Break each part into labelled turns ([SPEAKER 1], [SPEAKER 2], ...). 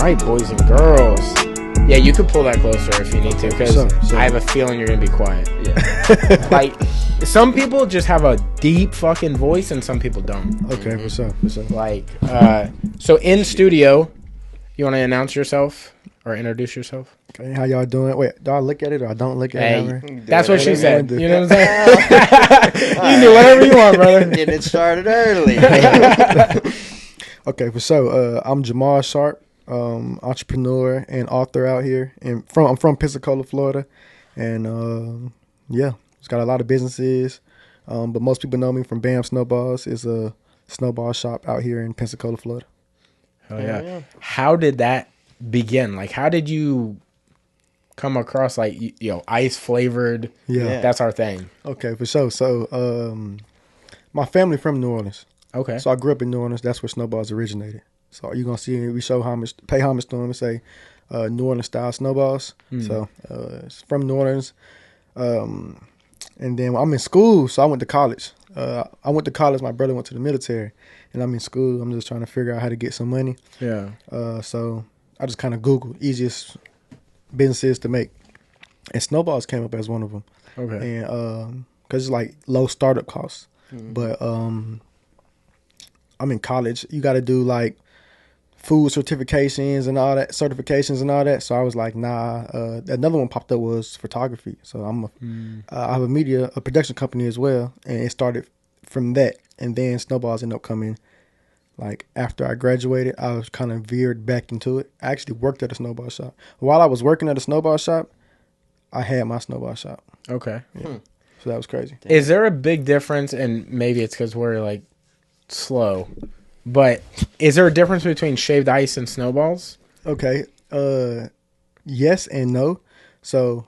[SPEAKER 1] right, boys and girls. Yeah, you could pull that closer if you need to, because I have a feeling you're going to be quiet. Yeah. Like, some people just have a deep fucking voice and some people don't.
[SPEAKER 2] Okay, for sure.
[SPEAKER 1] Like, so in studio, you want to announce yourself or introduce yourself?
[SPEAKER 2] Okay, how y'all doing? Wait, do I look at it or I don't look at it?
[SPEAKER 1] That's what she said. You know what I'm saying? You can do whatever you want, brother.
[SPEAKER 3] Getting it started early.
[SPEAKER 2] Okay, for sure. I'm Jamal Sharp, entrepreneur and author out here, and I'm from Pensacola, Florida, and yeah, it's got a lot of businesses, but most people know me from Bam SnoBalls. It's a SnoBall shop out here in Pensacola, Florida.
[SPEAKER 1] Oh yeah. How did that begin? Like, how did you come across, like, you know, ice flavored?
[SPEAKER 2] Yeah,
[SPEAKER 1] that's our thing.
[SPEAKER 2] Okay, for sure. So, my family from New Orleans.
[SPEAKER 1] Okay.
[SPEAKER 2] So I grew up in New Orleans. That's where SnoBalls originated. So you're gonna see we pay homage to them and say New Orleans style SnoBalls. So it's from New Orleans. And then I'm in school, so I went to college. My brother went to the military, and I'm in school. I'm just trying to figure out how to get some money.
[SPEAKER 1] Yeah.
[SPEAKER 2] So I just kind of Googled easiest businesses to make, and SnoBalls came up as one of them.
[SPEAKER 1] Okay.
[SPEAKER 2] And because it's like low startup costs, but I'm in college. You got to do like food certifications and all that. So I was like, nah. Another one popped up was photography. So I have a production company as well, and it started from that. And then SnoBalls ended up coming. Like after I graduated, I was kind of veered back into it. I actually worked at a SnoBall shop. While I was working at a SnoBall shop, I had my SnoBall shop.
[SPEAKER 1] Okay.
[SPEAKER 2] Yeah. So that was crazy.
[SPEAKER 1] Is there a big difference? And maybe it's because we're like slow, but is there a difference between shaved ice and SnoBalls?
[SPEAKER 2] Okay. Yes and no. So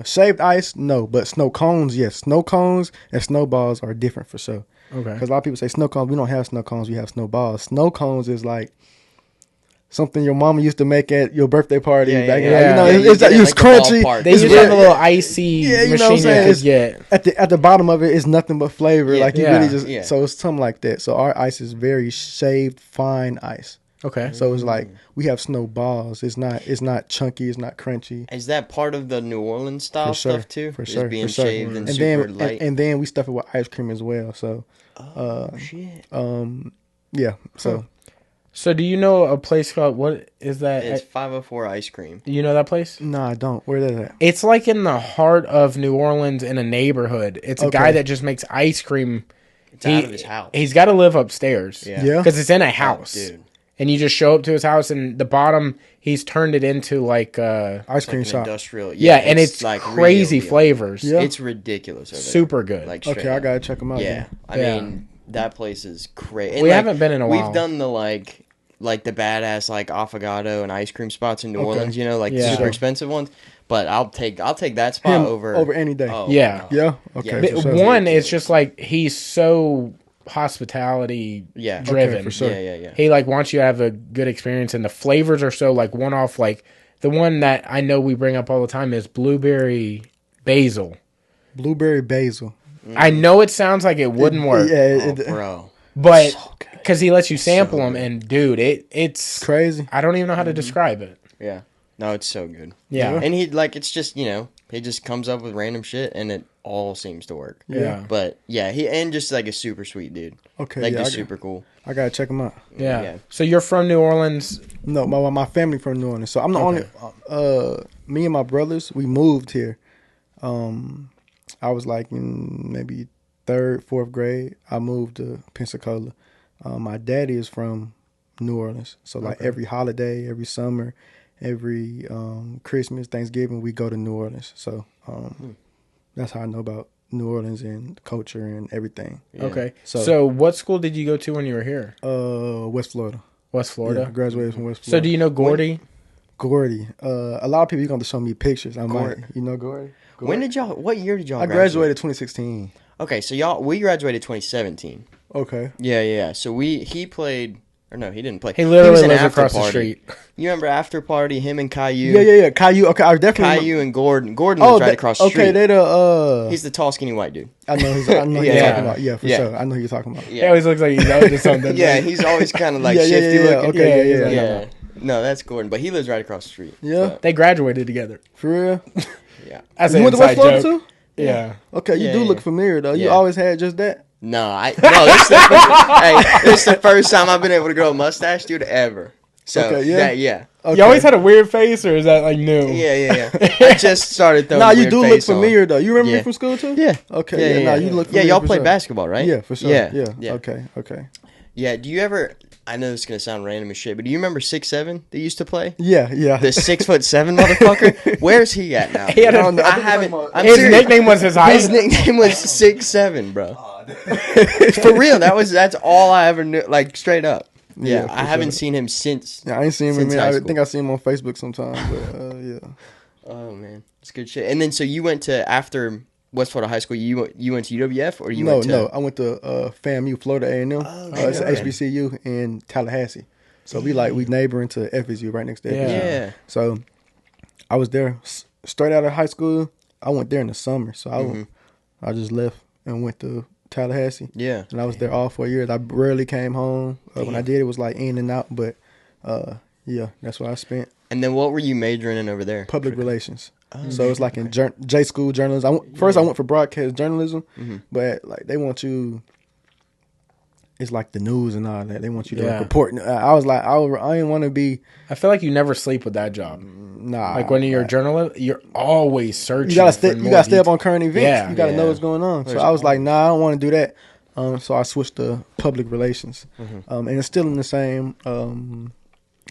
[SPEAKER 2] shaved ice, no, but snow cones, yes. Snow cones and SnoBalls are different for sure.
[SPEAKER 1] Okay.
[SPEAKER 2] Because a lot of people say snow cones. We don't have snow cones. We have SnoBalls. Snow cones is like something your mama used to make at your birthday party. You know, it's crunchy.
[SPEAKER 1] They used to have a little icy machine you could get.
[SPEAKER 2] At the bottom of it is nothing but flavor.
[SPEAKER 1] Yeah.
[SPEAKER 2] Like you really just so it's something like that. So our ice is very shaved, fine ice.
[SPEAKER 1] Okay.
[SPEAKER 2] So it's like we have SnoBalls. It's not chunky. It's not crunchy.
[SPEAKER 3] Is that part of the New Orleans style stuff too?
[SPEAKER 2] For sure.
[SPEAKER 3] Being shaved and super light.
[SPEAKER 2] And then we stuff it with ice cream as well. So.
[SPEAKER 3] Shit.
[SPEAKER 2] Yeah.
[SPEAKER 1] So do you know a place called, what is that?
[SPEAKER 3] It's 504 Ice Cream.
[SPEAKER 1] You know that place?
[SPEAKER 2] No, I don't. Where is that at?
[SPEAKER 1] It's like in the heart of New Orleans in a neighborhood. It's a guy that just makes ice cream.
[SPEAKER 3] It's out of his house.
[SPEAKER 1] He's got to live upstairs.
[SPEAKER 2] Yeah.
[SPEAKER 1] Because it's in a house.
[SPEAKER 3] Oh, dude.
[SPEAKER 1] And you just show up to his house, and the bottom, he's turned it into like
[SPEAKER 2] ice cream shop.
[SPEAKER 3] Industrial.
[SPEAKER 1] Yeah, and it's like crazy flavors.
[SPEAKER 2] Yeah.
[SPEAKER 3] It's ridiculous.
[SPEAKER 1] Super good.
[SPEAKER 3] Like
[SPEAKER 2] okay, I gotta check them out.
[SPEAKER 3] Yeah, I mean that place is crazy.
[SPEAKER 1] We haven't been in a while.
[SPEAKER 3] We've done the like the badass like affogato and ice cream spots in New Orleans. You know, like super expensive ones. But I'll take that spot over
[SPEAKER 2] any day.
[SPEAKER 3] Oh,
[SPEAKER 1] yeah.
[SPEAKER 2] Yeah. Okay.
[SPEAKER 1] But one, it's just like he's so hospitality driven.
[SPEAKER 2] Okay, for sure.
[SPEAKER 3] Yeah.
[SPEAKER 1] He like wants you to have a good experience, and the flavors are so like one off. Like the one that I know we bring up all the time is blueberry basil.
[SPEAKER 2] Blueberry basil.
[SPEAKER 1] I know it sounds like it wouldn't work.
[SPEAKER 2] Yeah,
[SPEAKER 3] bro.
[SPEAKER 1] But because he lets you sample them, and dude, it's
[SPEAKER 2] crazy.
[SPEAKER 1] I don't even know how to describe it.
[SPEAKER 3] Yeah. No, it's so good.
[SPEAKER 1] Yeah.
[SPEAKER 3] And he it's just, he just comes up with random shit and it all seems to work.
[SPEAKER 1] Yeah.
[SPEAKER 3] But yeah, and just like a super sweet dude.
[SPEAKER 2] Okay.
[SPEAKER 3] Like just super cool.
[SPEAKER 2] I gotta check him out.
[SPEAKER 1] Yeah. So you're from New Orleans?
[SPEAKER 2] No, my family from New Orleans. So I'm the only. Me and my brothers, we moved here. I was like in maybe 3rd, 4th grade. I moved to Pensacola. My daddy is from New Orleans, so like every holiday, every summer, every Christmas, Thanksgiving, we go to New Orleans. So that's how I know about New Orleans and culture and everything.
[SPEAKER 1] Yeah. Okay. So what school did you go to when you were here?
[SPEAKER 2] West Florida.
[SPEAKER 1] West Florida?
[SPEAKER 2] Yeah, I graduated from West Florida.
[SPEAKER 1] So do you know Gordy?
[SPEAKER 2] Gordy. A lot of people, you're going to show me pictures. You know Gordy?
[SPEAKER 3] What year did y'all
[SPEAKER 2] I graduated 2016.
[SPEAKER 3] Okay, so we graduated 2017.
[SPEAKER 2] Okay.
[SPEAKER 3] Yeah. So he played, or no, he didn't play.
[SPEAKER 1] He literally lives across the street.
[SPEAKER 3] You remember After Party, him and Caillou?
[SPEAKER 2] Yeah. Caillou. Okay, I definitely
[SPEAKER 3] Caillou and Gordon. Gordon lives right across the street.
[SPEAKER 2] Okay, they
[SPEAKER 3] he's the tall, skinny white dude.
[SPEAKER 2] I know who you're talking about. Yeah, for sure. I know who you're talking about.
[SPEAKER 1] He always looks like he's out to something.
[SPEAKER 3] Yeah, he's always kind of like shifty looking.
[SPEAKER 2] Okay, yeah.
[SPEAKER 3] No, that's Gordon, but he lives right across the street.
[SPEAKER 2] Yeah.
[SPEAKER 3] So.
[SPEAKER 1] They graduated together.
[SPEAKER 2] For real?
[SPEAKER 3] Yeah.
[SPEAKER 1] As
[SPEAKER 2] You
[SPEAKER 1] an
[SPEAKER 2] went to West
[SPEAKER 1] inside
[SPEAKER 2] Florida
[SPEAKER 1] joke.
[SPEAKER 2] too?
[SPEAKER 1] Yeah.
[SPEAKER 2] Okay, you do look familiar though. You
[SPEAKER 3] Yeah.
[SPEAKER 2] always had just that?
[SPEAKER 3] No, this is the first time I've been able to grow a mustache, dude, ever. So,
[SPEAKER 2] Okay, yeah.
[SPEAKER 3] yeah.
[SPEAKER 2] Okay.
[SPEAKER 1] You always had a weird face, or is that like new?
[SPEAKER 3] Yeah. I just started throwing
[SPEAKER 2] Nah, you
[SPEAKER 3] weird
[SPEAKER 2] do look
[SPEAKER 3] face on.
[SPEAKER 2] familiar though. You remember me
[SPEAKER 3] Yeah.
[SPEAKER 2] from school too?
[SPEAKER 3] Yeah.
[SPEAKER 2] Okay, yeah. Nah, you look
[SPEAKER 3] Yeah,
[SPEAKER 2] familiar
[SPEAKER 3] y'all
[SPEAKER 2] for
[SPEAKER 3] played
[SPEAKER 2] sure.
[SPEAKER 3] basketball, right?
[SPEAKER 2] Yeah, for sure.
[SPEAKER 3] Yeah.
[SPEAKER 2] Okay.
[SPEAKER 3] Yeah, do you ever, I know this is going to sound random as shit, but do you remember 6'7" that used to play?
[SPEAKER 2] Yeah.
[SPEAKER 3] The 6'7" motherfucker? Where's he at now?
[SPEAKER 1] He had a-
[SPEAKER 3] I haven't. I'm
[SPEAKER 1] His
[SPEAKER 3] serious.
[SPEAKER 1] nickname was his height.
[SPEAKER 3] His nickname was 6'7", bro. For real, that's all I ever knew, like straight up. Yeah,
[SPEAKER 2] for
[SPEAKER 3] I haven't
[SPEAKER 2] sure.
[SPEAKER 3] seen him since.
[SPEAKER 2] Yeah, I ain't seen him.
[SPEAKER 3] Since
[SPEAKER 2] Man.
[SPEAKER 3] high
[SPEAKER 2] I
[SPEAKER 3] school.
[SPEAKER 2] think I seen him on Facebook sometime. But yeah.
[SPEAKER 3] Oh man, it's good shit. And then so you went to after West Florida High School. You went to UWF or you went to?
[SPEAKER 2] No. I went to FAMU, Florida A&M. It's
[SPEAKER 3] okay.
[SPEAKER 2] HBCU in Tallahassee. So we neighboring to FSU, right next to FSU.
[SPEAKER 3] Yeah.
[SPEAKER 2] So I was there straight out of high school. I went there in the summer, so I just left and went to Tallahassee.
[SPEAKER 3] Yeah.
[SPEAKER 2] And I was there all 4 years. I rarely came home. When I did, it was like in and out. But yeah, that's what I spent.
[SPEAKER 3] And then what were you majoring in over there?
[SPEAKER 2] Public relations. So it's like in J school journalism. I went for broadcast journalism, but like they want you. It's like the news and all that. They want you to like, report. I was like, I didn't want to be.
[SPEAKER 1] I feel like you never sleep with that job.
[SPEAKER 2] Nah.
[SPEAKER 1] Like when you're a journalist, you're always searching.
[SPEAKER 2] You gotta stay up on current events.
[SPEAKER 1] Yeah.
[SPEAKER 2] You gotta know what's going on. So I was like, nah, I don't want to do that. So I switched to public relations, and it's still in the same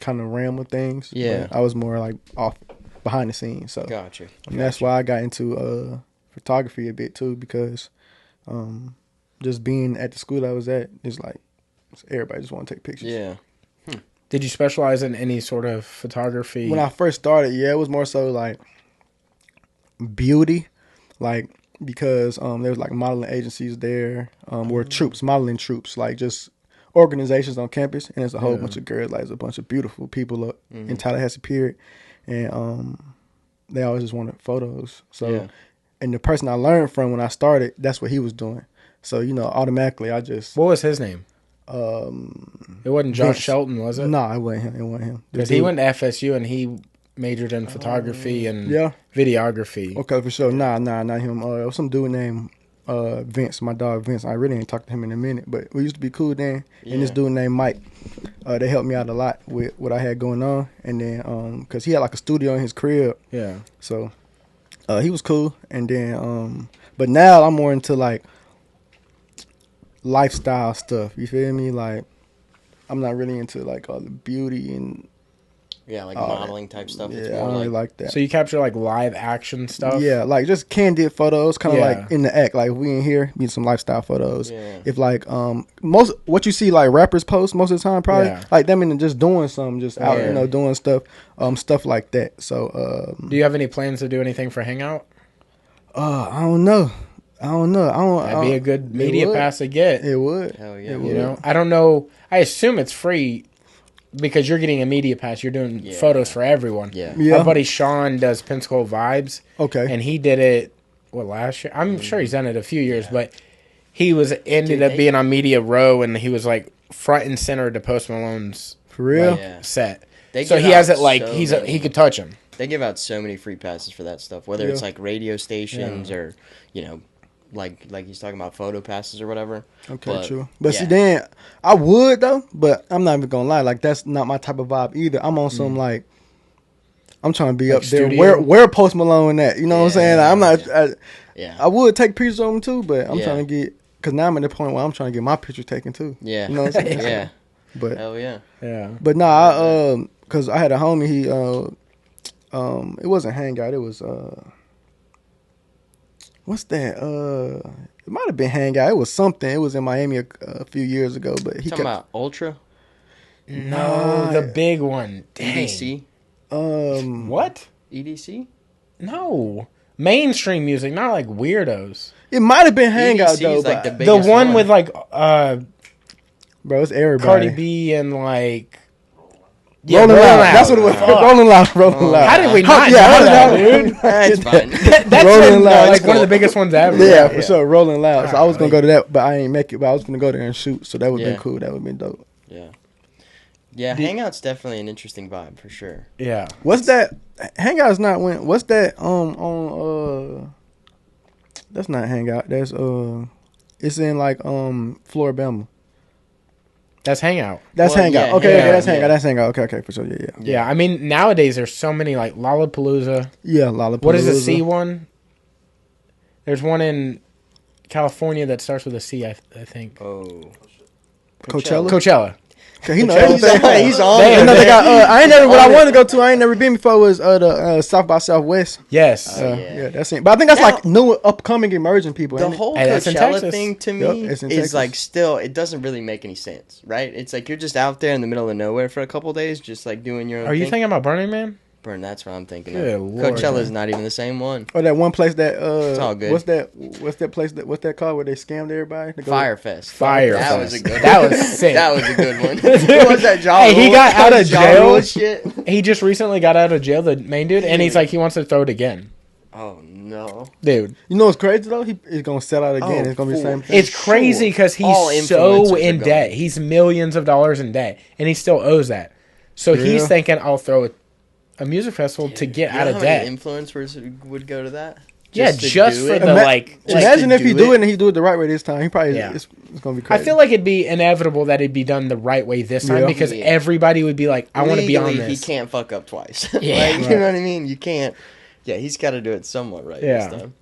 [SPEAKER 2] kind of realm of things.
[SPEAKER 3] Yeah.
[SPEAKER 2] but I was more like off behind the scenes. So
[SPEAKER 3] Gotcha.
[SPEAKER 2] and that's why I got into photography a bit too, because just being at the school I was at is like everybody just want to take pictures.
[SPEAKER 3] Yeah.
[SPEAKER 1] Did you specialize in any sort of photography?
[SPEAKER 2] When I first started, it was more so like beauty, like because there was like modeling agencies there, or modeling troops, like just organizations on campus, and there's a whole bunch of girls, like there's a bunch of beautiful people up in Tallahassee, period, and they always just wanted photos. So, and the person I learned from when I started, that's what he was doing. So automatically I just.
[SPEAKER 1] What was his name? It wasn't Josh
[SPEAKER 2] Vince.
[SPEAKER 1] Shelton, was it?
[SPEAKER 2] No, it wasn't him.
[SPEAKER 1] Because he went to FSU and he majored in photography and videography.
[SPEAKER 2] Okay, for sure. Nah, not him. There was some dude named Vince, my dog Vince. I really ain't talked to him in a minute, but we used to be cool then. And this dude named Mike, they helped me out a lot with what I had going on. And then, because he had like a studio in his crib.
[SPEAKER 1] Yeah.
[SPEAKER 2] So he was cool. And then, but now I'm more into like lifestyle stuff. You feel me? Like, I'm not really into like all the beauty and
[SPEAKER 3] like modeling type stuff.
[SPEAKER 2] Yeah,
[SPEAKER 3] It's
[SPEAKER 2] I
[SPEAKER 3] more
[SPEAKER 2] don't really like that.
[SPEAKER 1] So you capture like live action stuff?
[SPEAKER 2] Yeah, like just candid photos, kind of like in the act. Like if we in here, be some lifestyle photos.
[SPEAKER 3] Yeah.
[SPEAKER 2] If like most what you see like rappers post most of the time, probably like them and just doing something, just out, doing stuff, stuff like that. So
[SPEAKER 1] do you have any plans to do anything for Hangout?
[SPEAKER 2] I don't know.
[SPEAKER 1] That'd be a good media pass to get.
[SPEAKER 2] It would.
[SPEAKER 3] Hell yeah.
[SPEAKER 1] You know, I don't know. I assume it's free because you're getting a media pass. You're doing photos for everyone.
[SPEAKER 2] Yeah.
[SPEAKER 1] Our buddy Sean does Pensacola Vibes.
[SPEAKER 2] Okay.
[SPEAKER 1] And he did it last year. I'm sure he's done it a few years, but he ended up being on Media Row, and he was like front and center to Post Malone's
[SPEAKER 2] for real
[SPEAKER 1] set.
[SPEAKER 3] They
[SPEAKER 1] so
[SPEAKER 3] give
[SPEAKER 1] he has
[SPEAKER 3] out
[SPEAKER 1] it like
[SPEAKER 3] so
[SPEAKER 1] he could touch him.
[SPEAKER 3] They give out so many free passes for that stuff, whether it's like radio stations or like he's talking about photo passes or whatever.
[SPEAKER 2] Okay, true. But see, then I would though, but I'm not even gonna lie. Like that's not my type of vibe either. I'm on some like I'm trying to be
[SPEAKER 1] like
[SPEAKER 2] up there.
[SPEAKER 1] studio?
[SPEAKER 2] Where Post Malone at? You know what I'm saying? Like, I'm not.
[SPEAKER 3] Yeah.
[SPEAKER 2] I would take pictures of him too, but I'm trying to get because now I'm at the point where I'm trying to get my picture taken too.
[SPEAKER 3] Yeah.
[SPEAKER 2] You know what I'm saying?
[SPEAKER 3] Yeah.
[SPEAKER 2] But
[SPEAKER 3] hell yeah.
[SPEAKER 1] Yeah.
[SPEAKER 2] But nah, because I had a homie. He it wasn't Hangout. It was what's that? It might have been Hangout. It was something. It was in Miami a few years ago. But he
[SPEAKER 3] Talking about Ultra?
[SPEAKER 1] No, the big one. Dang.
[SPEAKER 3] EDC?
[SPEAKER 1] What?
[SPEAKER 3] EDC?
[SPEAKER 1] No. Mainstream music, not like weirdos.
[SPEAKER 2] It might have been Hangout
[SPEAKER 3] EDC
[SPEAKER 2] though.
[SPEAKER 3] is like
[SPEAKER 2] but
[SPEAKER 3] the
[SPEAKER 1] The
[SPEAKER 3] biggest
[SPEAKER 1] one with like
[SPEAKER 2] bro, it's everybody.
[SPEAKER 1] Cardi B and like
[SPEAKER 2] Rolling Loud. That's what it was. Rolling Loud. Rolling Loud.
[SPEAKER 1] How did we not know
[SPEAKER 2] how did
[SPEAKER 1] that,
[SPEAKER 2] I-
[SPEAKER 1] dude?
[SPEAKER 3] That's fine.
[SPEAKER 1] That's
[SPEAKER 2] Rolling Loud.
[SPEAKER 1] like one of the biggest ones ever.
[SPEAKER 2] Yeah, for sure. Rolling Loud. So I was gonna go to that, but I ain't make it. But I was gonna go there and shoot. So that would have been cool. That would have been dope.
[SPEAKER 3] Yeah. Yeah, Hangout's definitely an interesting vibe for sure.
[SPEAKER 1] Yeah.
[SPEAKER 2] What's that? Hangout's not when. What's that? That's not Hangout. That's it's in like Floribama.
[SPEAKER 1] That's Hangout.
[SPEAKER 2] That's Hangout.
[SPEAKER 3] Yeah,
[SPEAKER 2] okay,
[SPEAKER 3] Hangout,
[SPEAKER 2] that's Hangout.
[SPEAKER 3] yeah.
[SPEAKER 2] That's Hangout. Okay, for sure. Yeah.
[SPEAKER 1] Yeah, I mean nowadays there's so many like Lollapalooza.
[SPEAKER 2] Yeah, Lollapalooza.
[SPEAKER 1] What is the C one? There's one in California that starts with a C, I think.
[SPEAKER 3] Oh.
[SPEAKER 1] Coachella.
[SPEAKER 2] Okay, he knows everything.
[SPEAKER 3] He's on.
[SPEAKER 2] They got, I ain't never. What I wanted to go to, I ain't never been before, was the South by Southwest.
[SPEAKER 1] Yes.
[SPEAKER 2] Yeah, that's it. But I think that's like new, upcoming, emerging people.
[SPEAKER 3] The
[SPEAKER 2] ain't it?
[SPEAKER 3] whole
[SPEAKER 1] that's in
[SPEAKER 3] Coachella
[SPEAKER 1] Texas.
[SPEAKER 3] thing to
[SPEAKER 2] Yep,
[SPEAKER 3] me
[SPEAKER 2] it's in
[SPEAKER 3] is
[SPEAKER 2] Texas.
[SPEAKER 3] like still, it doesn't really make any sense, right? It's like you're just out there in the middle of nowhere for a couple days, just like doing your own
[SPEAKER 1] Are you
[SPEAKER 3] thing.
[SPEAKER 1] thinking about Burning Man?
[SPEAKER 3] Burn, that's what I'm thinking
[SPEAKER 1] Good
[SPEAKER 3] of.
[SPEAKER 1] Lord,
[SPEAKER 3] Coachella's not even the same one.
[SPEAKER 2] Or that one place that
[SPEAKER 3] It's all good.
[SPEAKER 2] What's that place what's that called where they scammed everybody? They go-
[SPEAKER 3] Firefest.
[SPEAKER 1] Fire.
[SPEAKER 3] That was a good one.
[SPEAKER 1] That was sick.
[SPEAKER 3] That was a good one. Who was that, Ja
[SPEAKER 1] Hey, he
[SPEAKER 3] Rule?
[SPEAKER 1] got out of
[SPEAKER 3] Ja
[SPEAKER 1] jail.
[SPEAKER 3] Rule shit.
[SPEAKER 1] He just recently got out of jail, the main dude, and he's like he wants to throw it again.
[SPEAKER 3] Oh no.
[SPEAKER 1] Dude,
[SPEAKER 2] You know what's crazy though? He's gonna sell out again.
[SPEAKER 3] Oh,
[SPEAKER 2] it's gonna be the same
[SPEAKER 3] for
[SPEAKER 2] thing.
[SPEAKER 1] it's crazy because
[SPEAKER 3] All
[SPEAKER 1] he's
[SPEAKER 3] influencers
[SPEAKER 1] so
[SPEAKER 3] are
[SPEAKER 1] in
[SPEAKER 3] going.
[SPEAKER 1] debt. He's millions of dollars in debt, and he still owes that. So he's
[SPEAKER 2] Yeah.
[SPEAKER 1] thinking, I'll throw a music festival to get
[SPEAKER 3] You
[SPEAKER 1] out
[SPEAKER 3] know
[SPEAKER 1] of
[SPEAKER 3] how many
[SPEAKER 1] debt.
[SPEAKER 3] influencers would go to that?
[SPEAKER 1] Yeah,
[SPEAKER 3] to
[SPEAKER 1] just
[SPEAKER 3] do
[SPEAKER 1] for
[SPEAKER 3] it?
[SPEAKER 1] the like.
[SPEAKER 2] Imagine
[SPEAKER 3] to
[SPEAKER 2] if he
[SPEAKER 3] do
[SPEAKER 2] do
[SPEAKER 3] it.
[SPEAKER 2] it and he do it the right way this time. He probably
[SPEAKER 1] Yeah.
[SPEAKER 2] it's gonna be
[SPEAKER 1] I
[SPEAKER 2] crazy.
[SPEAKER 1] feel like it'd be inevitable that it'd be done the right way this time
[SPEAKER 2] Yeah.
[SPEAKER 1] because
[SPEAKER 3] Yeah.
[SPEAKER 1] everybody would be like, I want to be on
[SPEAKER 3] Legally,
[SPEAKER 1] this.
[SPEAKER 3] He can't fuck up twice.
[SPEAKER 1] Yeah.
[SPEAKER 3] Like,
[SPEAKER 2] Right.
[SPEAKER 3] you know what I mean? You can't. Yeah, he's got to do it somewhat right
[SPEAKER 1] Yeah.
[SPEAKER 3] this time.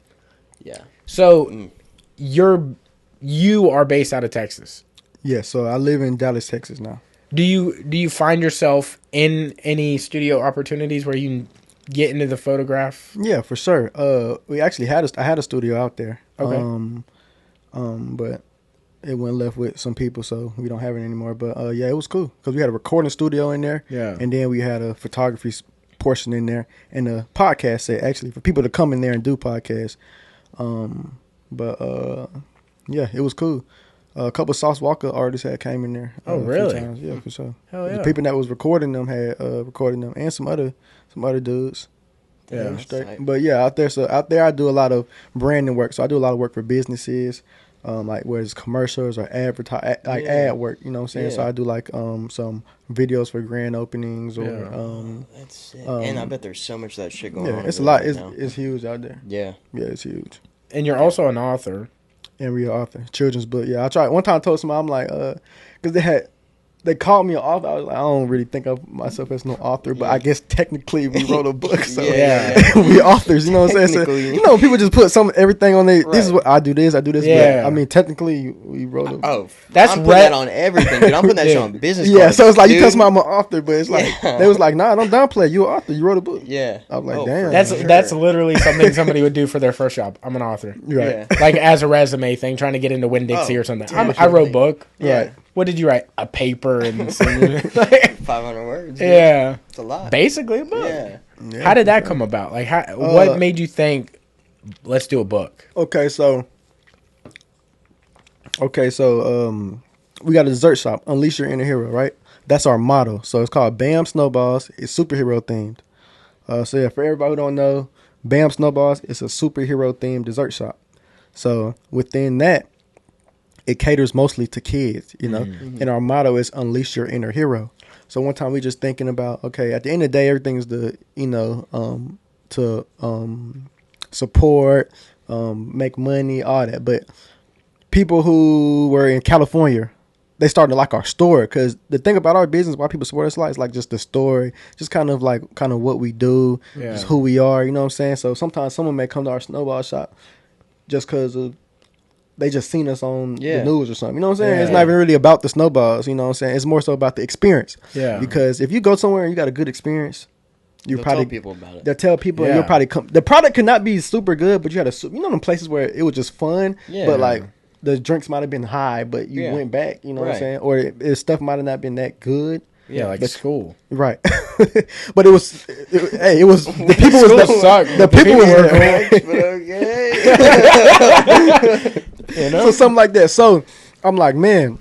[SPEAKER 3] Yeah.
[SPEAKER 1] So you are based out of Texas.
[SPEAKER 2] Yeah, so I live in Dallas, Texas now.
[SPEAKER 1] Do you find yourself in any studio opportunities where you can get into the photograph?
[SPEAKER 2] Yeah, for sure. We actually I had a studio out there.
[SPEAKER 1] Okay.
[SPEAKER 2] But it went left with some people, so we don't have it anymore. But yeah, it was cool because we had a recording studio in there.
[SPEAKER 1] Yeah.
[SPEAKER 2] And then we had a photography portion in there and a podcast set actually for people to come in there and do podcasts. Yeah, it was cool. A couple of Sauce Walker artists had came in there.
[SPEAKER 1] Oh,
[SPEAKER 2] a few
[SPEAKER 1] really?
[SPEAKER 2] times. Yeah, for sure.
[SPEAKER 1] Hell yeah.
[SPEAKER 2] The people that was recording them had recording them, and some other dudes.
[SPEAKER 1] Yeah.
[SPEAKER 3] That's
[SPEAKER 2] Straight.
[SPEAKER 3] tight.
[SPEAKER 2] But yeah, out there I do a lot of branding work. So I do a lot of work for businesses, like where it's commercials or ad work. You know what I'm saying?
[SPEAKER 3] Yeah.
[SPEAKER 2] So I do like some videos for grand openings or
[SPEAKER 3] That's sick. And I bet there's so much of that shit going on.
[SPEAKER 2] yeah, it's a
[SPEAKER 3] over
[SPEAKER 2] lot.
[SPEAKER 3] there
[SPEAKER 2] It's
[SPEAKER 3] now.
[SPEAKER 2] it's huge out there.
[SPEAKER 3] Yeah.
[SPEAKER 2] Yeah, it's huge.
[SPEAKER 1] And you're also an author.
[SPEAKER 2] And real author, children's book. Yeah, I tried one time. I told somebody I'm like, because they called me an author. I was like, I don't really think of myself as no author, but I guess technically we wrote a book, so
[SPEAKER 1] Yeah.
[SPEAKER 2] we authors. You know what I'm saying? So,
[SPEAKER 3] Technically.
[SPEAKER 2] you know, people just put everything on there. This is
[SPEAKER 3] Right.
[SPEAKER 2] what I do. This I do this.
[SPEAKER 1] Yeah.
[SPEAKER 2] But, I mean, technically we wrote a.
[SPEAKER 3] Oh,
[SPEAKER 1] That's
[SPEAKER 3] I'm putting that on everything, dude. I'm putting that shit on business
[SPEAKER 2] Yeah,
[SPEAKER 3] cards,
[SPEAKER 2] so it's like you
[SPEAKER 3] dude.
[SPEAKER 2] tell somebody I'm an author, but it's like
[SPEAKER 3] Yeah.
[SPEAKER 2] they was like, nah, don't downplay. You an author. You wrote a book.
[SPEAKER 3] Yeah.
[SPEAKER 2] I was like,
[SPEAKER 3] Oh,
[SPEAKER 2] damn.
[SPEAKER 3] for
[SPEAKER 1] That's
[SPEAKER 3] sure.
[SPEAKER 1] that's literally something somebody would do for their first job. I'm an author.
[SPEAKER 2] Right.
[SPEAKER 3] Yeah.
[SPEAKER 1] Like as a resume thing, trying to get into Winn-Dixie
[SPEAKER 3] Oh,
[SPEAKER 1] or something.
[SPEAKER 3] definitely.
[SPEAKER 1] I wrote a book.
[SPEAKER 3] Yeah.
[SPEAKER 2] Right.
[SPEAKER 1] What did you write? A paper and some,
[SPEAKER 3] 500 words. dude.
[SPEAKER 1] yeah,
[SPEAKER 3] It's a lot.
[SPEAKER 1] basically a book.
[SPEAKER 3] Yeah.
[SPEAKER 2] Yeah.
[SPEAKER 1] How did that come about? Like, what made you think, let's do a book?
[SPEAKER 2] Okay, so we got a dessert shop, Unleash Your Inner Hero, right? That's our motto. So it's called Bam SnoBalls. It's superhero themed. So yeah, for everybody who don't know, Bam SnoBalls is a superhero themed dessert shop. So within that, it caters mostly to kids, you know. And our motto is Unleash Your Inner Hero. So one time we just thinking about, okay, at the end of the day, everything is to support, make money, all that. But people who were in California, they started to like our store because the thing about our business, why people support us, like, is like just the story, just kind of what we do, just who we are. You know what I'm saying? So sometimes someone may come to our SnoBall shop just because of they just seen us on the news or something. You know what I'm saying?
[SPEAKER 1] Yeah.
[SPEAKER 2] It's not even really about the SnoBalls. You know what I'm saying? It's more so about the experience.
[SPEAKER 1] Yeah.
[SPEAKER 2] Because if you go somewhere and you got a good experience, you
[SPEAKER 3] They'll
[SPEAKER 2] probably
[SPEAKER 3] tell people about it.
[SPEAKER 2] They'll tell people, and
[SPEAKER 1] Yeah.
[SPEAKER 2] you'll probably come. The product could not be super good, but you had them places where it was just fun,
[SPEAKER 3] Yeah.
[SPEAKER 2] but like the drinks might have been high, but you
[SPEAKER 3] Yeah.
[SPEAKER 2] went back. You know what I'm
[SPEAKER 3] Right.
[SPEAKER 2] saying? Or stuff might have not been that good.
[SPEAKER 1] Yeah, like
[SPEAKER 2] but-
[SPEAKER 1] school.
[SPEAKER 2] Right, but it was. It was the people was
[SPEAKER 1] School sucked,
[SPEAKER 2] the
[SPEAKER 1] but the
[SPEAKER 2] people was
[SPEAKER 1] people were
[SPEAKER 2] there.
[SPEAKER 3] But okay.
[SPEAKER 1] You know?
[SPEAKER 2] So something like that. So I'm like, man,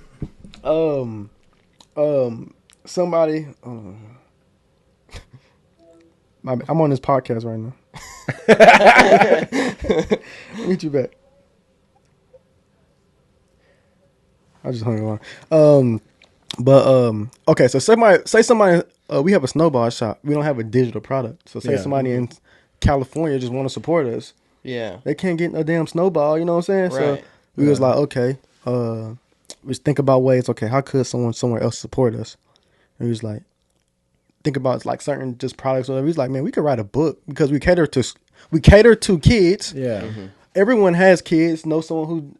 [SPEAKER 2] somebody. I'm on this podcast right now. Meet you back. I just hung on. But okay, so say somebody we have a snowball shop. We don't have a digital product. So say somebody in California just want to support us.
[SPEAKER 3] Yeah.
[SPEAKER 2] They can't get no damn snowball, you know what I'm saying?
[SPEAKER 3] Right.
[SPEAKER 2] So we was like, okay, we think about ways, okay, how could someone somewhere else support us? And we was like, think about like certain just products or whatever. He's like, man, we could write a book because we cater to kids.
[SPEAKER 1] Yeah.
[SPEAKER 2] Everyone has kids, know someone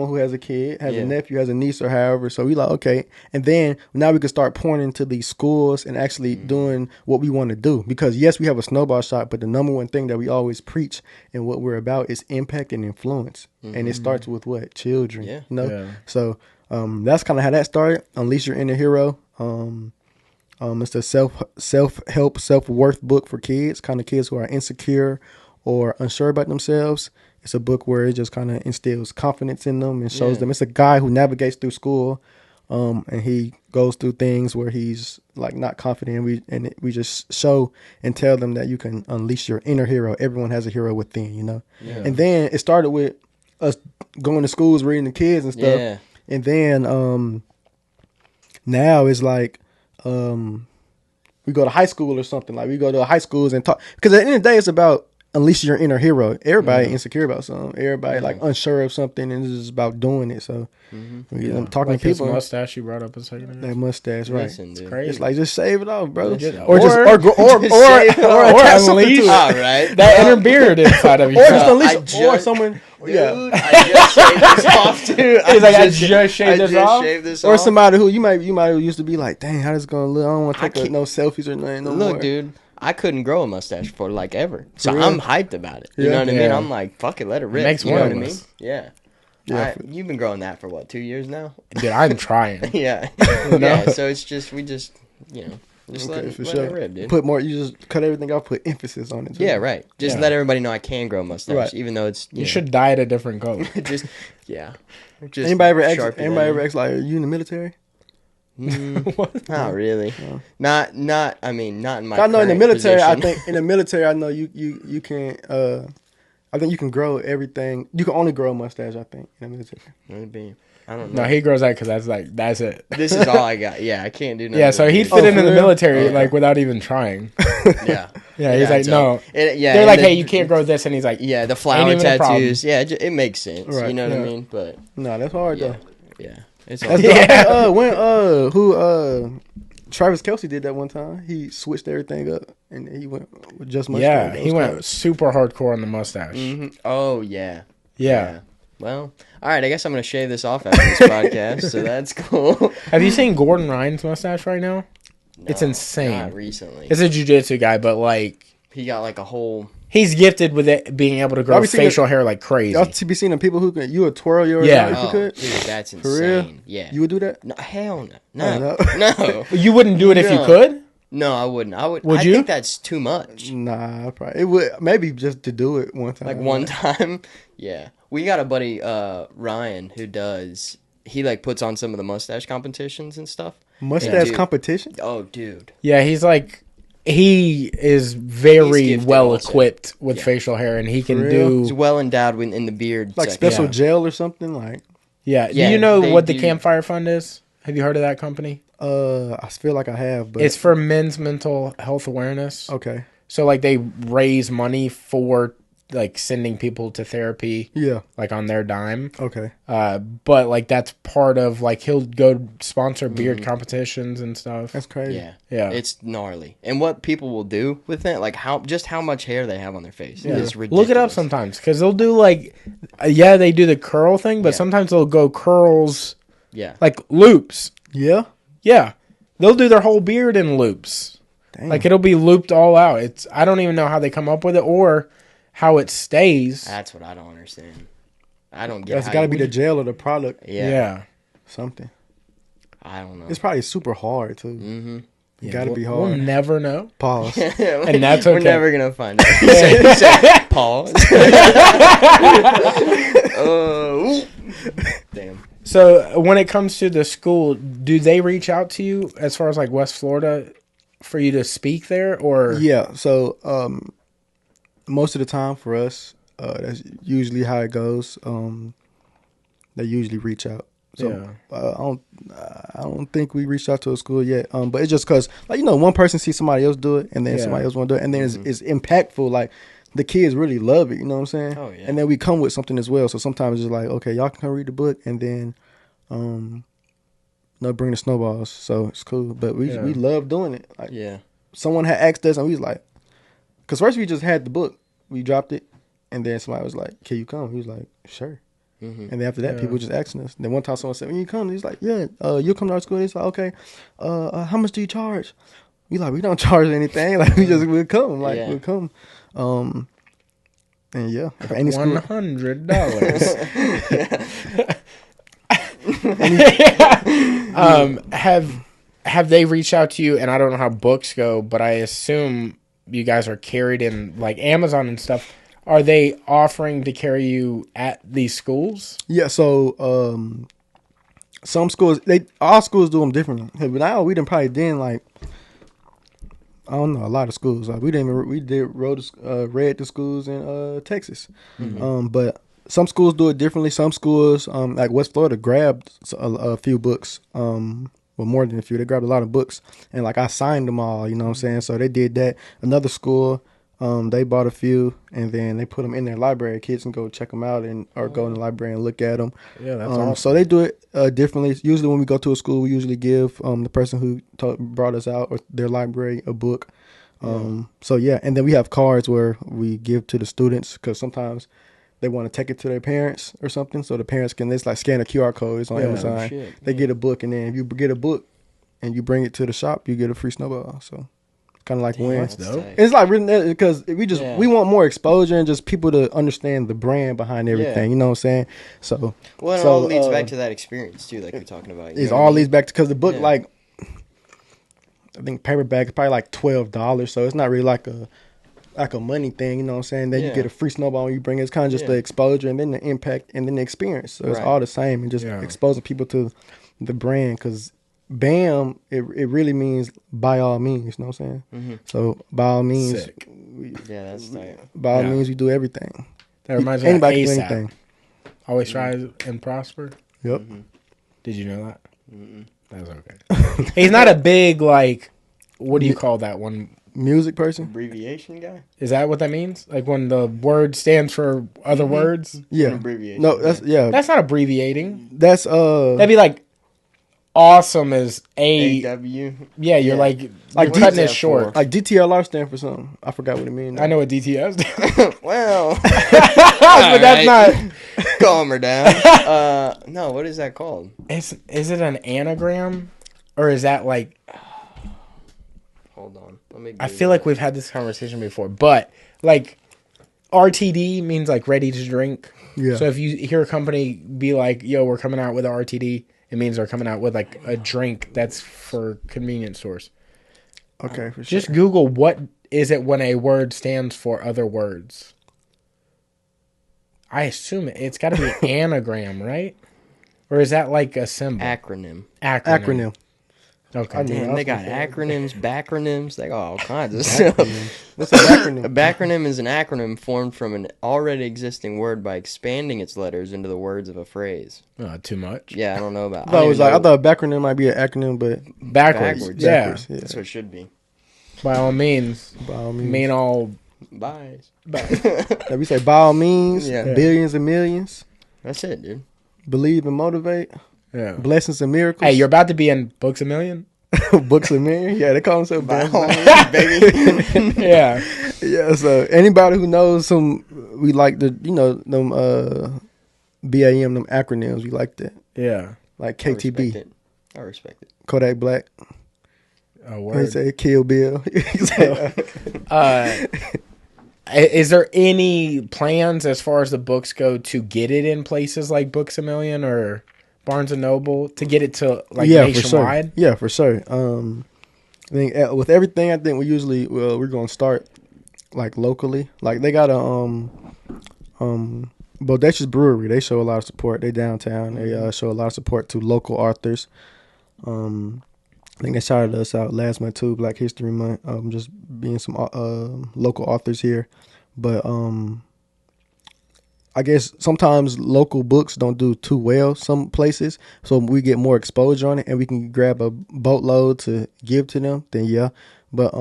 [SPEAKER 2] who has a kid, has a nephew, has a niece, or however. So we like, okay. And then now we can start pouring into these schools and actually doing what we want to do. Because yes, we have a snowball shop, but the number one thing that we always preach and what we're about is impact and influence. And it starts with what? Children.
[SPEAKER 3] Yeah.
[SPEAKER 2] You know?
[SPEAKER 1] Yeah.
[SPEAKER 2] So that's kind of how that started. Unleash Your Inner Hero. It's a self-help, self-worth book for kids, kind of kids who are insecure or unsure about themselves. It's a book where it just kind of instills confidence in them and shows them. It's a guy who navigates through school, and he goes through things where he's like not confident. We just show and tell them that you can unleash your inner hero. Everyone has a hero within, you know. Yeah. And then it started with us going to schools, reading the kids and stuff. Yeah. And then now it's like we go to high school or something. Like we go to high schools and talk, because at the end of the day, it's about unleash your inner hero. Everybody insecure about something. Everybody like unsure of something, and this is about doing it. So I'm talking
[SPEAKER 1] like
[SPEAKER 2] to people.
[SPEAKER 1] His mustache you brought up a second ago.
[SPEAKER 2] That mustache, right?
[SPEAKER 3] Listen, dude.
[SPEAKER 1] It's crazy.
[SPEAKER 2] It's like just shave it off, bro.
[SPEAKER 1] Or
[SPEAKER 2] attach something to it.
[SPEAKER 3] All right,
[SPEAKER 1] that inner beard inside of you.
[SPEAKER 2] Or just unleash, or someone.
[SPEAKER 3] Dude, I just shaved this off too.
[SPEAKER 1] He's like, I just shaved this off.
[SPEAKER 2] Or somebody who you might used to be like, dang, how this gonna look? I don't want to take no selfies or nothing.
[SPEAKER 3] Look, dude. I couldn't grow a mustache for like ever, so I'm hyped about it. You know what I mean? I'm like, fuck it, let it rip.
[SPEAKER 1] Makes
[SPEAKER 3] you know
[SPEAKER 1] one
[SPEAKER 3] what I
[SPEAKER 1] of
[SPEAKER 3] mean?
[SPEAKER 1] us.
[SPEAKER 3] Yeah. You've been growing that for what, 2 years now?
[SPEAKER 1] Dude, I'm trying.
[SPEAKER 3] Yeah. Yeah. So it's just we just let it rip, dude.
[SPEAKER 2] Put more. You just cut everything off. Put emphasis on it.
[SPEAKER 3] Yeah, right. Just let everybody know I can grow a mustache, even though it's
[SPEAKER 1] you should dye it a different color.
[SPEAKER 3] Just
[SPEAKER 2] anybody ever ask like, are you in the military?
[SPEAKER 3] Not really. No. Not in my.
[SPEAKER 2] I know in the military. Position. I think in the military, I know you can't. I think you can grow everything. You can only grow a mustache. I think in the military.
[SPEAKER 3] Maybe. I don't know.
[SPEAKER 1] No, he grows that because that's it.
[SPEAKER 3] This is all I got. Yeah, I can't do nothing.
[SPEAKER 1] Yeah, so he'd fit into the military like without even trying.
[SPEAKER 3] Yeah.
[SPEAKER 1] Yeah, he's like, no. They're like, hey, you can't grow this, and he's like,
[SPEAKER 3] yeah, the flower tattoos. Yeah, it makes sense.
[SPEAKER 2] Right.
[SPEAKER 3] You know what I mean? But
[SPEAKER 2] no, that's hard though.
[SPEAKER 3] Yeah. It's hard.
[SPEAKER 2] Travis Kelce did that one time. He switched everything up and he went with just mustache.
[SPEAKER 1] Yeah, he went super hardcore on the mustache.
[SPEAKER 3] Mm-hmm. Oh yeah. Well, all right. I guess I'm gonna shave this off after this podcast, so that's cool.
[SPEAKER 1] Have you seen Gordon Ryan's mustache right now? No, it's insane.
[SPEAKER 3] Not recently.
[SPEAKER 1] It's a jiu-jitsu guy, but like
[SPEAKER 3] he got like a whole.
[SPEAKER 1] He's gifted with it being able to grow facial hair like crazy.
[SPEAKER 2] Y'all be seeing the people who can you would twirl your
[SPEAKER 1] hair
[SPEAKER 2] if you could.
[SPEAKER 3] Dude, that's insane.
[SPEAKER 2] For real?
[SPEAKER 3] Yeah.
[SPEAKER 2] You would do that?
[SPEAKER 3] No, hell no. No.
[SPEAKER 1] You wouldn't do it if you could?
[SPEAKER 3] No, I wouldn't.
[SPEAKER 1] Would you?
[SPEAKER 3] I think that's too much.
[SPEAKER 2] Nah, probably. It would maybe just to do it one time.
[SPEAKER 3] Like one time. Yeah. We got a buddy, Ryan, who does. He like puts on some of the mustache competitions and stuff.
[SPEAKER 2] Mustache competition?
[SPEAKER 3] Oh, dude.
[SPEAKER 1] Yeah, he is very well equipped with facial hair, and he can do.
[SPEAKER 3] He's well endowed in the beard.
[SPEAKER 2] Like special gel or something, like.
[SPEAKER 1] Yeah. Do you know what the Campfire Fund is? Have you heard of that company?
[SPEAKER 2] I feel like I have, but
[SPEAKER 1] it's for men's mental health awareness.
[SPEAKER 2] Okay.
[SPEAKER 1] So like they raise money for like sending people to therapy.
[SPEAKER 2] Yeah.
[SPEAKER 1] Like on their dime.
[SPEAKER 2] Okay.
[SPEAKER 1] But like that's part of like he'll go sponsor beard competitions and stuff.
[SPEAKER 2] That's crazy.
[SPEAKER 3] Yeah. It's gnarly. And what people will do with it, like how much hair they have on their face is ridiculous.
[SPEAKER 1] Look it up sometimes because they'll do like they do the curl thing, but sometimes they'll go curls.
[SPEAKER 3] Yeah.
[SPEAKER 1] Like loops.
[SPEAKER 2] Yeah.
[SPEAKER 1] Yeah. They'll do their whole beard in loops. Dang. Like it'll be looped all out. I don't even know how they come up with it or how it stays.
[SPEAKER 3] That's what I don't understand. I don't get.
[SPEAKER 2] That's got to be the gel or the product.
[SPEAKER 1] Yeah.
[SPEAKER 2] Something.
[SPEAKER 3] I don't know.
[SPEAKER 2] It's probably super hard too.
[SPEAKER 3] Mm-hmm.
[SPEAKER 2] It got to be hard.
[SPEAKER 1] We'll never know.
[SPEAKER 2] Pause.
[SPEAKER 1] And that's okay.
[SPEAKER 3] We're never gonna find out. You say, pause. Damn.
[SPEAKER 1] So when it comes to the school, do they reach out to you as far as like West Florida for you to speak there, or?
[SPEAKER 2] Yeah. So most of the time for us, that's usually how it goes. They usually reach out. So I don't think we reached out to a school yet. But it's just because, like, one person sees somebody else do it, and then somebody else want to do it, and then it's impactful. Like, the kids really love it. You know what I'm saying?
[SPEAKER 3] Oh yeah.
[SPEAKER 2] And then we come with something as well. So sometimes it's like, okay, y'all can come read the book, and then bring the SnoBalls. So it's cool. But we love doing it. Like, someone had asked us, and we was like, because first we just had the book, we dropped it, and then somebody was like, "Can you come?" He was like, "Sure." And then after that, people were just asking us. Then one time someone said, "When you come," he's like, "Yeah, you'll come to our school." He's like, "Okay, how much do you charge?" We like, we don't charge anything. Like, we'll come. Like, we'll come. And yeah, any school,
[SPEAKER 1] $100. Have they reached out to you? And I don't know how books go, but I assume you guys are carried in like Amazon and stuff. Are they offering to carry you at these schools?
[SPEAKER 2] Yeah, so some schools, all schools do them differently. But now we done probably did like, I don't know, a lot of schools. Like, we read the schools in Texas. But some schools do it differently. Some schools, like West Florida, grabbed a few books. Well, more than a few. They grabbed a lot of books, and like I signed them all. You know what I'm saying? So they did that. Another school, they bought a few, and then they put them in their library. Kids can go check them out or go in the library and look at them.
[SPEAKER 1] Yeah, that's awesome.
[SPEAKER 2] So they do it differently. Usually when we go to a school, we usually give the person who brought us out or their library a book. So yeah, and then we have cards where we give to the students because sometimes they want to take it to their parents or something, so the parents can just like scan a QR code. It's on Amazon. They get a book, and then if you get a book and you bring it to the shop, you get a free SnoBall. So kind of like win. It's like written because we want more exposure and just people to understand the brand behind everything. You know what I'm saying? So
[SPEAKER 3] it all leads back to that experience too, like you're talking about.
[SPEAKER 2] It all leads back to because the book, like, I think paperback is probably like $12, so it's not really like a money thing, you know what I'm saying? Then you get a free SnoBall when you bring it. It's kind of just the exposure and then the impact and then the experience. So it's all the same, and just exposing people to the brand, because BAM, it really means by all means, you know what I'm saying? So by all means,
[SPEAKER 3] that's tight.
[SPEAKER 2] By all means, we do everything.
[SPEAKER 1] That reminds me of ASAP. Always try and prosper.
[SPEAKER 2] Yep.
[SPEAKER 1] Did you know that? That was okay. He's not a big, like, what do you call that one?
[SPEAKER 2] Music person?
[SPEAKER 3] Abbreviation guy?
[SPEAKER 1] Is that what that means? Like when the word stands for other words?
[SPEAKER 2] Yeah.
[SPEAKER 3] Abbreviation.
[SPEAKER 2] No, that's
[SPEAKER 1] not abbreviating.
[SPEAKER 2] That's
[SPEAKER 1] that'd be like awesome as
[SPEAKER 3] AW.
[SPEAKER 1] Yeah, you're like cutting it short.
[SPEAKER 2] Like DTLR stand for something. I forgot what it means.
[SPEAKER 1] I know what DTS stands.
[SPEAKER 3] Well,
[SPEAKER 1] but that's not.
[SPEAKER 3] Calm her down. No, what is that called?
[SPEAKER 1] Is it an anagram, or is that like?
[SPEAKER 3] Hold on.
[SPEAKER 1] I feel like we've had this conversation before, but like RTD means like ready to drink.
[SPEAKER 2] Yeah.
[SPEAKER 1] So if you hear a company be like, "Yo, we're coming out with a RTD," it means they're coming out with like a drink that's for convenience stores.
[SPEAKER 2] Okay, for sure.
[SPEAKER 1] Just Google what is it when a word stands for other words. I assume it's got to be anagram, right? Or is that like a symbol?
[SPEAKER 3] Acronym.
[SPEAKER 1] Okay.
[SPEAKER 3] Damn, they got acronyms, backronyms. They got all kinds of stuff.
[SPEAKER 2] What's a backronym?
[SPEAKER 3] A backronym is an acronym formed from an already existing word by expanding its letters into the words of a phrase.
[SPEAKER 1] Too much.
[SPEAKER 3] Yeah, I don't know about.
[SPEAKER 2] I thought a backronym might be an acronym, but
[SPEAKER 1] backwards. Yeah,
[SPEAKER 3] that's what it should be.
[SPEAKER 1] By all means. Mean all.
[SPEAKER 3] Buys.
[SPEAKER 2] If we say by all means, billions and millions.
[SPEAKER 3] That's it, dude.
[SPEAKER 2] Believe and motivate.
[SPEAKER 1] Yeah.
[SPEAKER 2] Blessings and miracles.
[SPEAKER 1] Hey, you're about to be in Books a Million?
[SPEAKER 2] Books a Million? Yeah, they call themselves
[SPEAKER 3] by all means, baby.
[SPEAKER 1] Yeah.
[SPEAKER 2] Yeah, so anybody who knows we like them BAM, them acronyms, we like that.
[SPEAKER 1] Yeah.
[SPEAKER 2] Like KTB.
[SPEAKER 3] I respect it.
[SPEAKER 2] Kodak Black.
[SPEAKER 1] Oh, word.
[SPEAKER 2] They say Kill Bill.
[SPEAKER 1] Is there any plans as far as the books go to get it in places like Books a Million or Barnes and Noble to get it to like nationwide?
[SPEAKER 2] For sure. Yeah, for sure. I think with everything, I think we're gonna start like locally. Like they got a Bodacious Brewery. They show a lot of support. They downtown. They show a lot of support to local authors. I think they shouted us out last month too, Black History Month. Just being some local authors here, but I guess sometimes local books don't do too well some places, so we get more exposure on it, and we can grab a boatload to give to them. Then yeah, but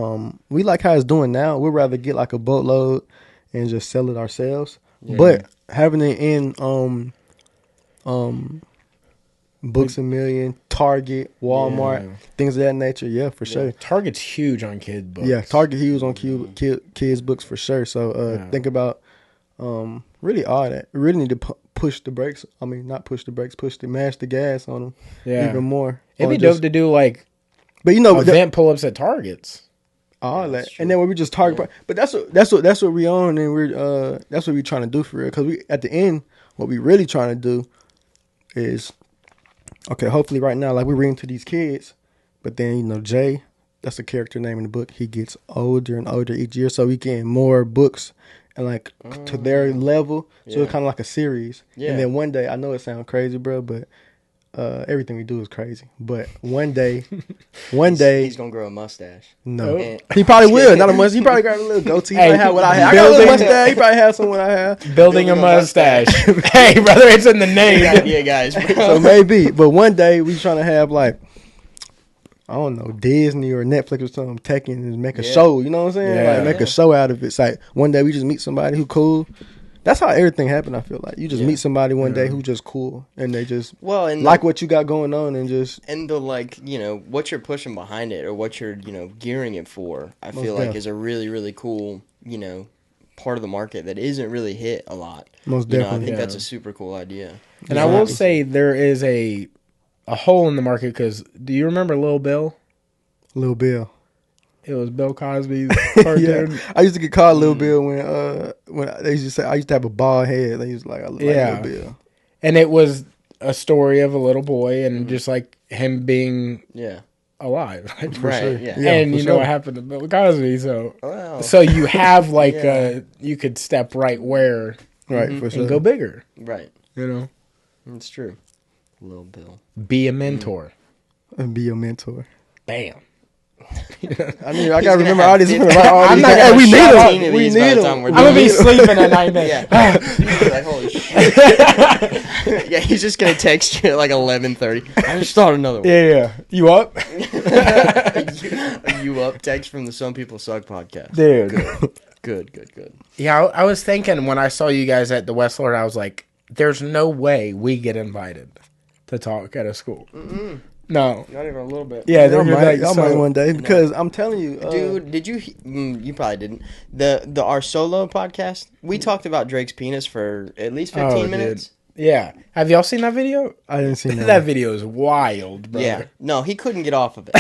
[SPEAKER 2] we like how it's doing now. We'd rather get like a boatload and just sell it ourselves. Yeah. But having it in Books A Million, Target, Walmart, things of that nature. Yeah, for sure.
[SPEAKER 1] Target's huge on kids books.
[SPEAKER 2] Yeah, Target huge on kids books for sure. So think about really all that. We really need to push the brakes. I mean, not push the brakes, mash the gas on them even more.
[SPEAKER 1] It'd be dope to do like,
[SPEAKER 2] but you know,
[SPEAKER 1] event pull-ups at Targets.
[SPEAKER 2] All that, and then we just target. But that's what we on, and we're that's what we trying to do for real. Because we at the end, what we really trying to do is, okay, hopefully right now, like we're reading to these kids, but then, you know, Jay, that's a character name in the book. He gets older and older each year, so we getting more books and like to their level. So it's kind of like a series. Yeah. And then one day, I know it sounds crazy, bro, but everything we do is crazy. But one day,
[SPEAKER 3] he's gonna grow a mustache.
[SPEAKER 2] No, he probably will. Not a mustache. He probably got a little goatee. He might have what I have. I got a little mustache. He probably has some what I have.
[SPEAKER 1] Building a mustache. Hey, brother, it's in the name.
[SPEAKER 3] Yeah, guys. Bro.
[SPEAKER 2] So maybe, but one day we trying to have like, I don't know, Disney or Netflix or something taking and make a show. You know what I'm saying?
[SPEAKER 1] Yeah.
[SPEAKER 2] Like make a show out of it. It's like one day we just meet somebody who cool. That's how everything happened. I feel like you just meet somebody one day who just cool, and they just and like what you got going on, and just
[SPEAKER 3] the like, you know, what you're pushing behind it or what you're, you know, gearing it for. I feel like is a really, really cool, you know, part of the market that isn't really hit a lot.
[SPEAKER 2] Most definitely,
[SPEAKER 3] I think that's a super cool idea.
[SPEAKER 1] And I will say there is a hole in the market because do you remember Lil Bill?
[SPEAKER 2] Lil Bill.
[SPEAKER 1] It was Bill Cosby's cartoon.
[SPEAKER 2] I used to get called Lil Bill when they used to say I used to have a bald head. They used to like I look like Lil Bill.
[SPEAKER 1] And it was a story of a little boy and just like him being alive. Like,
[SPEAKER 3] for sure. Yeah.
[SPEAKER 1] And you know what happened to Bill Cosby, so you have like you could step right where
[SPEAKER 2] for sure.
[SPEAKER 1] And go bigger.
[SPEAKER 3] Right.
[SPEAKER 1] You know?
[SPEAKER 3] It's true. Lil Bill.
[SPEAKER 1] Be a mentor.
[SPEAKER 2] And be a mentor.
[SPEAKER 1] Bam.
[SPEAKER 2] I mean, I gotta remember all these. We need them.
[SPEAKER 1] I'm gonna be sleeping at night.
[SPEAKER 3] Like, holy shit. Yeah, he's just gonna text you at like 11:30. I just started another one.
[SPEAKER 1] Yeah. You up?
[SPEAKER 3] Are you up? Text from the Some People Suck podcast.
[SPEAKER 1] Dude.
[SPEAKER 3] Good.
[SPEAKER 1] Yeah, I was thinking when I saw you guys at the West Florida, I was like, there's no way we get invited to talk at a school.
[SPEAKER 3] Mm-mm.
[SPEAKER 1] No,
[SPEAKER 3] not even a little bit.
[SPEAKER 2] Yeah, I might one day because I'm telling you,
[SPEAKER 3] dude. Did you? You probably didn't. The Our Solo podcast. We talked about Drake's penis for at least 15 minutes.
[SPEAKER 1] Dude. Yeah, have y'all seen that video?
[SPEAKER 2] I didn't see that.
[SPEAKER 1] That video is wild, bro.
[SPEAKER 3] Yeah, no, he couldn't get off of it.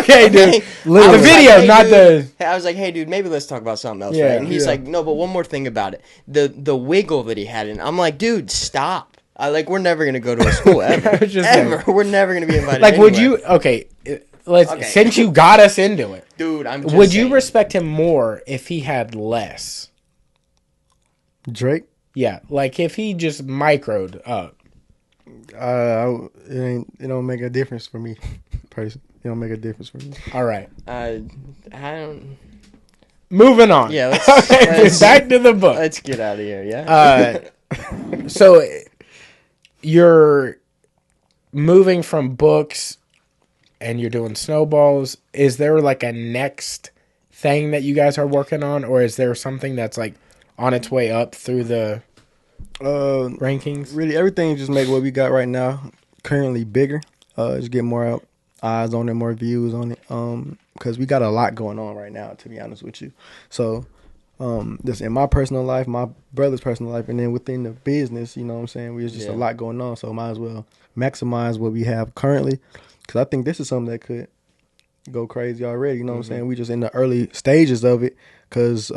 [SPEAKER 1] Okay, dude. The video, like, hey, not
[SPEAKER 3] dude. I was like, hey, dude, maybe let's talk about something else, right? And he's like, no, but one more thing about it. The wiggle that he had in. I'm like, dude, stop. We're never gonna go to a school ever. Ever. We're never gonna be invited.
[SPEAKER 1] Like, would you? Okay, since you got us into it,
[SPEAKER 3] dude.
[SPEAKER 1] Would you respect him more if he had less?
[SPEAKER 2] Drake?
[SPEAKER 1] Yeah, like if he just microed up.
[SPEAKER 2] It don't make a difference for me, person. It don't make a difference for me.
[SPEAKER 1] All right.
[SPEAKER 3] I don't.
[SPEAKER 1] Moving on.
[SPEAKER 3] Yeah. Let's
[SPEAKER 1] back to the book.
[SPEAKER 3] Let's get out of here. Yeah.
[SPEAKER 1] So. You're moving from books and you're doing SnoBalls. Is there like a next thing that you guys are working on, or is there something that's like on its way up through the rankings?
[SPEAKER 2] Really, everything just make what we got right now currently bigger. Just get more eyes on it, more views on it. Because we got a lot going on right now, to be honest with you. So. Just in my personal life, my brother's personal life, and then within the business, you know what I'm saying? There's just a lot going on, so might as well maximize what we have currently, because I think this is something that could go crazy already, you know what I'm saying? We just in the early stages of it, because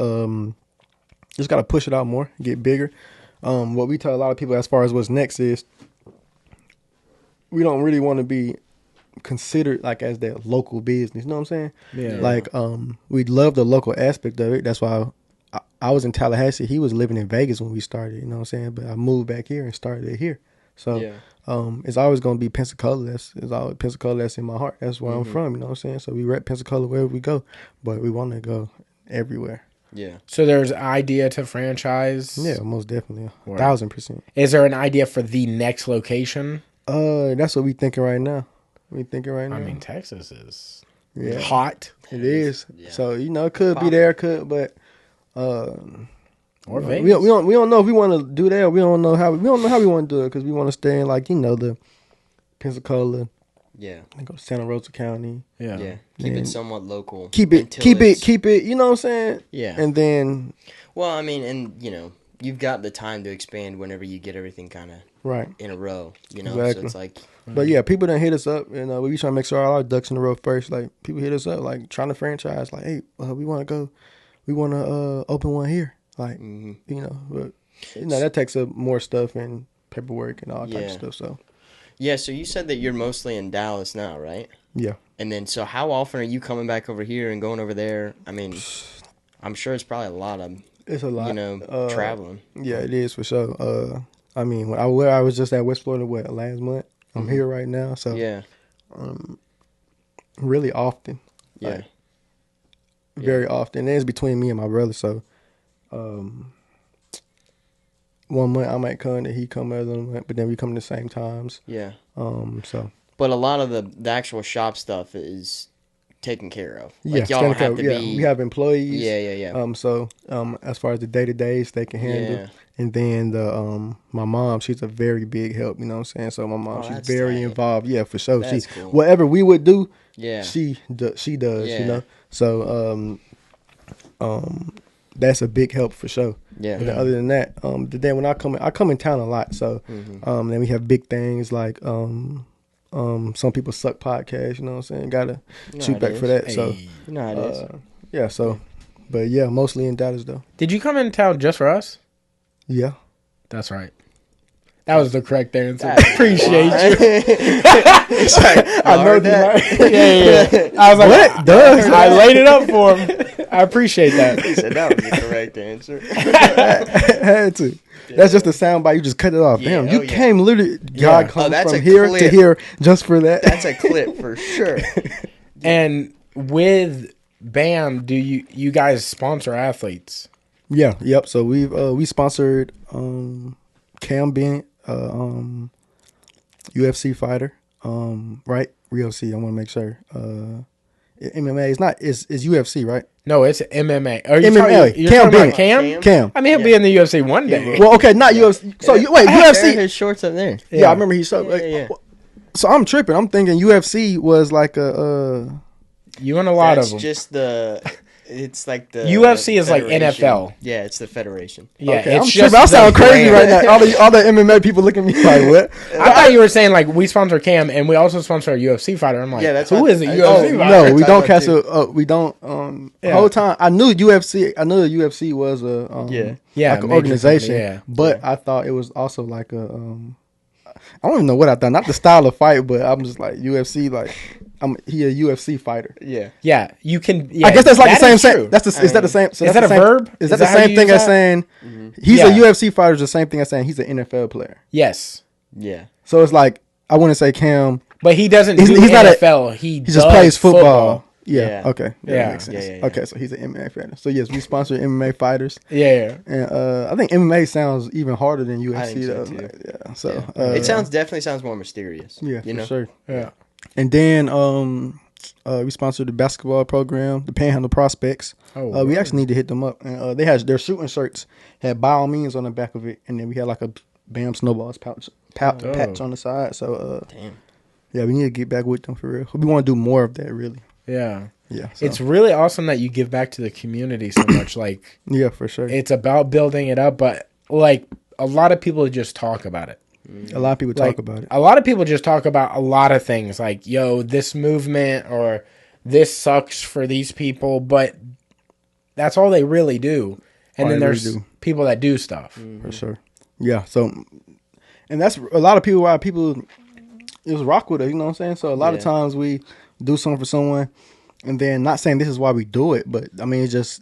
[SPEAKER 2] just got to push it out more, get bigger. What we tell a lot of people as far as what's next is we don't really want to be considered like as that local business, you know what I'm saying?
[SPEAKER 1] Yeah.
[SPEAKER 2] Like, we love the local aspect of it. That's why I was in Tallahassee. He was living in Vegas when we started, you know what I'm saying? But I moved back here and started it here. So it's always going to be Pensacola. It's always Pensacola that's in my heart. That's where I'm from, you know what I'm saying? So we rep Pensacola wherever we go, but we want to go everywhere.
[SPEAKER 3] Yeah.
[SPEAKER 1] So there's an idea to franchise.
[SPEAKER 2] Yeah, most definitely, 1,000%.
[SPEAKER 1] Is there an idea for the next location?
[SPEAKER 2] That's what we thinking right now.
[SPEAKER 1] I mean, Texas is hot.
[SPEAKER 2] It is.
[SPEAKER 3] Yeah.
[SPEAKER 2] So it could be there, but
[SPEAKER 1] Or Vegas.
[SPEAKER 2] we don't know if we want to do that. We don't know how we want to do it because we want to stay in the Pensacola.
[SPEAKER 3] Yeah.
[SPEAKER 2] And go to Santa Rosa County.
[SPEAKER 3] Yeah. Keep it somewhat local.
[SPEAKER 2] Keep it. You know what I'm saying?
[SPEAKER 3] Yeah.
[SPEAKER 2] And then.
[SPEAKER 3] Well, I mean, and you've got the time to expand whenever you get everything kind of
[SPEAKER 2] right
[SPEAKER 3] in a row.
[SPEAKER 2] Exactly.
[SPEAKER 3] So it's like.
[SPEAKER 2] But yeah, people done hit us up, and we be trying to make sure all our ducks in a row first. Like people hit us up, like trying to franchise, like, hey, we want to open one here, like but that takes up more stuff and paperwork and all types of stuff. So
[SPEAKER 3] yeah, so you said that you're mostly in Dallas now, right?
[SPEAKER 2] Yeah.
[SPEAKER 3] And then, so how often are you coming back over here and going over there? I mean, I'm sure it's probably a lot of.
[SPEAKER 2] It's a lot,
[SPEAKER 3] traveling.
[SPEAKER 2] Yeah, it is for sure. I mean, when I was just at West Florida last month. I'm here right now, so
[SPEAKER 3] yeah,
[SPEAKER 2] really often, very often. And it's between me and my brother. So, 1 month I might come, and he come other month, but then we come at the same times.
[SPEAKER 3] Yeah.
[SPEAKER 2] So.
[SPEAKER 3] But a lot of the actual shop stuff is taken care of.
[SPEAKER 2] Like,
[SPEAKER 3] y'all don't have to be.
[SPEAKER 2] We have employees.
[SPEAKER 3] Yeah.
[SPEAKER 2] So, as far as the day-to-days, they can handle.
[SPEAKER 3] Yeah.
[SPEAKER 2] And then my mom, she's a very big help, you know what I'm saying? So my mom, she's very involved. Yeah, for sure.
[SPEAKER 3] That's cool.
[SPEAKER 2] Whatever we would do,
[SPEAKER 3] yeah,
[SPEAKER 2] she does, So that's a big help for sure.
[SPEAKER 3] Yeah.
[SPEAKER 2] But other than that, then when I come in town a lot. So then we have big things like some people suck podcasts, you know what I'm saying? Gotta shoot back for that. Hey. So
[SPEAKER 3] you know how it is.
[SPEAKER 2] Yeah, so but yeah, mostly in Dallas though.
[SPEAKER 1] Did you come in town just for us?
[SPEAKER 2] Yeah.
[SPEAKER 1] That's right. That was the correct answer. Appreciate you.
[SPEAKER 2] I know that.
[SPEAKER 1] Yeah. I was like, what? I laid it up for him. I appreciate that.
[SPEAKER 3] He said that was the correct answer.
[SPEAKER 2] Had to. That's just a soundbite. You just cut it off.
[SPEAKER 3] Yeah,
[SPEAKER 2] Damn, you came literally. God comes from here
[SPEAKER 3] clip.
[SPEAKER 2] to here just for that.
[SPEAKER 3] That's a clip for sure.
[SPEAKER 1] And with BAM, do you guys sponsor athletes?
[SPEAKER 2] Yeah. Yep. So we sponsored Cam Bennett, UFC fighter. Right? Real C. I want to make sure. MMA. It's UFC, right?
[SPEAKER 1] No, it's MMA. Are
[SPEAKER 2] you MMA.
[SPEAKER 1] You're talking about Cam?
[SPEAKER 2] I
[SPEAKER 1] mean, he'll be in the UFC one day.
[SPEAKER 2] Well, okay, not UFC. So wait, UFC.
[SPEAKER 3] His shorts up there.
[SPEAKER 2] Yeah, I remember he showed. So I'm tripping. I'm thinking UFC was like a.
[SPEAKER 1] You in a lot of them.
[SPEAKER 3] It's like the
[SPEAKER 1] UFC is
[SPEAKER 3] federation.
[SPEAKER 1] like NFL.
[SPEAKER 3] Yeah, it's the federation.
[SPEAKER 1] Yeah,
[SPEAKER 2] okay,
[SPEAKER 1] it's
[SPEAKER 2] I'm
[SPEAKER 1] just
[SPEAKER 2] tripping. I sound crazy right now. All the MMA people look at me like, what?
[SPEAKER 1] I thought you were saying like we sponsor Cam and we also sponsor a UFC fighter. I'm like,
[SPEAKER 3] yeah, that's
[SPEAKER 1] who is a UFC fighter?
[SPEAKER 2] No, we don't cancel. We don't. The whole time I knew UFC. I knew the UFC was a like an organization.
[SPEAKER 1] Company,
[SPEAKER 2] but I thought it was also like a. I don't even know what I thought. Not the style of fight, but I'm just like UFC. Like he a UFC fighter.
[SPEAKER 1] Yeah. You can. Yeah,
[SPEAKER 2] I guess that's like the same. Is that the same? So
[SPEAKER 1] is that a verb?
[SPEAKER 2] Is that the same thing as saying he's a UFC fighter? Is the same thing as saying he's an NFL player?
[SPEAKER 1] Yes.
[SPEAKER 3] Yeah.
[SPEAKER 2] So it's like I wouldn't say Cam,
[SPEAKER 1] but he doesn't. He's not NFL. He
[SPEAKER 2] just plays football. Yeah. Okay.
[SPEAKER 1] Yeah.
[SPEAKER 2] Makes sense. Yeah. Okay. So he's an MMA fighter. So yes, we sponsor MMA fighters.
[SPEAKER 1] Yeah.
[SPEAKER 2] And I think MMA sounds even harder than UFC.
[SPEAKER 3] I think so
[SPEAKER 2] though.
[SPEAKER 3] too.
[SPEAKER 2] Yeah. So
[SPEAKER 3] it definitely sounds more mysterious.
[SPEAKER 2] Yeah. For sure.
[SPEAKER 1] Yeah.
[SPEAKER 2] And then we sponsored the basketball program, the Panhandle Prospects. We actually need to hit them up. And they had their shooting shirts had by all means on the back of it, and then we had like a BAM SnoBalls patch on the side. So
[SPEAKER 3] damn.
[SPEAKER 2] Yeah, we need to get back with them for real. We want to do more of that, really.
[SPEAKER 1] Yeah.
[SPEAKER 2] Yeah.
[SPEAKER 1] So. It's really awesome that you give back to the community so much. Like,
[SPEAKER 2] yeah, for sure.
[SPEAKER 1] It's about building it up, but like a lot of people just talk about it.
[SPEAKER 2] A lot of people talk about it.
[SPEAKER 1] A lot of people just talk about a lot of things like, yo, this movement or this sucks for these people, but that's all they really do. And then there's people that do stuff.
[SPEAKER 2] For sure. Yeah. So, and that's a lot of people, why people just rock with us, you know what I'm saying? So a lot of times we do something for someone and then not saying this is why we do it, but I mean, it's just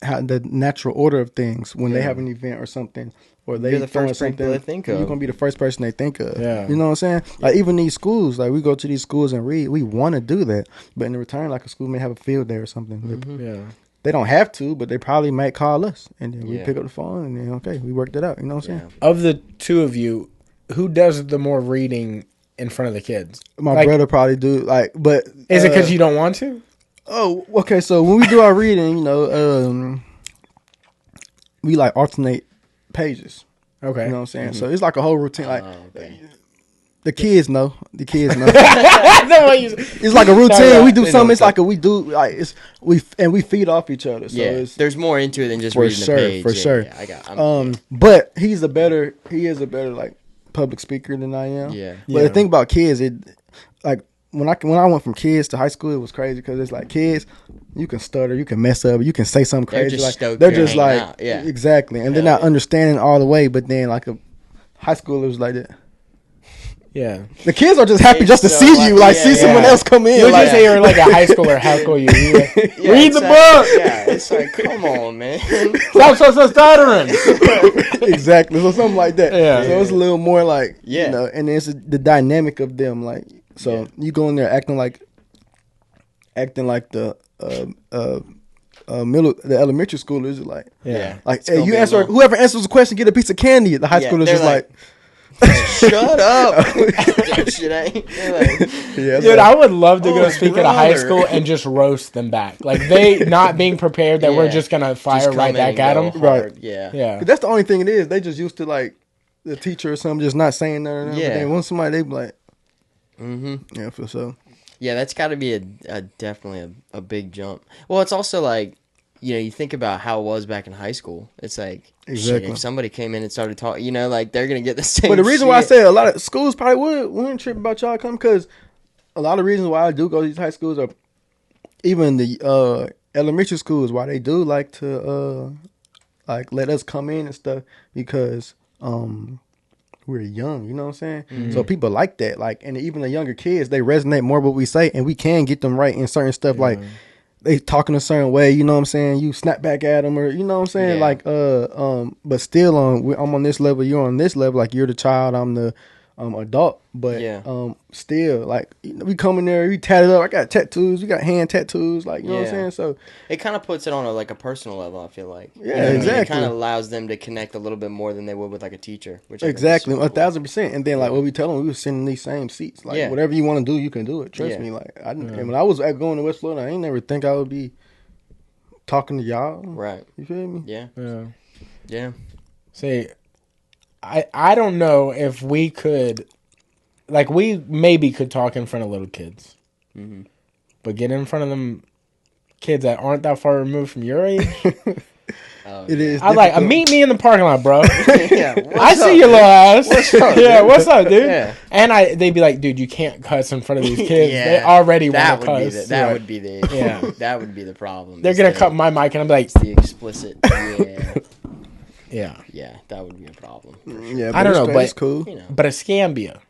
[SPEAKER 2] how the natural order of things when they have an event or something. Or
[SPEAKER 3] you're the first people they think of.
[SPEAKER 2] You're going to be the first person they think of.
[SPEAKER 1] Yeah.
[SPEAKER 2] You know what I'm saying? Like, even these schools, like, we go to these schools and read. We want to do that. But in return, like, a school may have a field day or something.
[SPEAKER 1] Yeah.
[SPEAKER 2] They don't have to, but they probably might call us, and then we
[SPEAKER 3] Yeah.
[SPEAKER 2] pick up the phone, and then okay, we worked it out. You know what I'm saying?
[SPEAKER 1] Of the two of you, who does the more reading in front of the kids?
[SPEAKER 2] My brother probably do but
[SPEAKER 1] is it because you don't want to?
[SPEAKER 2] Oh, okay. So when we do our reading, we like alternate pages.
[SPEAKER 1] Okay.
[SPEAKER 2] You know what I'm saying? So it's like a whole routine. Like
[SPEAKER 3] Okay.
[SPEAKER 2] the kids know. The kids know.
[SPEAKER 1] It's
[SPEAKER 2] It's like a routine. We do
[SPEAKER 1] They
[SPEAKER 2] something.
[SPEAKER 1] know
[SPEAKER 2] It's like we do like we feed off each other. So it's
[SPEAKER 3] there's more into it than just
[SPEAKER 2] For
[SPEAKER 3] reading
[SPEAKER 2] sure,
[SPEAKER 3] the page.
[SPEAKER 2] for sure.
[SPEAKER 3] Yeah, I'm,
[SPEAKER 2] but he is a better like public speaker than I am.
[SPEAKER 3] Yeah.
[SPEAKER 2] But the thing about kids, it like when I went from kids to high school, it was crazy because it's like kids, you can stutter, you can mess up, you can say something
[SPEAKER 3] They're
[SPEAKER 2] crazy.
[SPEAKER 3] just
[SPEAKER 2] Like
[SPEAKER 3] stoked
[SPEAKER 2] they're
[SPEAKER 3] to
[SPEAKER 2] just
[SPEAKER 3] hang
[SPEAKER 2] like
[SPEAKER 3] out. Yeah.
[SPEAKER 2] exactly, and they're
[SPEAKER 3] Hell
[SPEAKER 2] not
[SPEAKER 3] yeah.
[SPEAKER 2] understanding all the way. But then like a high schooler was like that.
[SPEAKER 1] Yeah.
[SPEAKER 2] The kids are just happy
[SPEAKER 3] It's
[SPEAKER 2] just to
[SPEAKER 3] so
[SPEAKER 2] see
[SPEAKER 3] like-
[SPEAKER 2] you, like
[SPEAKER 3] yeah,
[SPEAKER 2] see someone
[SPEAKER 1] yeah.
[SPEAKER 2] else come in.
[SPEAKER 1] You
[SPEAKER 2] like,
[SPEAKER 1] just say you're like a high schooler heckle you. You're like,
[SPEAKER 3] Yeah,
[SPEAKER 1] read the
[SPEAKER 3] it's like-
[SPEAKER 1] book.
[SPEAKER 3] Yeah, it's like, come on, man.
[SPEAKER 1] Stop stuttering.
[SPEAKER 2] exactly, so something like that.
[SPEAKER 1] Yeah.
[SPEAKER 2] So it's a little more like
[SPEAKER 3] Yeah.
[SPEAKER 2] and it's the dynamic of them. Like so, you go in there acting like the the elementary schoolers are like.
[SPEAKER 1] Yeah.
[SPEAKER 2] Like,
[SPEAKER 3] It's
[SPEAKER 2] hey,
[SPEAKER 3] gonna
[SPEAKER 2] you
[SPEAKER 3] be a
[SPEAKER 2] answer
[SPEAKER 3] little-
[SPEAKER 2] whoever answers the question get a piece of candy. The high
[SPEAKER 3] Yeah,
[SPEAKER 2] schoolers
[SPEAKER 3] they're
[SPEAKER 2] just like,
[SPEAKER 3] Shut up. That shit ain't. They're like,
[SPEAKER 2] yeah,
[SPEAKER 1] Dude, I would love to go
[SPEAKER 3] Oh,
[SPEAKER 1] speak at a high
[SPEAKER 3] brother.
[SPEAKER 1] school and just roast them back. Like they not being prepared that we're
[SPEAKER 3] Yeah.
[SPEAKER 1] just gonna
[SPEAKER 3] just
[SPEAKER 1] fire
[SPEAKER 3] come
[SPEAKER 1] right
[SPEAKER 3] in
[SPEAKER 1] back
[SPEAKER 3] and
[SPEAKER 1] at
[SPEAKER 3] go
[SPEAKER 1] them.
[SPEAKER 2] Right.
[SPEAKER 3] hard. Yeah.
[SPEAKER 1] Yeah.
[SPEAKER 2] that's the only thing it is. They just used to like the teacher or something just not saying nothing.
[SPEAKER 3] Yeah.
[SPEAKER 2] But then once somebody they be like,
[SPEAKER 3] Mm-hmm.
[SPEAKER 2] yeah, for sure.
[SPEAKER 3] Yeah, that's got to be a definitely a big jump. Well, it's also like, you think about how it was back in high school. It's like, shit,
[SPEAKER 2] Exactly.
[SPEAKER 3] if somebody came in and started talking, like they're gonna get the same.
[SPEAKER 2] But the reason why I
[SPEAKER 3] shit.
[SPEAKER 2] say a lot of schools probably wouldn't trip about y'all coming because a lot of reasons why I do go to these high schools are even the elementary schools why they do like to like let us come in and stuff because we're young, you know what I'm saying? So people like that, like, and even the younger kids, they resonate more with what we say, and we can get them right in certain stuff, like they talking a certain way, you know what I'm saying? You snap back at them, or you know what I'm saying?
[SPEAKER 3] Yeah.
[SPEAKER 2] Like, but still I'm on this level, you're on this level, like you're the child, I'm the adult, but still, like, we come in there, we tatted up, I got tattoos, we got hand tattoos, like, you know what I'm saying? So
[SPEAKER 3] it kind of puts it on a personal level. I feel like,
[SPEAKER 2] Yeah,
[SPEAKER 3] You know what I mean? It
[SPEAKER 2] exactly.
[SPEAKER 3] kind of allows them to connect a little bit more than they would with like a teacher. Which I think is
[SPEAKER 2] exactly,
[SPEAKER 3] super cool.
[SPEAKER 2] 1,000%. And then like what we tell them, we was sitting in these same seats, like whatever you want to do, you can do it. Trust
[SPEAKER 3] Yeah.
[SPEAKER 2] me, like and when I was going to West Florida, I ain't never think I would be talking to y'all.
[SPEAKER 3] Right.
[SPEAKER 2] You feel me?
[SPEAKER 3] Yeah.
[SPEAKER 1] Yeah.
[SPEAKER 3] Yeah.
[SPEAKER 1] See, I don't know if we could, like, we maybe could talk in front of little kids, but get in front of them kids that aren't that far removed from your age.
[SPEAKER 3] Oh,
[SPEAKER 2] It is.
[SPEAKER 1] I like
[SPEAKER 2] difficult.
[SPEAKER 1] meet me in the parking lot, bro.
[SPEAKER 3] yeah.
[SPEAKER 1] I see your little ass.
[SPEAKER 3] What's up,
[SPEAKER 1] yeah,
[SPEAKER 3] dude?
[SPEAKER 1] what's up, dude?
[SPEAKER 3] Yeah.
[SPEAKER 1] And they'd be like, dude, you can't cuss in front of these kids.
[SPEAKER 3] Yeah.
[SPEAKER 1] They already
[SPEAKER 3] That
[SPEAKER 1] want to
[SPEAKER 3] would be
[SPEAKER 1] cuss.
[SPEAKER 3] that
[SPEAKER 1] Right.
[SPEAKER 3] would be the issue.
[SPEAKER 1] Yeah.
[SPEAKER 3] That would be the problem.
[SPEAKER 1] They're
[SPEAKER 3] is
[SPEAKER 1] gonna
[SPEAKER 3] the-
[SPEAKER 1] cut my mic, and I'm like,
[SPEAKER 3] the explicit. Yeah.
[SPEAKER 1] yeah.
[SPEAKER 3] Yeah. That would be a problem.
[SPEAKER 2] Yeah,
[SPEAKER 1] I don't
[SPEAKER 2] it's
[SPEAKER 1] know,
[SPEAKER 2] great,
[SPEAKER 1] but
[SPEAKER 2] it's cool.
[SPEAKER 3] You know.
[SPEAKER 1] But Escambia,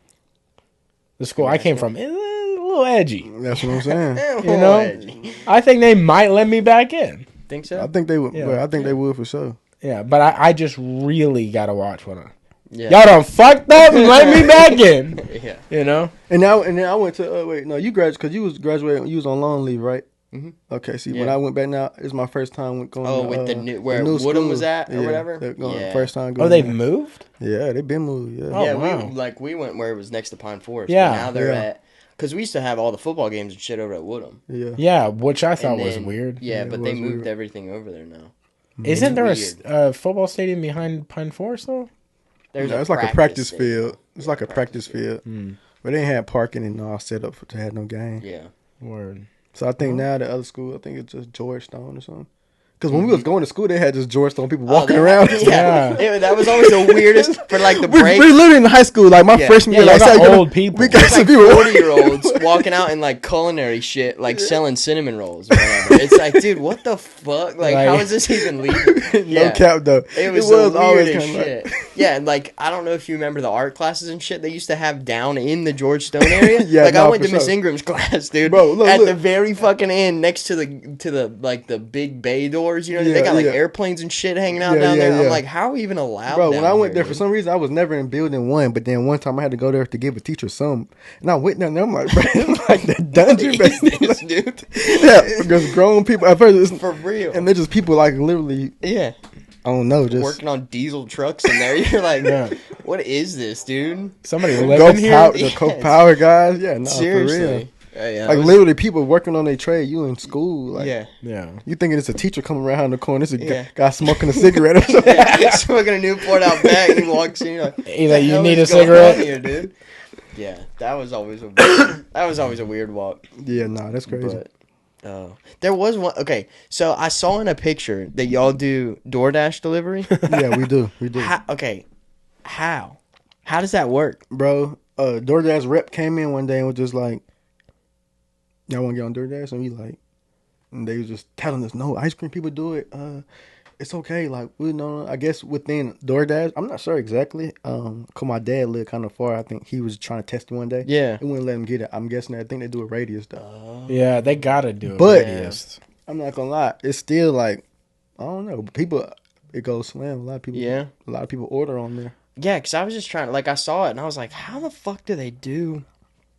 [SPEAKER 1] the school I came from, is a little edgy.
[SPEAKER 2] That's what I'm saying.
[SPEAKER 1] You know, I think they might let me back in.
[SPEAKER 3] Think so?
[SPEAKER 2] I think they would.
[SPEAKER 1] Yeah.
[SPEAKER 2] Well, I think they would for sure.
[SPEAKER 1] Yeah, but I just really gotta watch one.
[SPEAKER 3] Yeah.
[SPEAKER 1] Y'all done fucked up and let me back in.
[SPEAKER 3] Yeah.
[SPEAKER 1] You know?
[SPEAKER 2] And then I went to wait, no, you graduated because you was graduating. You was on loan leave, right?
[SPEAKER 3] Mhm.
[SPEAKER 2] Okay. See,
[SPEAKER 3] Yeah.
[SPEAKER 2] when I went back now, it's my first time going.
[SPEAKER 3] Oh,
[SPEAKER 2] to,
[SPEAKER 3] with the new where
[SPEAKER 2] new
[SPEAKER 3] Woodham
[SPEAKER 2] school.
[SPEAKER 3] was at or
[SPEAKER 2] Yeah,
[SPEAKER 3] whatever.
[SPEAKER 2] they're going,
[SPEAKER 3] Yeah.
[SPEAKER 2] First time going.
[SPEAKER 1] Oh, they've
[SPEAKER 2] there.
[SPEAKER 1] moved?
[SPEAKER 2] Yeah, they've been moved. Yeah.
[SPEAKER 1] Oh,
[SPEAKER 3] Yeah,
[SPEAKER 1] wow.
[SPEAKER 3] we went where it was next to Pine Forest.
[SPEAKER 1] Yeah.
[SPEAKER 3] But now they're
[SPEAKER 2] Yeah.
[SPEAKER 3] at because we used to have all the football games and shit over at Woodham.
[SPEAKER 2] Yeah.
[SPEAKER 1] Yeah, which I thought
[SPEAKER 3] And
[SPEAKER 1] was
[SPEAKER 3] then-
[SPEAKER 1] weird.
[SPEAKER 3] Yeah,
[SPEAKER 2] Yeah,
[SPEAKER 3] but
[SPEAKER 2] it
[SPEAKER 3] they
[SPEAKER 2] was
[SPEAKER 3] moved
[SPEAKER 2] weird.
[SPEAKER 3] everything over there now.
[SPEAKER 1] Isn't there
[SPEAKER 3] It's
[SPEAKER 1] a football stadium behind Pine Forest, though?
[SPEAKER 3] There's
[SPEAKER 2] No, it's like a practice
[SPEAKER 3] stadium.
[SPEAKER 2] field. It's like a practice field. But they ain't had parking and all set up to have no game.
[SPEAKER 3] Yeah.
[SPEAKER 1] Word.
[SPEAKER 2] So I think now the other school, I think it's just Georgetown or something. Because when we was going to school, they had just Georgetown people walking around.
[SPEAKER 3] Yeah. That was always the weirdest for like the
[SPEAKER 2] we
[SPEAKER 3] break.
[SPEAKER 2] literally in high school, like my
[SPEAKER 3] Yeah.
[SPEAKER 2] freshman year,
[SPEAKER 1] Yeah,
[SPEAKER 2] like
[SPEAKER 1] y'all got
[SPEAKER 2] so
[SPEAKER 1] old people.
[SPEAKER 2] We got
[SPEAKER 3] It's
[SPEAKER 2] some
[SPEAKER 3] like
[SPEAKER 2] people
[SPEAKER 3] 40-year-olds walking out in like culinary shit, like selling cinnamon rolls or whatever. It's like, dude, what the fuck? Like, how is this even legal?
[SPEAKER 2] No cap though.
[SPEAKER 3] It was the
[SPEAKER 2] always
[SPEAKER 3] weirdest
[SPEAKER 2] kinda
[SPEAKER 3] shit. Yeah, and like I don't know if you remember the art classes and shit they used to have down in the George Stone area.
[SPEAKER 2] Yeah,
[SPEAKER 3] like I
[SPEAKER 2] no,
[SPEAKER 3] went
[SPEAKER 2] for
[SPEAKER 3] to Miss
[SPEAKER 2] sure.
[SPEAKER 3] Ingram's class, dude.
[SPEAKER 2] Bro, look,
[SPEAKER 3] at
[SPEAKER 2] look.
[SPEAKER 3] the very fucking end, next to the like the big bay door towers. You know, they got like airplanes and shit hanging out down there. I'm like, how are we even allowed?
[SPEAKER 2] Bro, when I went there, for some reason, I was never in building 1. But then one time I had to go there to give a teacher some, and I went down there. I'm like, bro, it's like the dungeon, basically, dude. Yeah, because grown people at first, it's,
[SPEAKER 3] for real,
[SPEAKER 2] and they're just people like literally.
[SPEAKER 3] Yeah.
[SPEAKER 2] I don't know, just
[SPEAKER 3] working on diesel trucks in there. You're like, what is this, dude?
[SPEAKER 1] Somebody living here?
[SPEAKER 2] The power guys? Yeah, no,
[SPEAKER 3] seriously.
[SPEAKER 2] For real. Like literally people working on their trade. You in school, like you thinking it's a teacher coming around the corner? It's a guy smoking a cigarette or something.
[SPEAKER 3] Smoking a Newport out back. And he walks in. You're like,
[SPEAKER 1] either you need a cigarette,
[SPEAKER 3] here, dude. Yeah, that was always a weird walk.
[SPEAKER 2] Yeah, nah, that's crazy.
[SPEAKER 3] But, there was one. Okay, so I saw in a picture that y'all do DoorDash delivery.
[SPEAKER 2] Yeah, we do.
[SPEAKER 3] How does that work,
[SPEAKER 2] bro? DoorDash rep came in one day and was just like, y'all want to get on DoorDash? And we like, and they was just telling us, no, ice cream people do it. It's okay. Like, we know, I guess within DoorDash, I'm not sure exactly. Cause my dad lived kind of far. I think he was trying to test it one day.
[SPEAKER 3] Yeah.
[SPEAKER 2] It wouldn't let him get it. I'm guessing I think they do a radius though.
[SPEAKER 1] Yeah, they gotta do a radius.
[SPEAKER 2] I'm not gonna lie. It's still like, I don't know. People, it goes slam. A lot of people order on there.
[SPEAKER 3] Yeah, because I was just trying to, like, I saw it and I was like, how the fuck do they do?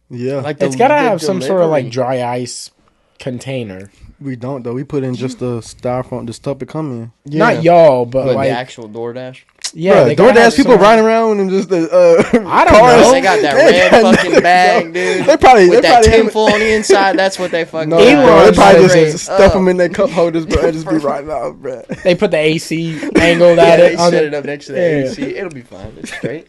[SPEAKER 2] Yeah.
[SPEAKER 3] Like
[SPEAKER 1] it's gotta have some sort of like dry ice container.
[SPEAKER 2] We don't though. We put in just the styrofoam, the stuff to come in.
[SPEAKER 1] Yeah. Not y'all, but like
[SPEAKER 3] the actual DoorDash.
[SPEAKER 1] Yeah,
[SPEAKER 2] bro, DoorDash people riding around and just
[SPEAKER 3] I don't know. They got that red fucking bag, dude.
[SPEAKER 2] They probably
[SPEAKER 3] with that tinfoil on the inside. That's what they fucking.
[SPEAKER 2] They probably just stuff them in their cup holders, bro. And just be riding out, bro.
[SPEAKER 1] They put the AC angled at it.
[SPEAKER 3] They set it up next to the AC. It'll be fine. It's straight.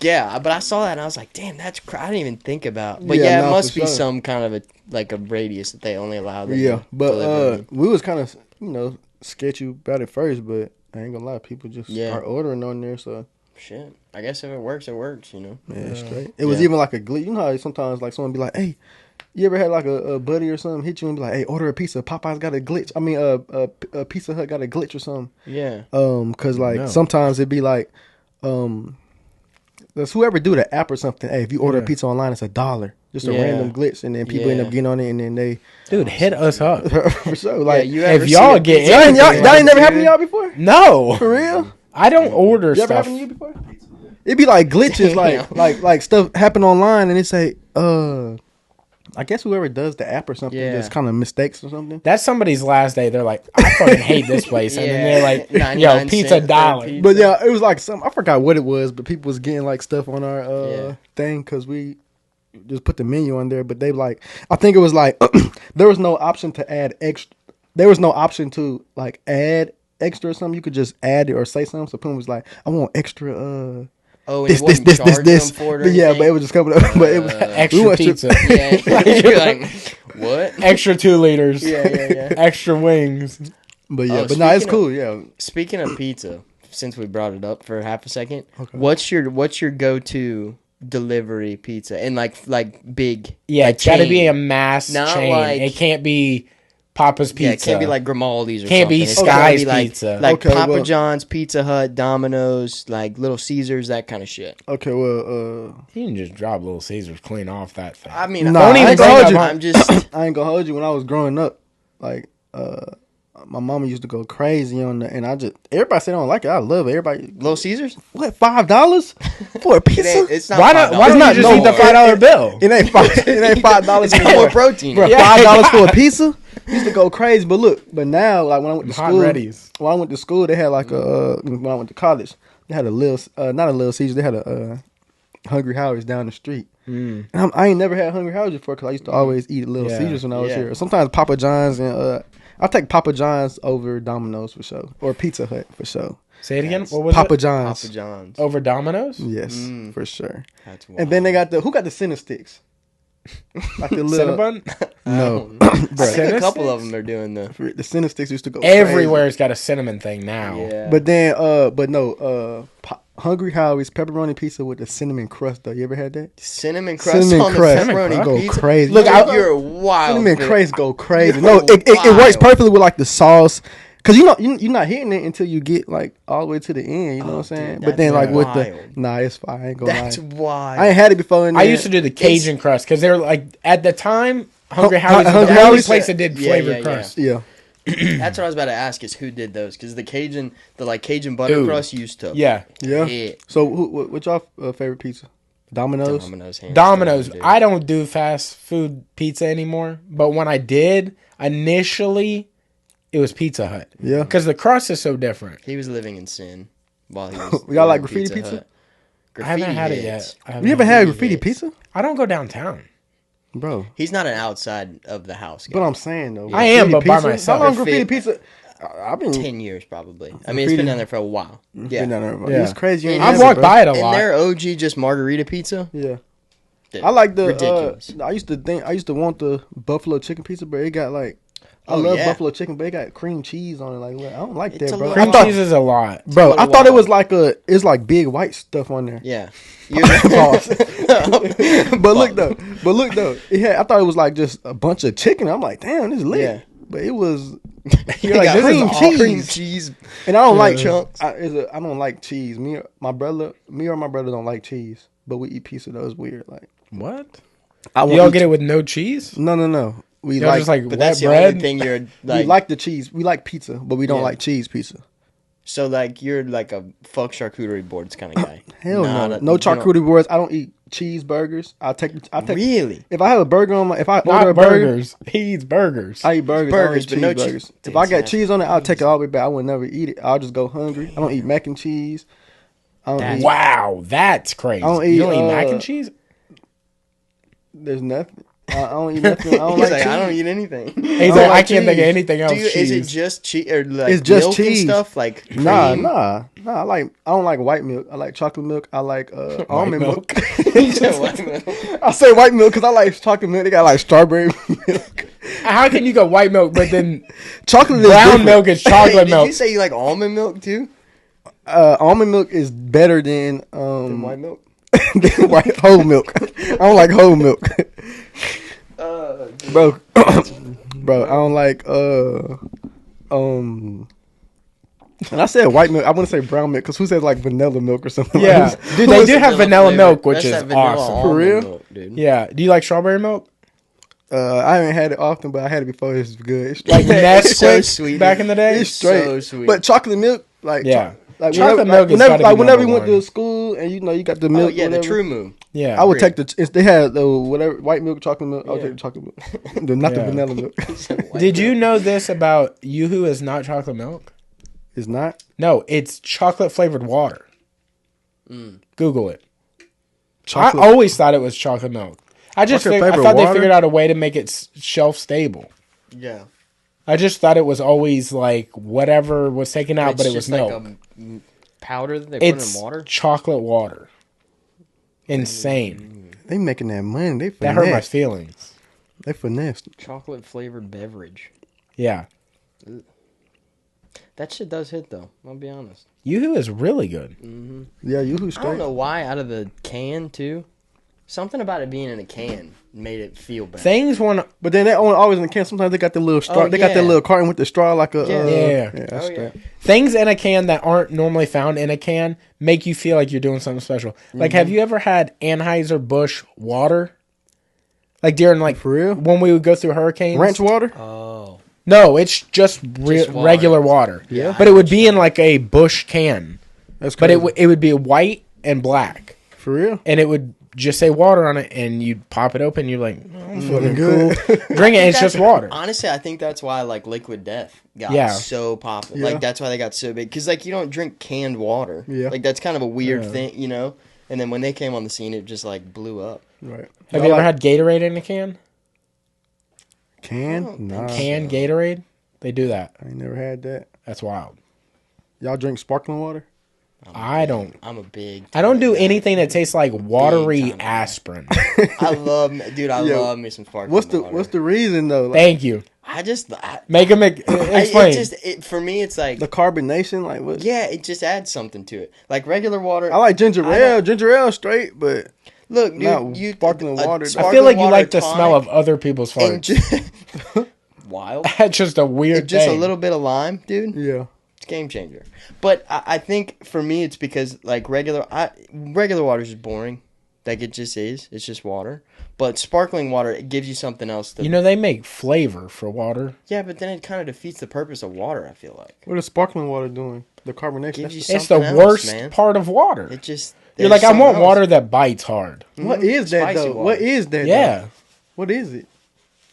[SPEAKER 3] Yeah, but I saw that and I was like, damn, that's I didn't even think about. But it must be some kind of a radius that they only allow them.
[SPEAKER 2] Yeah, but we was kind of sketchy about it first, but I ain't gonna lie, people just start ordering on there. So
[SPEAKER 3] shit, I guess if it works, it works. You know.
[SPEAKER 2] Yeah, straight. It was even like a glitch. You know how sometimes like someone be like, hey. You ever had like a buddy or something hit you and be like, "Hey, order a pizza. Popeye's got a glitch. I mean, a Pizza Hut got a glitch or something."
[SPEAKER 3] Yeah.
[SPEAKER 2] Cause like sometimes it'd be like, That's whoever do the app or something. Hey, if you order a pizza online, it's $1. Just a random glitch, and then people end up getting on it, and then they
[SPEAKER 1] hit us up
[SPEAKER 2] for sure. Like
[SPEAKER 1] if y'all get
[SPEAKER 2] that ain't never happened to y'all before.
[SPEAKER 1] No,
[SPEAKER 2] for real.
[SPEAKER 1] I don't order
[SPEAKER 2] stuff. Ever happened to you before? It'd be like glitches, like stuff happen online, and it say, I guess whoever does the app or something just kind of mistakes or something.
[SPEAKER 1] That's somebody's last day. They're like, I fucking hate this place. And then they're like, yo, pizza $1.
[SPEAKER 2] But yeah, it was like I forgot what it was, but people was getting like stuff on our thing because we just put the menu on there. But they like, I think it was like, there was no option to add extra. There was no option to like add extra or something. You could just add it or say something. So people was like, I want extra, this. But yeah, but it was just coming up. But it was
[SPEAKER 1] extra pizza.
[SPEAKER 3] You're like, what?
[SPEAKER 1] Extra 2 liters.
[SPEAKER 3] Yeah.
[SPEAKER 1] Extra wings.
[SPEAKER 2] But yeah, but no, it's cool. Yeah.
[SPEAKER 3] Speaking of pizza, since we brought it up for half a second, what's your go-to delivery pizza and like big?
[SPEAKER 1] Yeah, it's got to be a mass chain. Like, it can't be Papa's Pizza.
[SPEAKER 3] Yeah, it can't be like Grimaldi's or
[SPEAKER 1] can't
[SPEAKER 3] something.
[SPEAKER 1] Be Sky's Pizza.
[SPEAKER 3] Like Papa John's, Pizza Hut, Domino's, like Little Caesars, that kind of shit.
[SPEAKER 2] Okay, well,
[SPEAKER 1] you can just drop Little Caesars clean off that thing.
[SPEAKER 3] I mean,
[SPEAKER 2] don't even hold you.
[SPEAKER 3] I'm just.
[SPEAKER 2] I ain't gonna hold you. When I was growing up, like, my mama used to go crazy on the, and everybody said I don't like it. I love it. Everybody,
[SPEAKER 3] Little Caesars?
[SPEAKER 2] What, $5 for a pizza?
[SPEAKER 3] It's not.
[SPEAKER 1] Why don't you just eat the $5 bill?
[SPEAKER 2] It ain't $5.
[SPEAKER 3] It's more protein.
[SPEAKER 2] Bro, $5 for a pizza? Used to go crazy, but now, like when I went to school, they had like when I went to college, they had a little, not a Little Caesars, they had a Hungry Howie's down the street. And I ain't never had Hungry Howie's before because I used to always eat Little Caesars when I was here. Sometimes Papa John's and I'll take Papa John's over Domino's for sure, or Pizza Hut for sure.
[SPEAKER 1] Say it again. What was
[SPEAKER 2] Papa
[SPEAKER 1] it?
[SPEAKER 2] John's.
[SPEAKER 3] Papa John's
[SPEAKER 1] over Domino's.
[SPEAKER 2] Yes, for sure.
[SPEAKER 3] That's wild.
[SPEAKER 2] And then they got who got the Cinnamon sticks? Like the little
[SPEAKER 1] Cinnabon?
[SPEAKER 2] No,
[SPEAKER 3] I think a couple of them are doing the
[SPEAKER 2] Cinnamon sticks used to go
[SPEAKER 1] everywhere's got a cinnamon thing now.
[SPEAKER 2] Yeah. But then, Hungry Howie's pepperoni pizza with the cinnamon crust though. You ever had that?
[SPEAKER 3] Cinnamon crust on the pepperoni
[SPEAKER 2] go
[SPEAKER 3] pizza?
[SPEAKER 2] crazy.
[SPEAKER 3] Look, you're wild.
[SPEAKER 2] Cinnamon crust go crazy. No, it works perfectly with like the sauce. Cause you're not hitting it until you get like all the way to the end. You know what I'm saying? But then like with it's fine. I ain't gonna lie.
[SPEAKER 3] That's wild.
[SPEAKER 2] I ain't had it before.
[SPEAKER 1] I used to do the Cajun crust because they're like at the time Hungry Howie's was the only place that did flavored crust.
[SPEAKER 2] Yeah.
[SPEAKER 3] That's what I was about to ask. Is who did those? Because the Cajun butter crust used to.
[SPEAKER 1] Yeah.
[SPEAKER 3] Hit.
[SPEAKER 2] So what's your favorite pizza? Domino's.
[SPEAKER 1] Domino's. I don't do fast food pizza anymore, but when I did initially, it was Pizza Hut.
[SPEAKER 2] Yeah.
[SPEAKER 1] Because the crust is so different.
[SPEAKER 3] He was living in sin while he was.
[SPEAKER 2] We got like graffiti pizza.
[SPEAKER 1] I haven't had it yet.
[SPEAKER 2] You ever had graffiti pizza?
[SPEAKER 1] I don't go downtown.
[SPEAKER 2] Bro,
[SPEAKER 3] he's not an outside of the house guy.
[SPEAKER 2] But I'm saying though,
[SPEAKER 1] I am, but by myself.
[SPEAKER 2] How long graffiti pizza? I've been
[SPEAKER 3] 10 years probably. I mean, it's been down there for a while. Yeah,
[SPEAKER 2] been down there. It's crazy.
[SPEAKER 1] I've walked by it a lot.
[SPEAKER 3] And their OG just margarita pizza.
[SPEAKER 2] Yeah,
[SPEAKER 3] Dude,
[SPEAKER 2] I like the.
[SPEAKER 3] ridiculous.
[SPEAKER 2] I used to want the buffalo chicken pizza, but it got like. I love buffalo chicken, but it got cream cheese on it. Like, I don't like that, bro.
[SPEAKER 1] Cream cheese is a lot,
[SPEAKER 2] bro. I thought it was like it's like big white stuff on there.
[SPEAKER 3] Yeah.
[SPEAKER 2] But look though, I thought it was like just a bunch of chicken. I'm like, damn, this is lit. Yeah. But it was
[SPEAKER 3] like cream cheese,
[SPEAKER 2] and I don't like chunks. I don't like cheese. Me or my brother don't like cheese, but we eat pizza. That was weird. Like
[SPEAKER 1] what? You all get it with no cheese?
[SPEAKER 2] No. We
[SPEAKER 1] like
[SPEAKER 2] just like
[SPEAKER 1] but that's the bread?
[SPEAKER 3] Only thing you're
[SPEAKER 2] like. We like the cheese. We like pizza, but we don't like cheese pizza.
[SPEAKER 3] So like you're like a fuck charcuterie boards kind of guy.
[SPEAKER 2] Hell no, no charcuterie boards. I don't eat cheeseburgers. I take
[SPEAKER 3] really.
[SPEAKER 2] If I have a burger on if I
[SPEAKER 1] order
[SPEAKER 2] a
[SPEAKER 1] burgers, he eats burgers.
[SPEAKER 2] I eat burgers,
[SPEAKER 3] but no cheese.
[SPEAKER 2] If I got cheese on it, I'll take it all the way back. I would never eat it. I'll just go hungry. I don't eat mac and cheese.
[SPEAKER 1] Wow, that's crazy. You don't eat mac and cheese?
[SPEAKER 2] There's nothing. I don't eat nothing. I don't like cheese.
[SPEAKER 3] I don't eat anything.
[SPEAKER 1] He's like, I can't think of anything else.
[SPEAKER 3] Is it just cheese or like
[SPEAKER 2] it's just
[SPEAKER 3] milk
[SPEAKER 2] cheese
[SPEAKER 3] and stuff? Like cream?
[SPEAKER 2] Nah. I don't like white milk. I like chocolate milk. I like almond milk. I say white milk because I like chocolate milk. They got like strawberry milk.
[SPEAKER 1] How can you go white milk but then
[SPEAKER 2] chocolate
[SPEAKER 1] brown milk is chocolate milk?
[SPEAKER 3] Did you say you like almond milk too?
[SPEAKER 2] Almond milk is better than
[SPEAKER 3] white milk.
[SPEAKER 2] White whole milk. I don't like whole milk. Bro, I don't like and I said white milk. I want to say brown milk because who says like vanilla milk or something?
[SPEAKER 1] Yeah,
[SPEAKER 2] like
[SPEAKER 1] dude, they do have vanilla milk, which is awesome.
[SPEAKER 2] For real,
[SPEAKER 3] milk, dude.
[SPEAKER 1] Yeah. Do you like strawberry milk?
[SPEAKER 2] I haven't had it often, but I had it before. It's good. It's
[SPEAKER 1] like Nesquik
[SPEAKER 3] so sweet
[SPEAKER 1] back in the day.
[SPEAKER 2] It's straight,
[SPEAKER 3] so sweet.
[SPEAKER 2] But chocolate milk, like
[SPEAKER 1] like
[SPEAKER 2] chocolate milk. Whenever we went to school and you got the milk.
[SPEAKER 3] Oh yeah, the True Moon.
[SPEAKER 1] Yeah,
[SPEAKER 2] I would take they had the whatever white milk, chocolate milk. I would take the chocolate milk, not the vanilla milk.
[SPEAKER 1] Did you know this about Yoo-Hoo is not chocolate milk?
[SPEAKER 2] It's not.
[SPEAKER 1] No, it's chocolate flavored water. Google it.
[SPEAKER 2] Chocolate.
[SPEAKER 1] I always thought it was chocolate milk. I thought they figured out a way to make it shelf stable.
[SPEAKER 3] Yeah.
[SPEAKER 1] I just thought it was always like whatever was taken out, but it was milk.
[SPEAKER 3] Like a powder that they put in water.
[SPEAKER 1] Chocolate water. Insane.
[SPEAKER 2] They making that money.
[SPEAKER 1] That hurt my feelings.
[SPEAKER 2] They finessed.
[SPEAKER 3] Chocolate flavored beverage.
[SPEAKER 1] Yeah.
[SPEAKER 3] That shit does hit though. I'll be honest.
[SPEAKER 1] Yoo-Hoo is really good.
[SPEAKER 3] Mm-hmm.
[SPEAKER 2] Yeah, Yoo-Hoo's straight.
[SPEAKER 3] I don't know why out of the can too. Something about it being in a can made it feel better.
[SPEAKER 2] But then they always in the can. Sometimes they got the little straw. They got that little carton with the straw, like a
[SPEAKER 1] yeah. Things in a can that aren't normally found in a can make you feel like you're doing something special. Mm-hmm. Like, have you ever had Anheuser-Busch water? Like during
[SPEAKER 2] for real
[SPEAKER 1] when we would go through hurricanes.
[SPEAKER 2] Ranch water?
[SPEAKER 3] Oh.
[SPEAKER 1] No, it's just regular water.
[SPEAKER 2] Yeah,
[SPEAKER 1] but it would be in like a Busch can.
[SPEAKER 2] That's crazy.
[SPEAKER 1] But it would be white and black.
[SPEAKER 2] For real?
[SPEAKER 1] And it would just say water on it, and you'd pop it open, you're like, I'm feeling cool. Drink it, it's just water.
[SPEAKER 3] Honestly, I think that's why, like, Liquid Death got so popular. Yeah. Like, that's why they got so big. Because, like, you don't drink canned water. Yeah. Like, that's kind of a weird thing, you know? And then when they came on the scene, it just, like, blew up.
[SPEAKER 2] Right.
[SPEAKER 1] Have you ever had Gatorade in a can?
[SPEAKER 2] Can? Nah.
[SPEAKER 1] Canned Gatorade? They do that.
[SPEAKER 2] I ain't never had that.
[SPEAKER 1] That's wild.
[SPEAKER 2] Y'all drink sparkling water?
[SPEAKER 1] I don't.
[SPEAKER 3] I'm a big.
[SPEAKER 1] I don't do anything that tastes like watery aspirin.
[SPEAKER 3] I love me some sparkling water.
[SPEAKER 2] What's the reason though? Like,
[SPEAKER 1] Thank you.
[SPEAKER 2] Make
[SPEAKER 1] him explain.
[SPEAKER 3] For me, it's like
[SPEAKER 2] the carbonation. Like what?
[SPEAKER 3] Yeah, it just adds something to it. Like regular water.
[SPEAKER 2] I like ginger ale. Ginger ale straight, but
[SPEAKER 3] look, dude, you
[SPEAKER 2] sparkling water.
[SPEAKER 1] I feel like you like the smell of other people's farts.
[SPEAKER 3] Wild.
[SPEAKER 1] That's just a weird
[SPEAKER 3] just
[SPEAKER 1] thing.
[SPEAKER 3] A little bit of lime, dude.
[SPEAKER 2] Yeah.
[SPEAKER 3] Game changer. But I think for me it's because like regular water is boring. Like it just is. It's just water. But sparkling water, it gives you something else.
[SPEAKER 1] You know, they make flavor for water.
[SPEAKER 3] Yeah, but then it kind of defeats the purpose of water, I feel like.
[SPEAKER 2] What is sparkling water doing? The carbonation.
[SPEAKER 1] It's the worst part of water.
[SPEAKER 3] It just...
[SPEAKER 1] You're like, I want water that bites hard.
[SPEAKER 2] What is that, though?
[SPEAKER 3] Water.
[SPEAKER 2] What is that,
[SPEAKER 1] Yeah.
[SPEAKER 2] What is it?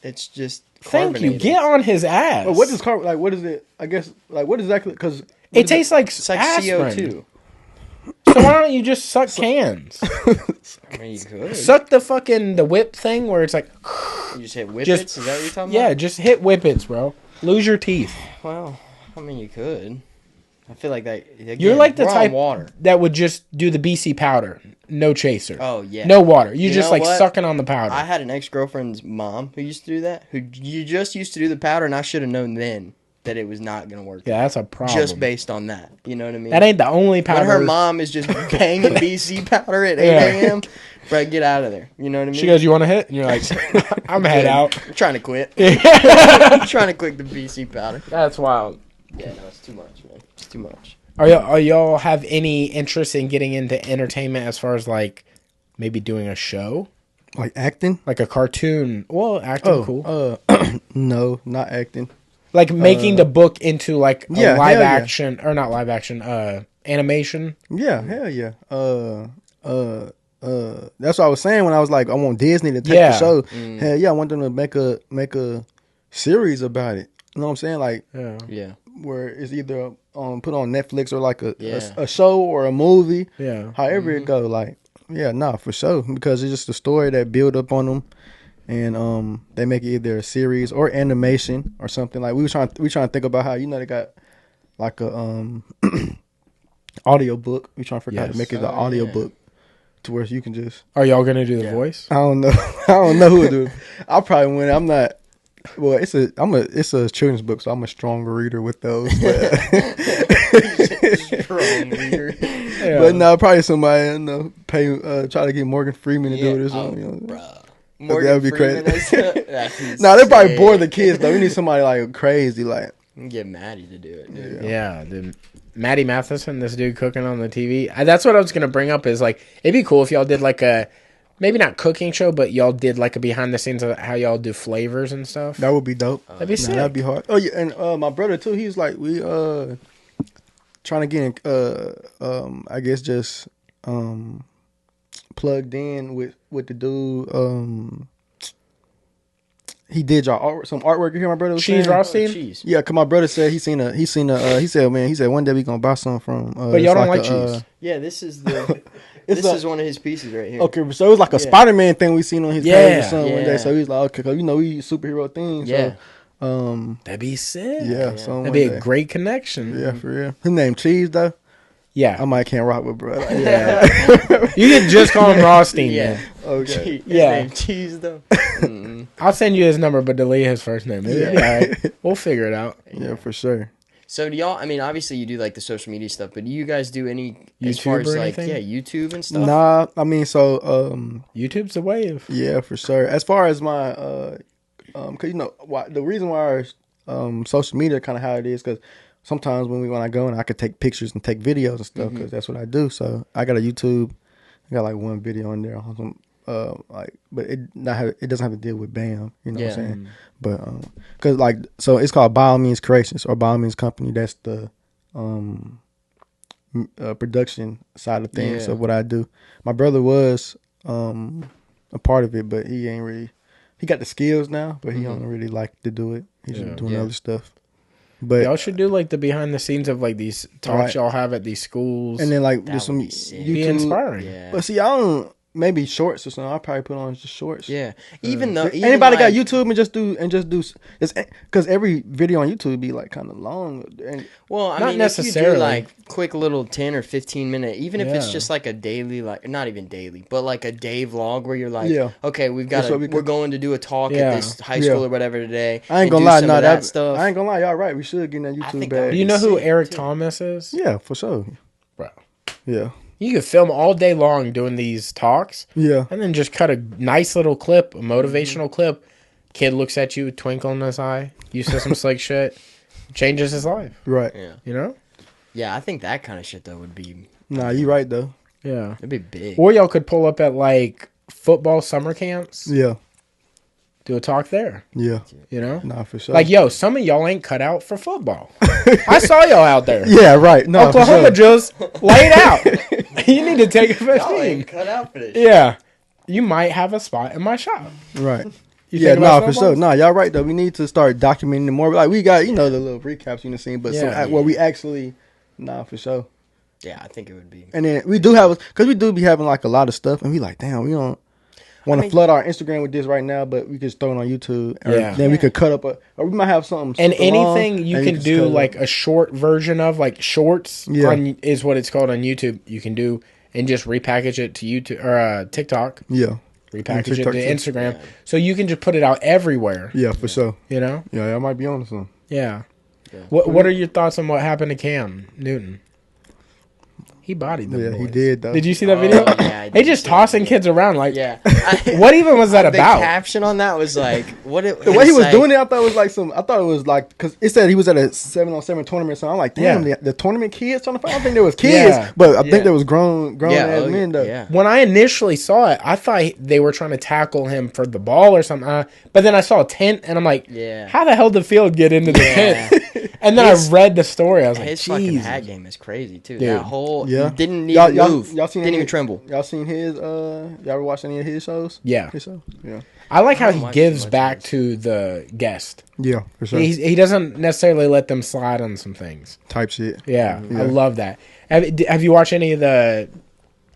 [SPEAKER 3] It's just
[SPEAKER 1] Thank you.
[SPEAKER 3] carbonated.
[SPEAKER 1] Get on his ass.
[SPEAKER 2] What is like? What is it? I guess like what exactly? Because
[SPEAKER 1] it tastes like
[SPEAKER 3] It's like
[SPEAKER 1] aspirin.
[SPEAKER 3] CO2.
[SPEAKER 1] So why don't you just suck cans?
[SPEAKER 3] I mean, you could.
[SPEAKER 1] Suck the whip thing where it's like...
[SPEAKER 3] You just hit whippets? Is that what you're talking about?
[SPEAKER 1] Yeah, just hit whippets, bro. Lose your teeth.
[SPEAKER 3] Well, I mean, you could. I feel like that... Again,
[SPEAKER 1] You're like the
[SPEAKER 3] we're on
[SPEAKER 1] type
[SPEAKER 3] water.
[SPEAKER 1] that would just do the BC powder. No chaser.
[SPEAKER 3] Oh, yeah.
[SPEAKER 1] No water. You
[SPEAKER 3] You
[SPEAKER 1] just
[SPEAKER 3] know
[SPEAKER 1] like
[SPEAKER 3] what?
[SPEAKER 1] sucking on the powder.
[SPEAKER 3] I had an ex-girlfriend's mom who used to do that. Who you just used to do the powder, and I should have known then that it was not going to work.
[SPEAKER 1] Yeah, that's a problem.
[SPEAKER 3] Just based on that. You know what I mean?
[SPEAKER 1] That ain't the only powder.
[SPEAKER 3] When her mom is just banging BC powder at 8 a.m., bro, get out of there. You know what I mean?
[SPEAKER 1] She goes, "You want to hit?" And you're like, "I'm head out."
[SPEAKER 3] I'm trying to quit. I'm trying to quit the BC powder.
[SPEAKER 1] That's wild.
[SPEAKER 3] Yeah, no, it's too much, man. It's too much.
[SPEAKER 1] Are y'all have any interest in getting into entertainment as far as like maybe doing a show,
[SPEAKER 2] like acting,
[SPEAKER 1] like a cartoon? Well, acting cool.
[SPEAKER 2] No, not acting.
[SPEAKER 1] Like making the book into like a
[SPEAKER 2] Yeah,
[SPEAKER 1] live
[SPEAKER 2] hell yeah.
[SPEAKER 1] action or not live action, animation.
[SPEAKER 2] Yeah, hell yeah. That's what I was saying when I was like, I want Disney to take
[SPEAKER 1] Yeah.
[SPEAKER 2] the show. Hell yeah, I want them to make a series about it. You know what I'm saying? Like
[SPEAKER 3] Yeah.
[SPEAKER 2] where it's either put on Netflix or like
[SPEAKER 3] Yeah.
[SPEAKER 2] a show or a movie.
[SPEAKER 1] Yeah.
[SPEAKER 2] However it go, like for sure, because it's just a story that build up on them, and they make it either a series or animation or something. Like we trying to think about how they got like a audio book. We trying to figure out how to make it an audio book to where you can just.
[SPEAKER 1] Are y'all gonna do the voice?
[SPEAKER 2] I don't know. I don't know who would do it. I'll probably win. I'm not. Well, it's a children's book, so I'm a strong reader with those. But,
[SPEAKER 3] Strong reader.
[SPEAKER 1] Yeah.
[SPEAKER 2] but no, probably somebody try to get Morgan Freeman to do it or something.
[SPEAKER 3] Bruh.
[SPEAKER 2] That would be
[SPEAKER 3] Freeman,
[SPEAKER 2] crazy.
[SPEAKER 3] that's
[SPEAKER 2] No, they probably
[SPEAKER 3] insane.
[SPEAKER 2] bore the kids though. We need somebody like crazy, like
[SPEAKER 3] You can get Maddie to do it, dude.
[SPEAKER 1] Yeah, dude. Maddie Matheson, this dude cooking on the TV. That's what I was gonna bring up. Is like it'd be cool if y'all did like a maybe not cooking show, but y'all did like a behind the sines of how y'all do flavors and stuff.
[SPEAKER 2] that would be dope.
[SPEAKER 1] That'd be sick.
[SPEAKER 2] That'd be hard. Oh yeah, and my brother too. He's like we trying to get I guess just plugged in with the dude. He did some artwork here. My brother was
[SPEAKER 1] Cheese
[SPEAKER 2] saying.
[SPEAKER 1] Rothstein.
[SPEAKER 3] Cheese.
[SPEAKER 2] Yeah, cause my brother said he seen he said one day we gonna buy some from.
[SPEAKER 1] But y'all don't like cheese.
[SPEAKER 3] Yeah, this is the.
[SPEAKER 2] It's
[SPEAKER 3] This is one of his pieces right here.
[SPEAKER 2] Okay, so it was like a Spider-Man thing we seen on his page or something one
[SPEAKER 3] Yeah.
[SPEAKER 2] day. So he's like, okay, cause we use superhero things.
[SPEAKER 3] Yeah.
[SPEAKER 2] So,
[SPEAKER 1] That'd be sick.
[SPEAKER 2] yeah. So
[SPEAKER 1] That'd be a great connection.
[SPEAKER 2] Yeah, for real. His name Cheese though.
[SPEAKER 1] Yeah.
[SPEAKER 2] I might can't rock with bro. Like,
[SPEAKER 1] Yeah. You can just call him Rothstein.
[SPEAKER 3] Yeah.
[SPEAKER 1] Man.
[SPEAKER 2] okay.
[SPEAKER 3] His
[SPEAKER 1] Yeah.
[SPEAKER 3] name Cheese though. Mm-mm.
[SPEAKER 1] I'll send you his number, but delete his first name. Yeah. All right. We'll figure it out.
[SPEAKER 2] Yeah, for sure.
[SPEAKER 3] So do y'all? I mean, obviously you do like the social media stuff, but do you guys do any as
[SPEAKER 1] YouTube
[SPEAKER 3] far as
[SPEAKER 1] or
[SPEAKER 3] like
[SPEAKER 1] anything?
[SPEAKER 3] YouTube and stuff?
[SPEAKER 2] Nah, I mean, so
[SPEAKER 1] YouTube's the wave.
[SPEAKER 2] yeah, for sure. As far as my cause the reason why social media kind of how it is, cause sometimes when I go and I could take pictures and take videos and stuff, cause that's what I do. So I got a YouTube. I got like one video on there on some but it doesn't have to deal with BAM. You know what I'm saying? But cause like so it's called By All Means Creations or By All Means Company. That's the production side of things of what I do. My brother was a part of it, but he ain't really. He got the skills now, but he don't really like to do it. He's just doing other stuff. But
[SPEAKER 1] Y'all should do like the behind the scenes of like these talks y'all have at these schools.
[SPEAKER 2] and then like
[SPEAKER 3] That
[SPEAKER 2] there's some
[SPEAKER 3] would be sick.
[SPEAKER 1] be
[SPEAKER 2] YouTube.
[SPEAKER 1] inspiring.
[SPEAKER 3] Yeah.
[SPEAKER 2] But see, I don't. Maybe shorts or something. I'll probably put on just shorts.
[SPEAKER 3] Yeah. Even though
[SPEAKER 2] Anybody got
[SPEAKER 3] like,
[SPEAKER 2] YouTube and just do it's because every video on YouTube be like kind of long. And
[SPEAKER 3] Well, I
[SPEAKER 1] Not
[SPEAKER 3] mean,
[SPEAKER 1] necessarily.
[SPEAKER 3] if you do like quick little 10 or 15 minute, even if it's
[SPEAKER 1] Yeah.
[SPEAKER 3] just like a daily, like not even daily, but like a day vlog where you're like,
[SPEAKER 2] Yeah.
[SPEAKER 3] okay,
[SPEAKER 2] That's what we
[SPEAKER 3] we're
[SPEAKER 2] could-
[SPEAKER 3] going to do a talk
[SPEAKER 1] Yeah.
[SPEAKER 3] at this high school
[SPEAKER 2] Yeah.
[SPEAKER 3] or whatever today.
[SPEAKER 2] I ain't
[SPEAKER 3] and
[SPEAKER 2] gonna
[SPEAKER 3] do
[SPEAKER 2] lie,
[SPEAKER 3] some
[SPEAKER 2] no,
[SPEAKER 3] of that stuff.
[SPEAKER 2] I ain't gonna lie, y'all right. We should get in that YouTube
[SPEAKER 3] think that
[SPEAKER 2] bag.
[SPEAKER 3] would
[SPEAKER 1] Do you know who
[SPEAKER 3] sick,
[SPEAKER 1] Eric
[SPEAKER 3] too.
[SPEAKER 1] Thomas is?
[SPEAKER 2] Yeah, for sure.
[SPEAKER 1] Bro.
[SPEAKER 2] Yeah,
[SPEAKER 1] You could film all day long doing these talks
[SPEAKER 2] yeah,
[SPEAKER 1] and then just cut a nice little clip, a motivational clip. Kid looks at you, twinkle in his eye. You say some slick shit. Changes his life.
[SPEAKER 2] right.
[SPEAKER 3] Yeah.
[SPEAKER 1] You know?
[SPEAKER 3] Yeah, I think that kind of shit though would be
[SPEAKER 2] Nah, you right though.
[SPEAKER 1] Yeah.
[SPEAKER 3] it'd be big.
[SPEAKER 1] Or y'all could pull up at like football summer camps.
[SPEAKER 2] Yeah.
[SPEAKER 1] Do a talk there.
[SPEAKER 2] Yeah.
[SPEAKER 1] You know?
[SPEAKER 2] Nah, for sure.
[SPEAKER 1] Like, yo, some of y'all ain't cut out for football. I saw y'all out there.
[SPEAKER 2] Yeah, right. No,
[SPEAKER 1] Oklahoma
[SPEAKER 2] for sure.
[SPEAKER 1] just laid out. You need to take a 15.
[SPEAKER 3] Y'all ain't cut out for this.
[SPEAKER 1] Yeah. You might have a spot in my shop.
[SPEAKER 2] Right.
[SPEAKER 1] You
[SPEAKER 2] Yeah,
[SPEAKER 1] think about
[SPEAKER 2] for sure.
[SPEAKER 1] snowballs?
[SPEAKER 2] Nah, y'all right though. We need to start documenting it more. Like we got, the little recaps you seen, but
[SPEAKER 1] Yeah.
[SPEAKER 2] where we actually, for sure.
[SPEAKER 3] Yeah, I think it would be.
[SPEAKER 2] And then we do have, because we do be having like a lot of stuff, and we like, damn, we don't want to flood our Instagram with this right now, but we could just throw it on YouTube. Or then we could cut up or we might have something.
[SPEAKER 1] And
[SPEAKER 2] super
[SPEAKER 1] anything
[SPEAKER 2] long,
[SPEAKER 1] you
[SPEAKER 2] and
[SPEAKER 1] can
[SPEAKER 2] just
[SPEAKER 1] do
[SPEAKER 2] cut it
[SPEAKER 1] like
[SPEAKER 2] up.
[SPEAKER 1] a short version of, like shorts is what it's called on YouTube. You can do and just repackage it to YouTube or TikTok.
[SPEAKER 2] Yeah.
[SPEAKER 1] Repackage it to
[SPEAKER 2] TikTok too.
[SPEAKER 1] Instagram. So you can just put it out everywhere.
[SPEAKER 2] Yeah, for sure.
[SPEAKER 1] You know?
[SPEAKER 2] Yeah, y'all might be on to something.
[SPEAKER 1] Yeah. What are your thoughts on what happened to Cam Newton? He bodied them boys.
[SPEAKER 2] He did though.
[SPEAKER 1] Did you see that video?
[SPEAKER 3] Yeah,
[SPEAKER 1] They just tossing kids around like.
[SPEAKER 3] Yeah.
[SPEAKER 1] What even was that
[SPEAKER 3] the
[SPEAKER 1] about?
[SPEAKER 3] The caption on that was like, what it
[SPEAKER 2] The way he was doing it, I thought it was like because it said he was at a 7-on-7 tournament. So I'm like, damn, the tournament kids trying to fight. I don't think there was kids, but I think there was grown ass men though.
[SPEAKER 3] Yeah.
[SPEAKER 1] When I initially saw it, I thought they were trying to tackle him for the ball or something. But then I saw a tent, and I'm like, how the hell did the field get into the tent? And then I read the story. I was like,
[SPEAKER 3] his fucking hat game is crazy too.
[SPEAKER 1] Dude.
[SPEAKER 3] That whole didn't even move.
[SPEAKER 2] Y'all seen
[SPEAKER 3] didn't even tremble.
[SPEAKER 2] Y'all seen his? Y'all ever watched any of his shows?
[SPEAKER 1] Yeah.
[SPEAKER 2] His show? Yeah.
[SPEAKER 1] I like how
[SPEAKER 3] I
[SPEAKER 1] he
[SPEAKER 3] don't watch
[SPEAKER 1] gives
[SPEAKER 3] much
[SPEAKER 1] back
[SPEAKER 3] of this.
[SPEAKER 1] to the guest.
[SPEAKER 2] Yeah, for sure.
[SPEAKER 1] He doesn't necessarily let them slide on some things.
[SPEAKER 2] Type shit.
[SPEAKER 1] Yeah, I love that. Have you watched any of the?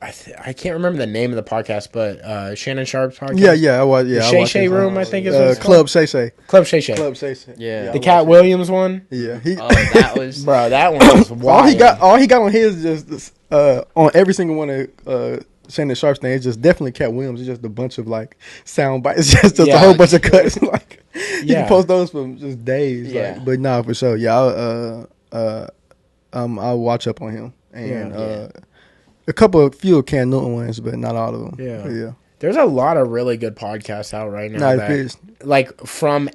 [SPEAKER 1] I can't remember the name of the podcast, but Shannon Sharp's podcast.
[SPEAKER 2] Yeah, I was. Yeah,
[SPEAKER 1] The
[SPEAKER 2] I
[SPEAKER 1] Shay
[SPEAKER 2] watched
[SPEAKER 1] Shay
[SPEAKER 2] his,
[SPEAKER 1] Room, I think is what it's called.
[SPEAKER 2] Club Shay Shay.
[SPEAKER 1] Club Shay Shay.
[SPEAKER 2] Club Shay Shay.
[SPEAKER 3] Yeah.
[SPEAKER 1] The Cat Williams one.
[SPEAKER 2] Yeah,
[SPEAKER 3] That was
[SPEAKER 1] Bro, that one was wild.
[SPEAKER 2] all he got on his just on every single one of Shannon Sharp's thing. It's just definitely Cat Williams. It's just a bunch of like sound bites. It's just a whole bunch of cuts. Like you can post those for just days.
[SPEAKER 3] Yeah.
[SPEAKER 2] Like, but nah, for sure. Yeah, I'll watch up on him and a few of Cam Newton ones, but not all of them.
[SPEAKER 1] Yeah.
[SPEAKER 2] But yeah.
[SPEAKER 1] There's a lot of really good podcasts out right now. Like from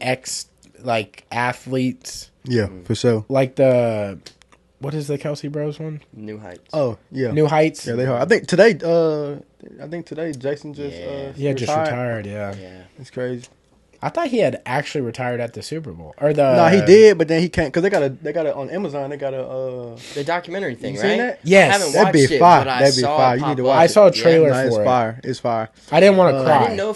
[SPEAKER 1] like athletes.
[SPEAKER 2] Yeah, for sure.
[SPEAKER 1] Like what is the Kelsey Bros one?
[SPEAKER 3] New Heights.
[SPEAKER 2] Oh yeah,
[SPEAKER 1] New Heights.
[SPEAKER 2] Yeah, they are. I think today. Jason just
[SPEAKER 1] just retired. Yeah.
[SPEAKER 2] It's crazy.
[SPEAKER 1] I thought he had actually retired at the Super Bowl or
[SPEAKER 2] No, he did, but then he can't because they got it on Amazon. They got
[SPEAKER 3] the documentary thing,
[SPEAKER 2] you
[SPEAKER 3] right?
[SPEAKER 2] seen that?
[SPEAKER 1] Yes.
[SPEAKER 3] I haven't
[SPEAKER 2] That'd
[SPEAKER 3] watched
[SPEAKER 2] be
[SPEAKER 3] it,
[SPEAKER 2] fire.
[SPEAKER 3] but I
[SPEAKER 2] That'd be
[SPEAKER 3] saw
[SPEAKER 2] fire.
[SPEAKER 3] it
[SPEAKER 2] You need to
[SPEAKER 3] pop
[SPEAKER 2] watch
[SPEAKER 3] up.
[SPEAKER 1] I saw a trailer
[SPEAKER 2] Nah,
[SPEAKER 1] for
[SPEAKER 2] it's
[SPEAKER 1] it.
[SPEAKER 2] fire. It's fire.
[SPEAKER 1] I didn't want to cry.
[SPEAKER 3] I didn't know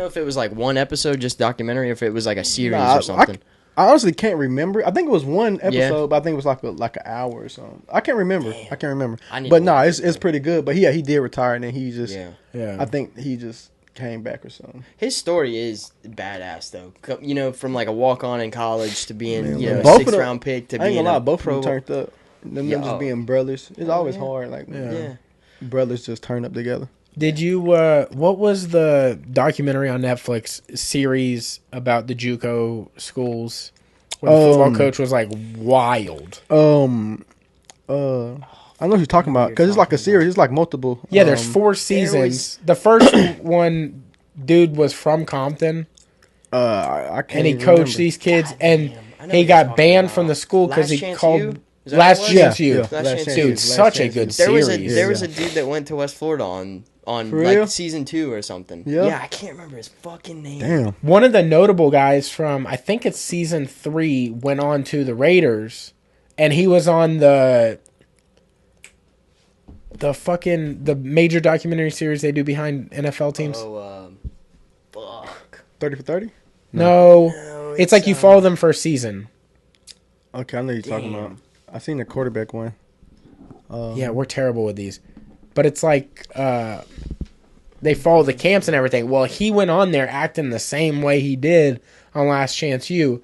[SPEAKER 3] if it was like one episode just documentary, or if it was like a series
[SPEAKER 2] Nah,
[SPEAKER 3] or something.
[SPEAKER 2] I honestly can't remember. I think it was one episode,
[SPEAKER 3] Yeah.
[SPEAKER 2] but I think it was like an hour or something. I can't remember.
[SPEAKER 3] Damn.
[SPEAKER 2] I can't remember.
[SPEAKER 3] I need
[SPEAKER 2] But
[SPEAKER 3] to
[SPEAKER 2] nah,
[SPEAKER 3] watch
[SPEAKER 2] it's pretty good. But he did retire, and then he just
[SPEAKER 1] Yeah.
[SPEAKER 2] I think he just came back or something.
[SPEAKER 3] His story is badass though. From like a walk on in college to being
[SPEAKER 2] Both of
[SPEAKER 3] sixth
[SPEAKER 2] them-
[SPEAKER 3] round pick to
[SPEAKER 2] I ain't
[SPEAKER 3] being
[SPEAKER 2] gonna lie,
[SPEAKER 3] a
[SPEAKER 2] both
[SPEAKER 3] pro.
[SPEAKER 2] of them turned up. Them
[SPEAKER 3] Yeah.
[SPEAKER 2] just being brothers. It's always hard. Like
[SPEAKER 3] Yeah.
[SPEAKER 2] brothers just turn up together.
[SPEAKER 1] Did you? What was the documentary on Netflix series about the JUCO schools? Where the football coach was like wild.
[SPEAKER 2] I know what you're talking about because it's like a series. It's like multiple.
[SPEAKER 1] Yeah, there's 4 seasons. The first one, dude was from Compton,
[SPEAKER 2] I can't.
[SPEAKER 1] and he
[SPEAKER 2] even
[SPEAKER 1] coached
[SPEAKER 2] remember.
[SPEAKER 1] these kids,
[SPEAKER 3] Damn,
[SPEAKER 1] and
[SPEAKER 3] I know
[SPEAKER 1] he
[SPEAKER 3] what you're
[SPEAKER 1] got
[SPEAKER 3] talking
[SPEAKER 1] banned
[SPEAKER 3] about.
[SPEAKER 1] from the school because
[SPEAKER 3] Last
[SPEAKER 1] he
[SPEAKER 3] Chance
[SPEAKER 1] called
[SPEAKER 3] You? Is that
[SPEAKER 1] Last
[SPEAKER 3] what it was?
[SPEAKER 1] Chance You.
[SPEAKER 2] Yeah.
[SPEAKER 3] Last
[SPEAKER 2] Last
[SPEAKER 3] Chance
[SPEAKER 2] Chance
[SPEAKER 3] You.
[SPEAKER 1] Dude,
[SPEAKER 2] Last
[SPEAKER 1] such a
[SPEAKER 2] Chance
[SPEAKER 1] good
[SPEAKER 2] You.
[SPEAKER 1] series.
[SPEAKER 3] There was a dude that went to West Florida on
[SPEAKER 2] For real?
[SPEAKER 3] like season 2 or something.
[SPEAKER 2] Yeah?
[SPEAKER 3] Yeah, I can't remember his fucking name.
[SPEAKER 2] Damn.
[SPEAKER 1] One of the notable guys from, I think it's season 3, went on to the and he was on the major documentary series they do behind NFL teams.
[SPEAKER 3] Oh, fuck.
[SPEAKER 2] 30 for 30.
[SPEAKER 1] No, it's like you follow them for a season.
[SPEAKER 2] Okay, I know you're talking about. I seen the quarterback one.
[SPEAKER 1] Yeah, we're terrible with these. But it's like they follow the camps and everything. Well, he went on there acting the same way he did on Last Chance U.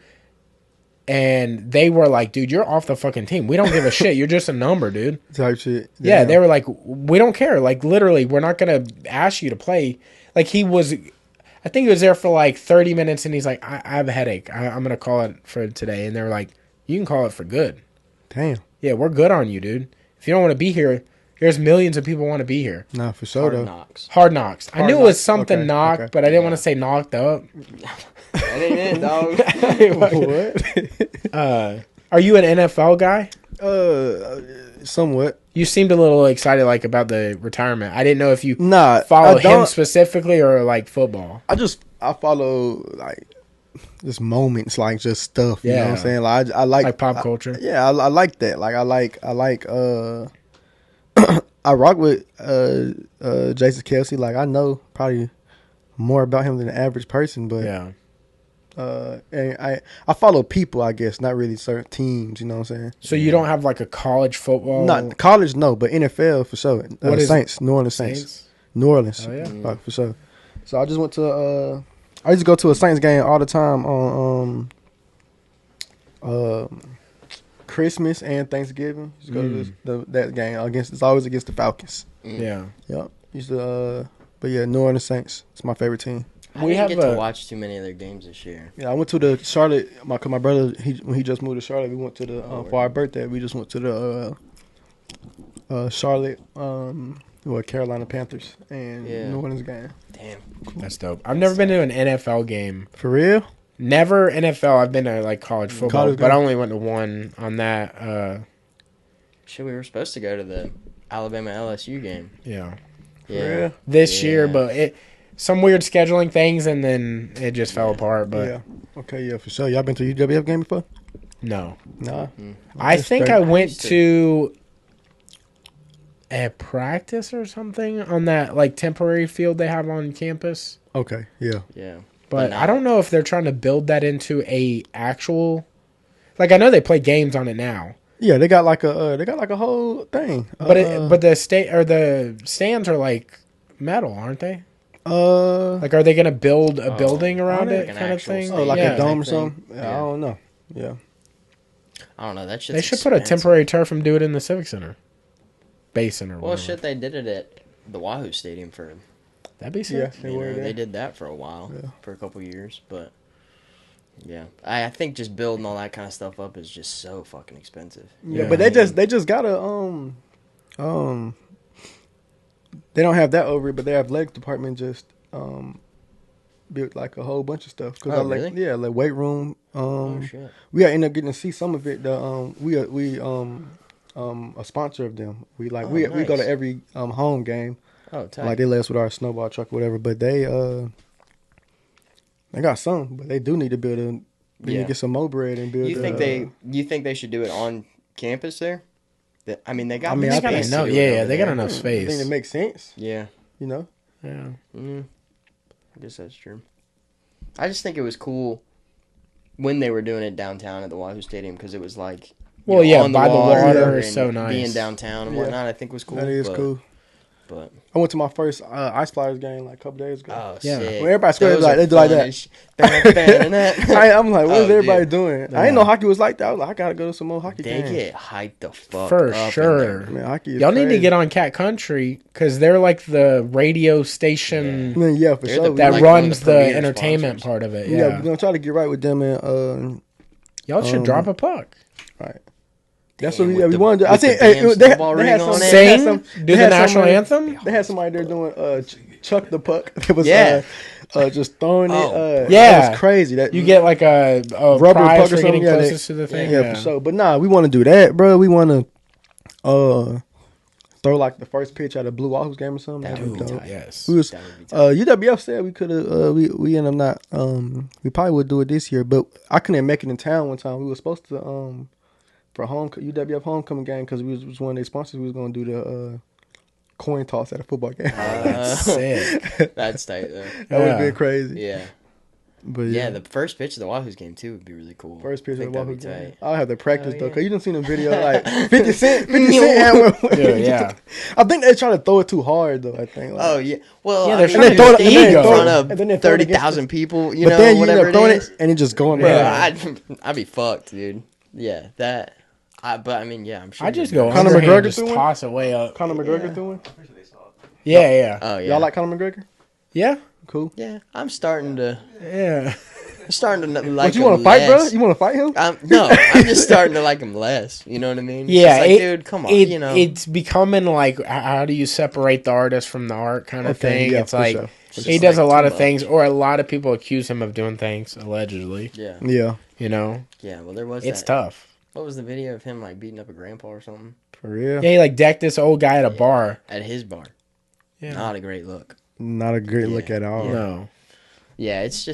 [SPEAKER 1] And they were like, dude, you're off the fucking team. We don't give a shit. You're just a number, dude.
[SPEAKER 2] Type shit.
[SPEAKER 1] Yeah,
[SPEAKER 2] Damn.
[SPEAKER 1] they were like, we don't care. Like, literally, we're not going to ask you to play. Like, I think he was there for like 30 minutes, and he's like, I have a headache. I'm going to call it for today. And they were like, you can call it for good.
[SPEAKER 2] Damn.
[SPEAKER 1] Yeah, we're good on you, dude. If you don't want to be here, there's millions of people want to be here.
[SPEAKER 2] Nah, for sure
[SPEAKER 3] Hard
[SPEAKER 2] though.
[SPEAKER 3] Knocks.
[SPEAKER 1] Hard Knocks. I
[SPEAKER 2] Hard
[SPEAKER 1] knew it was
[SPEAKER 2] Knocks.
[SPEAKER 1] something
[SPEAKER 2] Okay,
[SPEAKER 1] knocked,
[SPEAKER 2] okay.
[SPEAKER 1] but I didn't want to say knocked up.
[SPEAKER 3] That ain't it, dog.
[SPEAKER 2] What?
[SPEAKER 1] Are you an NFL guy?
[SPEAKER 2] somewhat.
[SPEAKER 1] You seemed a little excited, like, about the retirement. I didn't know if you
[SPEAKER 2] Nah,
[SPEAKER 1] follow him specifically or like football.
[SPEAKER 2] I follow like just moments, like just stuff. You know what I'm
[SPEAKER 1] Yeah.
[SPEAKER 2] saying? Like I like
[SPEAKER 1] pop culture.
[SPEAKER 2] I like that. Like I like I rock with Jason Kelsey. Like I know probably more about him than the average person, but
[SPEAKER 1] Yeah.
[SPEAKER 2] and I follow people, I guess, not really certain teams. You know what I'm saying?
[SPEAKER 1] So you don't have like a college football?
[SPEAKER 2] Not college, no, but NFL for sure.
[SPEAKER 1] What is
[SPEAKER 2] Saints, New Orleans Saints, New Orleans,
[SPEAKER 1] Oh, yeah.
[SPEAKER 2] for sure. So I just went to I used to go to a Saints game all the time on Christmas and Thanksgiving. Just go to that game against. It's always against the Falcons.
[SPEAKER 1] Yeah.
[SPEAKER 2] Yep. Used to. But yeah, New Orleans Saints. It's my favorite team.
[SPEAKER 3] I didn't get to watch too many of their games this year.
[SPEAKER 2] Yeah, I went to the Charlotte. My brother, when he just moved to Charlotte, we went to the for our birthday. We just went to the Charlotte, Carolina Panthers and New Orleans game.
[SPEAKER 3] Damn,
[SPEAKER 1] that's dope. I've never been to an NFL game.
[SPEAKER 2] For real?
[SPEAKER 1] Never NFL. I've been to like college football, but I only went to one on that.
[SPEAKER 3] Shit, we were supposed to go to the Alabama LSU game.
[SPEAKER 1] Yeah.
[SPEAKER 3] Yeah.
[SPEAKER 1] This year, but some weird scheduling things, and then it just fell apart. But
[SPEAKER 2] yeah, okay, yeah, for sure. Y'all been to a UWF game before?
[SPEAKER 1] No.
[SPEAKER 2] Nah.
[SPEAKER 1] I think I went to a practice or something on that like temporary field they have on campus.
[SPEAKER 2] Okay, yeah.
[SPEAKER 3] Yeah.
[SPEAKER 1] But I don't know if they're trying to build that into a actual. Like I know they play games on it now.
[SPEAKER 2] Yeah, they got like a whole thing.
[SPEAKER 1] But the stands are like metal, aren't they? Like are they gonna build a building around it,
[SPEAKER 3] like
[SPEAKER 1] kind of thing?
[SPEAKER 2] Oh, like a dome or something?
[SPEAKER 3] Yeah.
[SPEAKER 2] I don't know. Yeah.
[SPEAKER 3] I don't know. That shit's
[SPEAKER 1] They should put a temporary turf and do it in the Civic Center. Basin or whatever.
[SPEAKER 3] Well, shit, they did it at the Wahoo Stadium for.
[SPEAKER 1] That'd be sick.
[SPEAKER 2] Yeah,
[SPEAKER 3] they did that for a while, for a couple years, but yeah, I think just building all that kind of stuff up is just so fucking expensive.
[SPEAKER 2] Yeah, but they just gotta they don't have that over it, but their athletic department just built like a whole bunch of stuff. Cause
[SPEAKER 3] really?
[SPEAKER 2] Like weight room.
[SPEAKER 3] Oh shit.
[SPEAKER 2] We end up getting to see some of it. We a sponsor of them. We we go to every home game.
[SPEAKER 3] Oh, tight.
[SPEAKER 2] Like they let us with our snowball truck or whatever. But they got some, but they do need to build a. They need to get some more bread and build.
[SPEAKER 3] You think they should do it on campus there? I mean, they got.
[SPEAKER 1] They got enough. Yeah, they got enough space.
[SPEAKER 2] I think it makes sense.
[SPEAKER 3] Yeah.
[SPEAKER 2] You know.
[SPEAKER 1] Yeah.
[SPEAKER 3] I guess that's true. I just think it was cool when they were doing it downtown at the Wahoo Stadium because it was like.
[SPEAKER 1] Well, yeah,
[SPEAKER 3] on
[SPEAKER 1] by the water
[SPEAKER 3] and
[SPEAKER 1] is so nice.
[SPEAKER 3] Being downtown and whatnot, I think was cool.
[SPEAKER 2] That is cool.
[SPEAKER 3] But
[SPEAKER 2] I went to my first Ice Flyers game like a couple days ago.
[SPEAKER 3] Oh,
[SPEAKER 1] yeah.
[SPEAKER 3] sick.
[SPEAKER 2] When everybody scared, they do like that. I'm like, what is everybody doing? I didn't know hockey was like that. I was like, I gotta go to some more hockey games.
[SPEAKER 3] They get hyped the fuck
[SPEAKER 1] For
[SPEAKER 3] up
[SPEAKER 1] sure.
[SPEAKER 2] Man, hockey is
[SPEAKER 1] Y'all
[SPEAKER 2] crazy.
[SPEAKER 1] need to get on Cat Country because they're like the radio station
[SPEAKER 2] Yeah, for sure.
[SPEAKER 1] that
[SPEAKER 3] like
[SPEAKER 1] runs
[SPEAKER 3] one of the
[SPEAKER 1] the
[SPEAKER 3] premier
[SPEAKER 1] entertainment
[SPEAKER 3] sponsors.
[SPEAKER 1] part of it.
[SPEAKER 2] Yeah,
[SPEAKER 1] Yeah.
[SPEAKER 2] we're gonna try to get right with them and
[SPEAKER 1] Y'all should drop a puck.
[SPEAKER 2] right. That's
[SPEAKER 3] Damn,
[SPEAKER 2] what we
[SPEAKER 3] with
[SPEAKER 2] wanted to do. I
[SPEAKER 3] with the
[SPEAKER 2] think
[SPEAKER 3] damn
[SPEAKER 2] they
[SPEAKER 3] snowball ring
[SPEAKER 2] had
[SPEAKER 3] on
[SPEAKER 2] some
[SPEAKER 3] it.
[SPEAKER 1] Sing? Do
[SPEAKER 2] they
[SPEAKER 1] the
[SPEAKER 2] had
[SPEAKER 1] national
[SPEAKER 2] somebody-
[SPEAKER 1] anthem?
[SPEAKER 2] They had somebody there doing chuck the puck. It was just throwing it.
[SPEAKER 3] Oh.
[SPEAKER 1] Yeah.
[SPEAKER 2] That was crazy. That
[SPEAKER 1] You get like a
[SPEAKER 2] rubber
[SPEAKER 1] prize
[SPEAKER 2] puck or
[SPEAKER 1] for getting
[SPEAKER 2] something. Yeah,
[SPEAKER 1] closest to the thing.
[SPEAKER 2] Yeah, for sure. But nah, we want to do that, bro. We want to throw like the first pitch at a Blue Wahoos game or something.
[SPEAKER 3] That would be
[SPEAKER 2] dope.
[SPEAKER 3] tight.
[SPEAKER 1] Yes.
[SPEAKER 2] We was
[SPEAKER 3] That would be tight.
[SPEAKER 2] UWF said we could have we ended up not we probably would do it this year, but I couldn't make it in town one time. We were supposed to for UWF homecoming game because we was one of their sponsors. We was gonna do the coin toss at a football game.
[SPEAKER 1] Sick.
[SPEAKER 3] That's tight though.
[SPEAKER 2] That would have been crazy.
[SPEAKER 3] Yeah.
[SPEAKER 2] But
[SPEAKER 3] Yeah, the first pitch of the Wahoos game too would be really cool.
[SPEAKER 2] first pitch
[SPEAKER 3] I
[SPEAKER 2] of
[SPEAKER 3] think
[SPEAKER 2] the
[SPEAKER 3] that'd
[SPEAKER 2] Wahoo
[SPEAKER 3] be
[SPEAKER 2] game.
[SPEAKER 3] tight.
[SPEAKER 2] I'll have to practice
[SPEAKER 3] Oh,
[SPEAKER 2] though,
[SPEAKER 3] yeah.
[SPEAKER 2] because you done seen a video like 50 Cent had one.
[SPEAKER 1] Yeah.
[SPEAKER 2] I think they try to throw it too hard though. I think. Like,
[SPEAKER 3] Oh yeah. Well,
[SPEAKER 1] Yeah,
[SPEAKER 3] I
[SPEAKER 1] they're
[SPEAKER 3] mean,
[SPEAKER 1] trying
[SPEAKER 2] to throw it-
[SPEAKER 3] stand
[SPEAKER 2] and then
[SPEAKER 3] in
[SPEAKER 2] throw it-
[SPEAKER 3] front
[SPEAKER 2] and then they
[SPEAKER 3] of
[SPEAKER 2] throw it against
[SPEAKER 3] 30,000 people. You
[SPEAKER 2] but
[SPEAKER 3] know,
[SPEAKER 2] then you end
[SPEAKER 3] whatever
[SPEAKER 2] up throwing
[SPEAKER 3] it is.
[SPEAKER 2] it and it just going.
[SPEAKER 1] Bro,
[SPEAKER 2] Right.
[SPEAKER 3] I'd be fucked, dude. Yeah, that. But I mean, yeah, I'm sure.
[SPEAKER 1] I just
[SPEAKER 3] you'd
[SPEAKER 1] go
[SPEAKER 3] be-
[SPEAKER 2] Conor
[SPEAKER 1] underhand,
[SPEAKER 2] McGregor
[SPEAKER 1] just
[SPEAKER 2] threw one?
[SPEAKER 1] toss it way up.
[SPEAKER 2] Conor McGregor threw one.
[SPEAKER 1] Yeah, yeah.
[SPEAKER 3] Oh yeah.
[SPEAKER 2] Y'all like Conor McGregor?
[SPEAKER 1] Yeah?
[SPEAKER 2] Cool.
[SPEAKER 3] Yeah, I'm starting to
[SPEAKER 1] Yeah.
[SPEAKER 3] like.
[SPEAKER 2] What you want to
[SPEAKER 3] him
[SPEAKER 2] fight, bro?
[SPEAKER 3] less.
[SPEAKER 2] You want to fight him?
[SPEAKER 3] No, I'm just starting to like him less. You know what I mean? It's
[SPEAKER 1] Yeah,
[SPEAKER 3] just like, dude, come on. You know,
[SPEAKER 1] it's becoming like how do you separate the artist from the art kind of
[SPEAKER 2] Okay,
[SPEAKER 1] thing.
[SPEAKER 2] yeah,
[SPEAKER 1] It's
[SPEAKER 2] for
[SPEAKER 1] like
[SPEAKER 2] sure.
[SPEAKER 1] he
[SPEAKER 3] just
[SPEAKER 1] does
[SPEAKER 3] like
[SPEAKER 1] a lot
[SPEAKER 3] too
[SPEAKER 1] of
[SPEAKER 3] much.
[SPEAKER 1] things, or a lot of people accuse him of doing things allegedly.
[SPEAKER 3] yeah,
[SPEAKER 2] Yeah.
[SPEAKER 1] You know,
[SPEAKER 3] yeah. Well, there was.
[SPEAKER 1] it's
[SPEAKER 3] that.
[SPEAKER 1] tough.
[SPEAKER 3] What was the video of him like beating up a grandpa or something?
[SPEAKER 2] For real?
[SPEAKER 1] Yeah, he like decked this old guy at a bar.
[SPEAKER 3] At his bar.
[SPEAKER 1] Yeah.
[SPEAKER 3] Not a great look.
[SPEAKER 2] Not a great look at all.
[SPEAKER 1] No.
[SPEAKER 3] Yeah, it's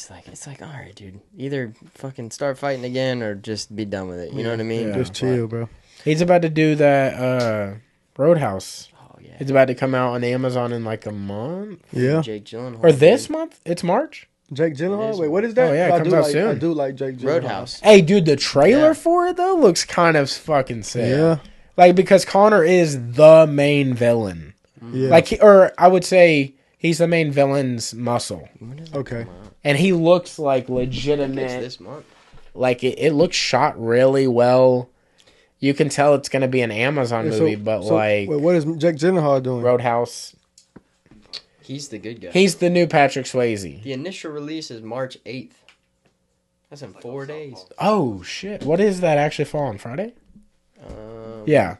[SPEAKER 3] like, all right, dude. Either fucking start fighting again or just be done with it. You know what I mean?
[SPEAKER 1] Yeah.
[SPEAKER 2] Just chill, bro.
[SPEAKER 1] He's about to do that Roadhouse.
[SPEAKER 3] Oh, yeah.
[SPEAKER 1] It's about to come out on Amazon in like a month.
[SPEAKER 2] Yeah.
[SPEAKER 3] Jake Gyllenhaal.
[SPEAKER 1] Or this month? It's March?
[SPEAKER 2] Jake Gyllenhaal? Wait, what is that?
[SPEAKER 1] Oh, yeah, it comes out soon.
[SPEAKER 2] I do like Jake Gyllenhaal.
[SPEAKER 3] Roadhouse.
[SPEAKER 1] Hey, dude, the trailer
[SPEAKER 3] Yeah.
[SPEAKER 1] for it, though, looks kind of fucking sick.
[SPEAKER 2] Yeah.
[SPEAKER 1] Like, because Connor is the main villain.
[SPEAKER 2] Yeah.
[SPEAKER 1] Like, or I would say he's the main villain's muscle.
[SPEAKER 2] Okay.
[SPEAKER 1] And he looks like
[SPEAKER 3] It's
[SPEAKER 1] legitimate.
[SPEAKER 3] this month.
[SPEAKER 1] Like, it looks shot really well. You can tell it's going to be an Amazon movie, but like,
[SPEAKER 2] wait, what is Jake Gyllenhaal doing?
[SPEAKER 1] Roadhouse.
[SPEAKER 3] He's the good guy.
[SPEAKER 1] He's the new Patrick Swayze.
[SPEAKER 3] The initial release is March 8th. That's in 4 days.
[SPEAKER 1] Oh, shit. What is that actually fall on Friday?
[SPEAKER 3] Yeah.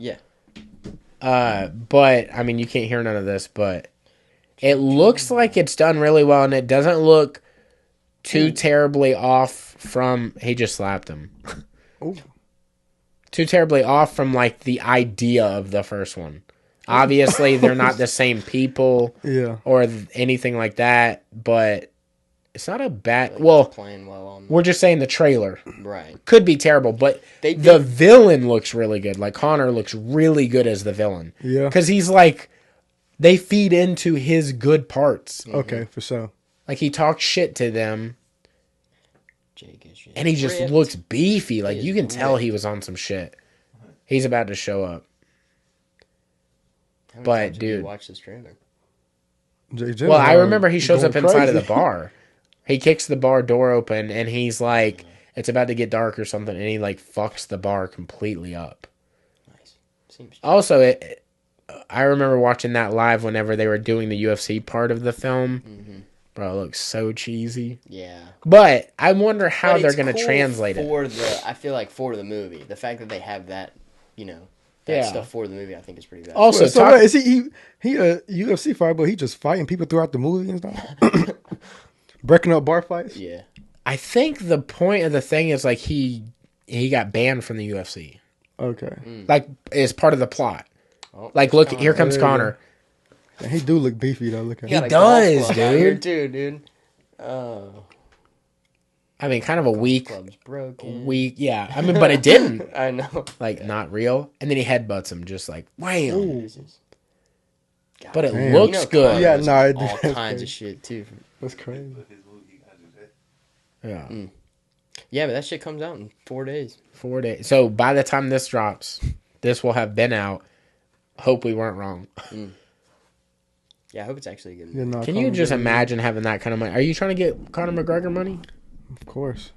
[SPEAKER 1] But I mean, you can't hear none of this, but it looks like it's done really well, and it doesn't look too terribly off from. He just slapped him.
[SPEAKER 2] Ooh.
[SPEAKER 1] Too terribly off from like the idea of the first one. Obviously, they're not the same people,
[SPEAKER 2] Yeah.
[SPEAKER 1] or anything like that. But it's not a bad.
[SPEAKER 3] Like,
[SPEAKER 1] Well,
[SPEAKER 3] it's playing well on
[SPEAKER 1] we're just saying the trailer
[SPEAKER 3] right.
[SPEAKER 1] could be terrible, but
[SPEAKER 3] They
[SPEAKER 1] the
[SPEAKER 3] did-
[SPEAKER 1] villain looks really good. Like Connor looks really good as the villain.
[SPEAKER 2] Yeah.
[SPEAKER 1] Because he's like, they feed into his good parts.
[SPEAKER 2] Okay, for sure.
[SPEAKER 1] Like he talks shit to them,
[SPEAKER 3] Jake is
[SPEAKER 1] and he just
[SPEAKER 3] ripped.
[SPEAKER 1] looks beefy. Like
[SPEAKER 3] He
[SPEAKER 1] you
[SPEAKER 3] is
[SPEAKER 1] can tell
[SPEAKER 3] ripped.
[SPEAKER 1] he was on some shit. He's about to show up.
[SPEAKER 3] How many
[SPEAKER 1] but,
[SPEAKER 3] times have you
[SPEAKER 1] dude.
[SPEAKER 3] watched this trailer?
[SPEAKER 2] Jake
[SPEAKER 1] Well, I
[SPEAKER 2] Gyllenhaal
[SPEAKER 1] remember he shows
[SPEAKER 2] going
[SPEAKER 1] up inside of
[SPEAKER 2] crazy.
[SPEAKER 1] the bar. He kicks the bar door open, and he's like, it's about to get dark or something, and he like fucks the bar completely up.
[SPEAKER 3] Nice. Seems
[SPEAKER 1] Also, I remember watching that live whenever they were doing the UFC part of the film. Bro, it looks so cheesy.
[SPEAKER 3] yeah.
[SPEAKER 1] But I wonder how
[SPEAKER 3] But
[SPEAKER 1] they're
[SPEAKER 3] it's
[SPEAKER 1] going to
[SPEAKER 3] cool
[SPEAKER 1] translate it.
[SPEAKER 3] for the. I feel like for the movie, the fact that they have that, that
[SPEAKER 1] Yeah.
[SPEAKER 3] stuff for the movie, I think is pretty bad.
[SPEAKER 1] Also,
[SPEAKER 2] So
[SPEAKER 1] talk-
[SPEAKER 2] what, is he a UFC fighter, but he just fighting people throughout the movie and stuff? Breaking up bar fights?
[SPEAKER 3] yeah.
[SPEAKER 1] I think the point of the thing is like he got banned from the UFC.
[SPEAKER 2] Okay.
[SPEAKER 1] Like, is part of the plot.
[SPEAKER 3] Oh,
[SPEAKER 1] Like,
[SPEAKER 3] there's
[SPEAKER 1] look,
[SPEAKER 3] Connor.
[SPEAKER 1] here comes
[SPEAKER 2] There you
[SPEAKER 1] Connor.
[SPEAKER 2] And he do look beefy though. Look at
[SPEAKER 3] He got
[SPEAKER 2] him.
[SPEAKER 3] a
[SPEAKER 1] does,
[SPEAKER 3] golf club out here
[SPEAKER 1] dude.
[SPEAKER 3] too, dude. Oh,
[SPEAKER 1] I mean, kind of a weak,
[SPEAKER 3] club's broken.
[SPEAKER 1] yeah. I mean, but it didn't.
[SPEAKER 3] I know.
[SPEAKER 1] Like, not real. And then he headbutts him just like, wham.
[SPEAKER 3] God,
[SPEAKER 1] But it
[SPEAKER 2] Damn.
[SPEAKER 1] looks good.
[SPEAKER 3] Connor
[SPEAKER 2] Yeah,
[SPEAKER 3] does
[SPEAKER 2] no, it-
[SPEAKER 3] all
[SPEAKER 2] that's
[SPEAKER 3] kinds
[SPEAKER 2] crazy.
[SPEAKER 3] of shit too.
[SPEAKER 2] That's crazy.
[SPEAKER 1] Yeah.
[SPEAKER 3] Yeah, but that shit comes out in 4 days.
[SPEAKER 1] 4 days. So by the time this drops, this will have been out. Hope we weren't wrong.
[SPEAKER 3] Yeah, I hope it's actually good.
[SPEAKER 2] Yeah, no,
[SPEAKER 1] Can you just imagine having that kind of money? Are you trying to get Conor McGregor money?
[SPEAKER 2] Of course.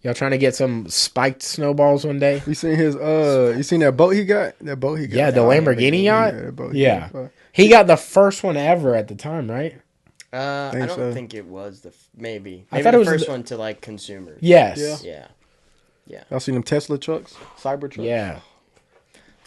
[SPEAKER 1] Y'all trying to get some spiked SnoBalls one day?
[SPEAKER 2] You seen his you seen that boat he got? That boat he got.
[SPEAKER 1] Yeah, the Lamborghini yacht?
[SPEAKER 2] Yeah, that boat he
[SPEAKER 1] Yeah.
[SPEAKER 2] got.
[SPEAKER 1] He got the first one ever at the time, right?
[SPEAKER 3] I
[SPEAKER 2] Think
[SPEAKER 3] don't
[SPEAKER 2] so.
[SPEAKER 3] think it was maybe.
[SPEAKER 1] I
[SPEAKER 3] Maybe
[SPEAKER 1] thought
[SPEAKER 3] the
[SPEAKER 1] it was
[SPEAKER 3] first
[SPEAKER 1] the-
[SPEAKER 3] one to like consumers.
[SPEAKER 1] Yes.
[SPEAKER 2] Yeah.
[SPEAKER 3] Yeah.
[SPEAKER 2] Y'all seen them Tesla trucks? Cybertrucks?
[SPEAKER 1] Yeah.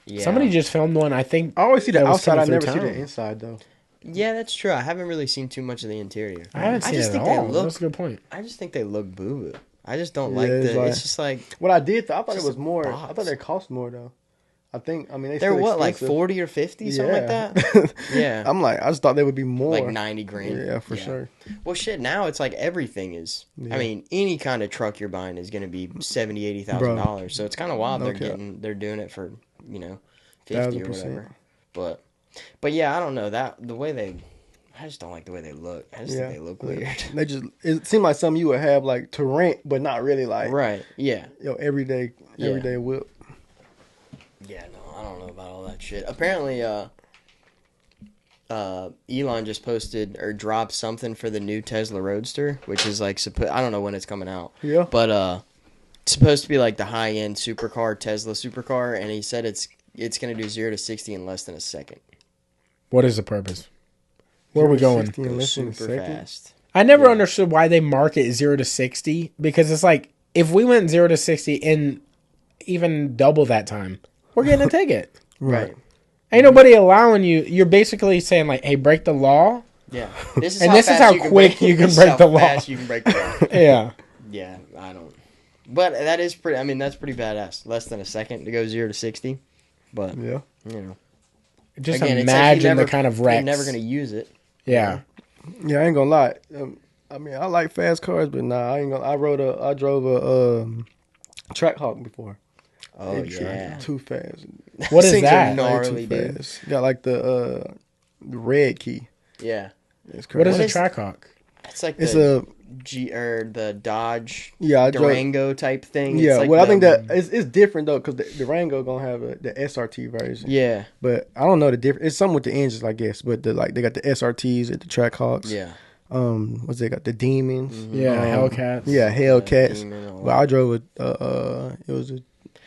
[SPEAKER 3] Yeah.
[SPEAKER 1] Somebody just filmed one, I think.
[SPEAKER 2] I always see the
[SPEAKER 1] that was
[SPEAKER 2] outside. I
[SPEAKER 1] coming
[SPEAKER 2] never
[SPEAKER 1] through
[SPEAKER 2] see the
[SPEAKER 1] town.
[SPEAKER 2] inside though.
[SPEAKER 3] Yeah, that's true. I haven't really seen too much of the interior.
[SPEAKER 1] I haven't seen
[SPEAKER 3] just
[SPEAKER 1] it
[SPEAKER 3] think
[SPEAKER 1] at
[SPEAKER 3] they
[SPEAKER 1] all.
[SPEAKER 3] look.
[SPEAKER 1] That's a good point.
[SPEAKER 3] I just think they look boo boo. I just don't
[SPEAKER 2] Yeah,
[SPEAKER 3] like
[SPEAKER 2] it's
[SPEAKER 3] the.
[SPEAKER 2] like-
[SPEAKER 3] It's just like
[SPEAKER 2] What I did, I thought it
[SPEAKER 3] Just
[SPEAKER 2] was more. I
[SPEAKER 3] box.
[SPEAKER 2] thought they cost more though. I think. I mean,
[SPEAKER 3] they're
[SPEAKER 2] still
[SPEAKER 3] what, like
[SPEAKER 2] expensive.
[SPEAKER 3] 40 or 50, something like
[SPEAKER 2] Yeah.
[SPEAKER 3] that. Yeah,
[SPEAKER 2] I'm like, I just thought they would be more.
[SPEAKER 3] like 90 grand.
[SPEAKER 2] Yeah, for sure.
[SPEAKER 3] Well, shit. Now it's like everything is.
[SPEAKER 2] Yeah.
[SPEAKER 3] I mean, any kind of truck you're buying is going to be $70,000-$80,000. So it's kind of wild.
[SPEAKER 2] No
[SPEAKER 3] They're doing it for 50 or
[SPEAKER 2] 1000%.
[SPEAKER 3] whatever. But yeah, I don't know that the way they. I just don't like the way they look. I just
[SPEAKER 2] Yeah.
[SPEAKER 3] think they look weird.
[SPEAKER 2] They just. It seemed like something you would have like to rent, but not really like
[SPEAKER 3] Right. Yeah.
[SPEAKER 2] everyday
[SPEAKER 3] Yeah.
[SPEAKER 2] whip.
[SPEAKER 3] Yeah, no, I don't know about all that shit. Apparently, Elon just posted or dropped something for the new Tesla Roadster, which is like I don't know when it's coming out.
[SPEAKER 2] Yeah.
[SPEAKER 3] But it's supposed to be like the high end supercar, Tesla supercar, and he said it's gonna do 0 to 60 in less than a second.
[SPEAKER 1] What is the purpose? Where are we going?
[SPEAKER 2] 60 in less than a
[SPEAKER 3] Super
[SPEAKER 2] second.
[SPEAKER 3] fast.
[SPEAKER 1] I never
[SPEAKER 3] Yeah.
[SPEAKER 1] understood why they market 0 to 60 because it's like if we went 0 to 60 in even double that time, we're getting a ticket.
[SPEAKER 3] Right.
[SPEAKER 1] Ain't nobody allowing you. You're basically saying like, "Hey, break the law."
[SPEAKER 3] Yeah. This is
[SPEAKER 1] And
[SPEAKER 3] how
[SPEAKER 1] this is
[SPEAKER 3] fast
[SPEAKER 1] how
[SPEAKER 3] you can
[SPEAKER 1] quick
[SPEAKER 3] break,
[SPEAKER 1] you can
[SPEAKER 3] this is
[SPEAKER 1] break
[SPEAKER 3] how
[SPEAKER 1] the law.
[SPEAKER 3] fast you can break the law.
[SPEAKER 1] Yeah.
[SPEAKER 3] Yeah, I don't. But that is pretty. I mean, that's pretty badass. Less than a second to go 0 to 60. But
[SPEAKER 2] Yeah.
[SPEAKER 3] you know,
[SPEAKER 1] Just
[SPEAKER 3] again,
[SPEAKER 1] imagine the kind of wrecks.
[SPEAKER 3] You're never gonna use it.
[SPEAKER 1] Yeah.
[SPEAKER 2] Yeah, I ain't gonna lie. I mean, I like fast cars, but nah, I ain't gonna. I drove a track hawk before.
[SPEAKER 3] Oh yeah,
[SPEAKER 2] too fast.
[SPEAKER 1] What is
[SPEAKER 3] Things
[SPEAKER 1] that?
[SPEAKER 3] are gnarly,
[SPEAKER 2] Too
[SPEAKER 3] dude.
[SPEAKER 2] fast. Got like the red key.
[SPEAKER 3] Yeah,
[SPEAKER 2] It's
[SPEAKER 1] What
[SPEAKER 2] crazy.
[SPEAKER 1] is a Trackhawk?
[SPEAKER 3] it's like
[SPEAKER 2] It's
[SPEAKER 3] the the Dodge
[SPEAKER 2] I drove.
[SPEAKER 3] Durango type thing.
[SPEAKER 2] Yeah,
[SPEAKER 3] It's like
[SPEAKER 2] well, I think that it's different though, because the Durango gonna have the SRT version.
[SPEAKER 3] Yeah,
[SPEAKER 2] But I don't know the difference. It's something with the engines, I guess. But they got the SRTs at the Trackhawks.
[SPEAKER 3] yeah.
[SPEAKER 2] What's they got? The Demons.
[SPEAKER 1] Yeah, Hellcats.
[SPEAKER 2] Yeah, Hellcats.
[SPEAKER 3] Demon, all
[SPEAKER 2] Well, I drove it was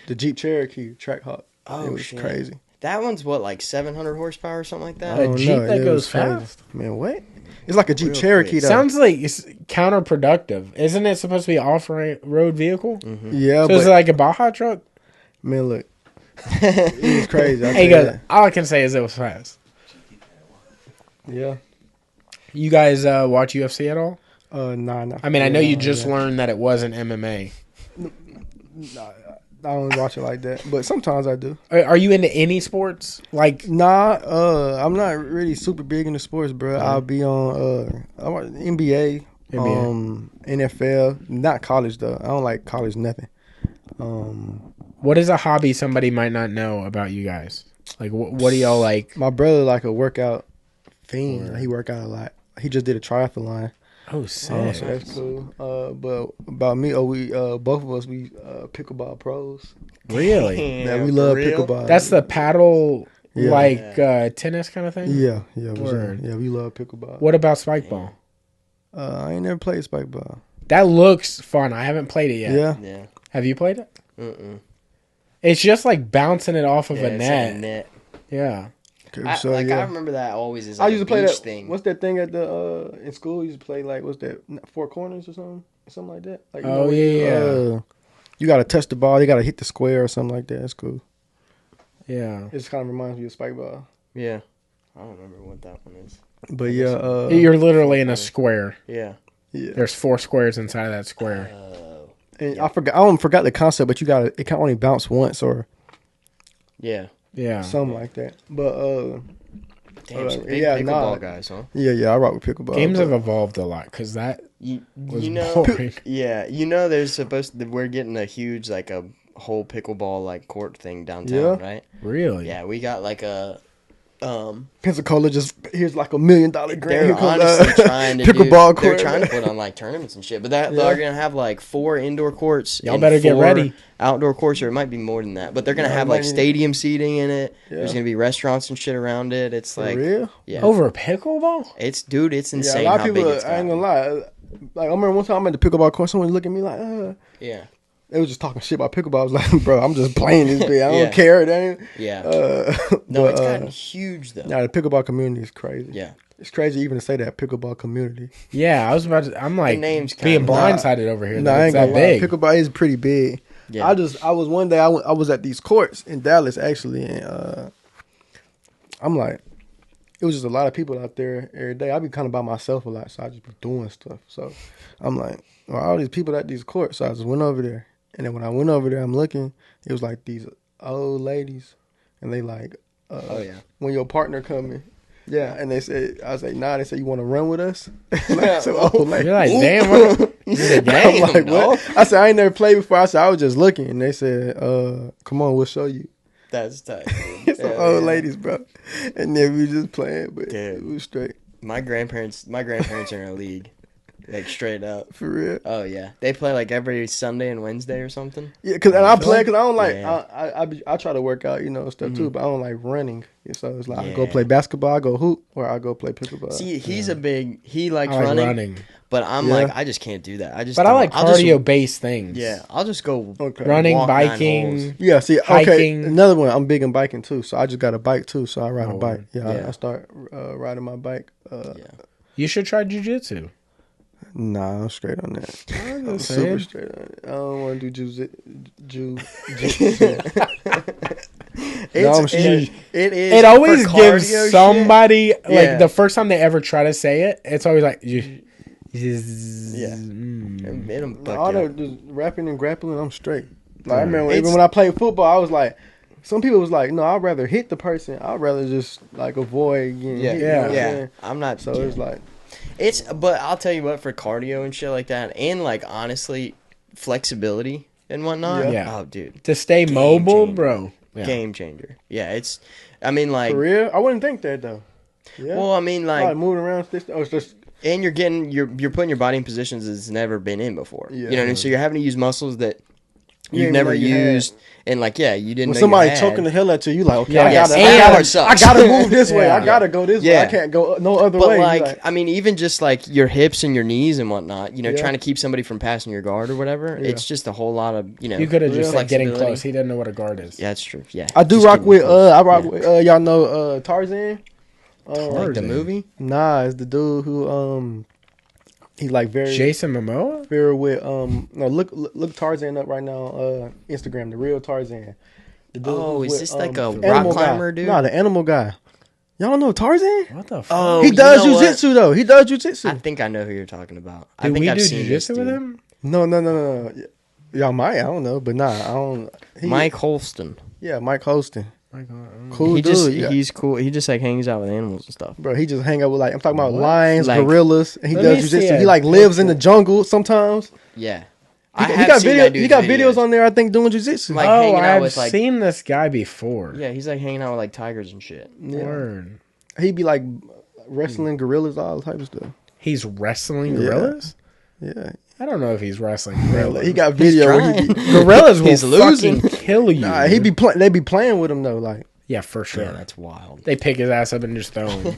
[SPEAKER 2] the Jeep Cherokee Trackhawk.
[SPEAKER 3] Oh,
[SPEAKER 2] it was
[SPEAKER 3] shit.
[SPEAKER 2] crazy.
[SPEAKER 3] That one's what, like 700 horsepower or something like that?
[SPEAKER 2] I
[SPEAKER 1] A
[SPEAKER 2] don't
[SPEAKER 1] Jeep
[SPEAKER 2] know.
[SPEAKER 1] that
[SPEAKER 2] It
[SPEAKER 1] goes
[SPEAKER 2] was crazy.
[SPEAKER 1] fast?
[SPEAKER 2] Man, what? It's like a Jeep
[SPEAKER 3] Real
[SPEAKER 2] Cherokee
[SPEAKER 3] quick.
[SPEAKER 2] though.
[SPEAKER 1] Sounds like it's counterproductive. Isn't it supposed to be off-road vehicle?
[SPEAKER 2] Yeah,
[SPEAKER 1] So is it
[SPEAKER 2] but
[SPEAKER 1] like a Baja truck?
[SPEAKER 2] man, look, it was crazy.
[SPEAKER 1] Hey, he goes, all I can say is it was fast.
[SPEAKER 2] Yeah.
[SPEAKER 1] You guys watch UFC at all?
[SPEAKER 2] Nah.
[SPEAKER 1] I mean, I know you
[SPEAKER 2] Yeah.
[SPEAKER 1] just learned that it wasn't MMA.
[SPEAKER 2] I don't watch it like that, but sometimes I do.
[SPEAKER 1] Are you into any sports? Like,
[SPEAKER 2] Nah, I'm not really super big into sports, bro. I'll be on I watch NBA, NFL, not college though. I don't like college nothing.
[SPEAKER 1] what is a hobby somebody might not know about you guys? Like, what do y'all like?
[SPEAKER 2] My brother like a workout fiend. He work out a lot. He just did a triathlon.
[SPEAKER 1] Oh, sick.
[SPEAKER 2] So that's cool. But about me, we both of us we pickleball pros.
[SPEAKER 1] Really?
[SPEAKER 2] Yeah, we love pickleball.
[SPEAKER 1] That's the paddle,
[SPEAKER 2] Yeah.
[SPEAKER 1] like tennis kind of thing?
[SPEAKER 2] yeah,
[SPEAKER 1] Word.
[SPEAKER 2] we love pickleball.
[SPEAKER 1] What about spike ball?
[SPEAKER 2] I ain't never played spike ball.
[SPEAKER 1] That looks fun. I haven't played it yet.
[SPEAKER 2] Yeah,
[SPEAKER 3] Yeah.
[SPEAKER 1] Have you played it?
[SPEAKER 3] Mm-mm.
[SPEAKER 1] It's just like bouncing it off of
[SPEAKER 3] Yeah,
[SPEAKER 1] a
[SPEAKER 3] it's
[SPEAKER 1] net.
[SPEAKER 3] like a net.
[SPEAKER 1] Yeah.
[SPEAKER 2] okay,
[SPEAKER 3] I remember that always as
[SPEAKER 2] I
[SPEAKER 3] like
[SPEAKER 2] used
[SPEAKER 3] a
[SPEAKER 2] to play
[SPEAKER 3] beach
[SPEAKER 2] that
[SPEAKER 3] thing.
[SPEAKER 2] What's that thing at the in school? You used to play like what's that? Four corners or something like that. Like,
[SPEAKER 1] Oh,
[SPEAKER 2] when
[SPEAKER 1] yeah.
[SPEAKER 2] you gotta touch the ball. You gotta hit the square or something like that. That's cool.
[SPEAKER 1] Yeah.
[SPEAKER 2] It just kind of reminds me of spike ball.
[SPEAKER 3] Yeah. I don't remember what that one is.
[SPEAKER 2] But yeah,
[SPEAKER 1] You're literally in a square.
[SPEAKER 3] Yeah.
[SPEAKER 2] yeah.
[SPEAKER 1] There's 4 squares inside of that square.
[SPEAKER 2] And I forgot the concept, but it can only bounce once or
[SPEAKER 3] Yeah.
[SPEAKER 1] Yeah.
[SPEAKER 2] something like that. But
[SPEAKER 3] Damn, some big
[SPEAKER 2] yeah,
[SPEAKER 3] pickleball
[SPEAKER 2] nah.
[SPEAKER 3] guys, huh?
[SPEAKER 2] yeah, I rock with pickleball.
[SPEAKER 1] Games
[SPEAKER 2] but-
[SPEAKER 1] have evolved a lot because that was
[SPEAKER 3] You know,
[SPEAKER 1] boring.
[SPEAKER 3] yeah, there's supposed to, we're getting a huge, like a whole pickleball like court thing downtown,
[SPEAKER 2] Yeah.
[SPEAKER 3] right?
[SPEAKER 1] Really?
[SPEAKER 3] Yeah, we got like a
[SPEAKER 2] Pensacola just here's like $1 million grant.
[SPEAKER 3] they're
[SPEAKER 2] Here comes,
[SPEAKER 3] honestly trying to
[SPEAKER 2] pickleball
[SPEAKER 3] they're
[SPEAKER 2] court.
[SPEAKER 3] trying to put on like tournaments and shit, but they're
[SPEAKER 2] Yeah.
[SPEAKER 3] gonna have like 4 indoor courts.
[SPEAKER 1] Y'all
[SPEAKER 3] and
[SPEAKER 1] better get
[SPEAKER 3] 4
[SPEAKER 1] ready.
[SPEAKER 3] Outdoor courts, or it might be more than that, but they're gonna
[SPEAKER 2] Yeah,
[SPEAKER 3] have
[SPEAKER 2] it
[SPEAKER 3] like
[SPEAKER 2] might be-
[SPEAKER 3] stadium seating in it.
[SPEAKER 2] Yeah.
[SPEAKER 3] There's gonna be restaurants and shit around it. It's
[SPEAKER 2] For
[SPEAKER 3] like,
[SPEAKER 2] real?
[SPEAKER 3] yeah,
[SPEAKER 1] Over pickleball?
[SPEAKER 3] it's it's
[SPEAKER 2] Yeah,
[SPEAKER 3] insane
[SPEAKER 2] a lot
[SPEAKER 3] how
[SPEAKER 2] of
[SPEAKER 3] big
[SPEAKER 2] people.
[SPEAKER 3] it's
[SPEAKER 2] I ain't
[SPEAKER 3] gotten.
[SPEAKER 2] gonna lie. Like I remember one time I'm at the pickleball court. Someone looked at me like,
[SPEAKER 3] Yeah,
[SPEAKER 2] They was just talking shit about pickleball. I was like, bro, I'm just playing this bitch. I don't
[SPEAKER 3] Yeah.
[SPEAKER 2] care. It ain't.
[SPEAKER 3] yeah.
[SPEAKER 2] but,
[SPEAKER 3] No, it's gotten huge though.
[SPEAKER 2] Nah, the pickleball community is crazy.
[SPEAKER 3] Yeah.
[SPEAKER 2] It's crazy even to say that pickleball community.
[SPEAKER 1] Yeah, I was about to. I'm like
[SPEAKER 3] name's
[SPEAKER 1] being
[SPEAKER 3] kinda-
[SPEAKER 1] blindsided over here.
[SPEAKER 2] Nah,
[SPEAKER 1] that
[SPEAKER 2] I
[SPEAKER 1] it's
[SPEAKER 2] ain't
[SPEAKER 1] that
[SPEAKER 2] gonna lie.
[SPEAKER 1] big.
[SPEAKER 2] Pickleball is pretty big.
[SPEAKER 3] Yeah.
[SPEAKER 2] I was one day I was at these courts in Dallas actually, and I'm like, it was just a lot of people out there every day. I be kind of by myself a lot, so I just be doing stuff. So I'm like, well, all these people at these courts. So I just went over there, and then when I went over there, I'm looking. It was like these old ladies, and they like,
[SPEAKER 3] Oh yeah.
[SPEAKER 2] when your partner coming. Yeah, and they said, I was like, nah. They said, you want to run with us? Like, so, oh, like,
[SPEAKER 1] You're like, damn, what? This is a game.
[SPEAKER 2] I'm like,
[SPEAKER 3] no.
[SPEAKER 2] what? I said, I ain't never played before. I said, I was just looking. And they said, come on, we'll show you.
[SPEAKER 3] That's tight.
[SPEAKER 2] It's some old ladies, bro. And then we just playing, but
[SPEAKER 3] Dude.
[SPEAKER 2] it was straight.
[SPEAKER 3] My grandparents are in a league, like straight up.
[SPEAKER 2] For real.
[SPEAKER 3] Oh yeah, they play like every Sunday and Wednesday or something.
[SPEAKER 2] Yeah, and I play because I don't like,
[SPEAKER 3] Yeah.
[SPEAKER 2] I try to work out, stuff too, but I don't like running. So it's like, I go
[SPEAKER 3] Yeah.
[SPEAKER 2] play basketball, I go hoop, or I go play pickleball.
[SPEAKER 3] See, he likes
[SPEAKER 1] I like
[SPEAKER 3] running,
[SPEAKER 1] running.
[SPEAKER 3] but I'm
[SPEAKER 2] Yeah.
[SPEAKER 3] like, I just can't do that. I just.
[SPEAKER 1] But I
[SPEAKER 3] don't-
[SPEAKER 1] like
[SPEAKER 3] I'll just-
[SPEAKER 1] cardio-based things.
[SPEAKER 3] Yeah, I'll just go
[SPEAKER 2] Okay.
[SPEAKER 1] Running,
[SPEAKER 3] walk 9
[SPEAKER 1] biking.
[SPEAKER 3] holes.
[SPEAKER 2] Yeah, see, okay,
[SPEAKER 1] Hiking.
[SPEAKER 2] another one, I'm big in biking too, so I just got a bike too, so I ride
[SPEAKER 1] Oh,
[SPEAKER 2] a bike. Yeah,
[SPEAKER 3] yeah.
[SPEAKER 2] I start riding my bike.
[SPEAKER 3] Yeah.
[SPEAKER 1] You should try jujitsu.
[SPEAKER 2] Nah, I'm straight on that. I'm
[SPEAKER 1] saying.
[SPEAKER 2] super straight on it. I don't want to do
[SPEAKER 1] It always
[SPEAKER 3] for
[SPEAKER 1] gives
[SPEAKER 3] cardio shit.
[SPEAKER 1] somebody
[SPEAKER 3] Yeah.
[SPEAKER 1] like the first time they ever try to say it. It's always like you
[SPEAKER 3] Yeah.
[SPEAKER 2] All that just rapping and grappling, I'm straight. Like I remember even when I played football, I was like, some people was like, no, I'd rather hit the person. I'd rather just like avoid getting hit. You know what I'm saying?
[SPEAKER 3] I'm not.
[SPEAKER 2] So it's like,
[SPEAKER 3] but I'll tell you what, for cardio and shit like that, and like honestly, flexibility and whatnot.
[SPEAKER 1] Yeah.
[SPEAKER 3] Oh, dude.
[SPEAKER 1] To stay mobile, bro.
[SPEAKER 3] Yeah. Game changer. Yeah, I mean, like.
[SPEAKER 2] For real? I wouldn't think that, though. Yeah.
[SPEAKER 3] Well, I mean, like.
[SPEAKER 2] Moving around. It's just.
[SPEAKER 3] And you're putting your body in positions it's never been in before. Yeah. You know what I mean? So you're having to use muscles that you've never used. And, like, yeah, you didn't know
[SPEAKER 2] somebody choking the hell at you, like, okay,
[SPEAKER 3] I
[SPEAKER 2] gotta move this way. I gotta go this way. I can't go no other way.
[SPEAKER 3] But, like, I mean, even just, like, your hips and your knees and whatnot, you know, trying to keep somebody from passing your guard or whatever, it's just a whole lot of, you know.
[SPEAKER 1] You could have just, like, getting close. He didn't know what a guard is.
[SPEAKER 3] Yeah, that's true. Yeah.
[SPEAKER 2] I do rock with, y'all know Tarzan?
[SPEAKER 3] Like the movie?
[SPEAKER 2] Nah, it's the dude who, he like very
[SPEAKER 1] Jason Momoa?
[SPEAKER 2] Very with no look Tarzan up right now Instagram, the real Tarzan.
[SPEAKER 3] The is this like a rock climber dude?
[SPEAKER 2] Nah, the animal guy. Y'all don't know Tarzan?
[SPEAKER 1] What the fuck?
[SPEAKER 2] Oh, he does jujitsu though. He does jujitsu.
[SPEAKER 3] I think I know who you're talking about.
[SPEAKER 1] I think I've seen jujitsu with him.
[SPEAKER 2] No. Y'all might. I don't know, but nah, I don't.
[SPEAKER 3] Mike Holston.
[SPEAKER 2] Yeah, Mike Holston.
[SPEAKER 3] Cool dude. He's cool. He just like hangs out with animals and stuff.
[SPEAKER 2] Bro, he just hang out with I'm talking about lions, gorillas, and he does jujitsu. He like lives in the jungle sometimes.
[SPEAKER 3] Yeah.
[SPEAKER 2] He got videos on there, I think, doing jujitsu.
[SPEAKER 3] Like
[SPEAKER 1] I've seen this guy before.
[SPEAKER 3] Yeah, he's like hanging out with like tigers and shit.
[SPEAKER 2] Yeah. Word. He'd be like wrestling gorillas, all type of stuff.
[SPEAKER 1] He's wrestling gorillas?
[SPEAKER 2] Yeah.
[SPEAKER 1] I don't know if he's wrestling gorillas.
[SPEAKER 2] He got video where
[SPEAKER 1] gorillas will fucking kill you.
[SPEAKER 2] Nah, they be playing with him though, like.
[SPEAKER 1] Yeah, for sure.
[SPEAKER 3] Yeah, that's wild.
[SPEAKER 1] They pick his ass up and just throw him.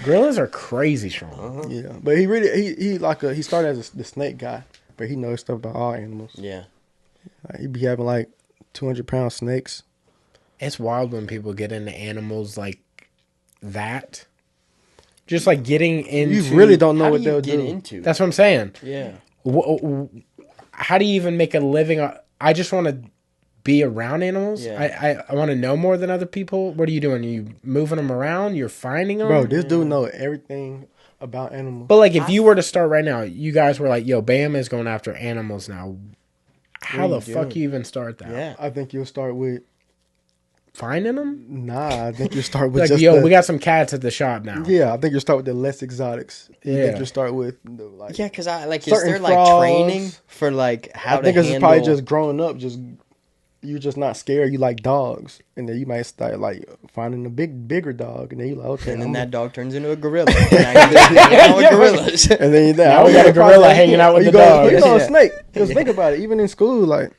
[SPEAKER 1] Gorillas are crazy strong.
[SPEAKER 2] Yeah, but he started as the snake guy, but he knows stuff about all animals.
[SPEAKER 3] Yeah,
[SPEAKER 2] he be having like 200-pound snakes.
[SPEAKER 1] It's wild when people get into animals like that. Just like getting into.
[SPEAKER 2] You really don't know what they'll do.
[SPEAKER 3] Into.
[SPEAKER 1] That's what I'm saying.
[SPEAKER 3] Yeah.
[SPEAKER 1] How do you even make a living? I just want to be around animals. Yeah. I want to know more than other people. What are you doing? Are you moving them around? You're finding them?
[SPEAKER 2] Bro, this dude know everything about animals.
[SPEAKER 1] But like if you were to start right now, you guys were like, yo, Bam is going after animals now. How the fuck you even start that?
[SPEAKER 2] Yeah. I think you'll start with
[SPEAKER 1] finding them?
[SPEAKER 2] Nah, I think you start with
[SPEAKER 1] like,
[SPEAKER 2] just
[SPEAKER 1] we got some cats at the shop now.
[SPEAKER 2] Yeah, I think you start with the less exotics. I think you start with like
[SPEAKER 3] because is there like training for like how to handle? I think it's
[SPEAKER 2] probably just growing up, you're just not scared. You like dogs, and then you might start like finding a bigger dog, and then you like okay,
[SPEAKER 3] and then that dog turns into a gorilla. And gorillas,
[SPEAKER 2] and then
[SPEAKER 1] now we got a gorilla hanging out with the dog.
[SPEAKER 2] You know, a snake. Because think about it, even in school, like.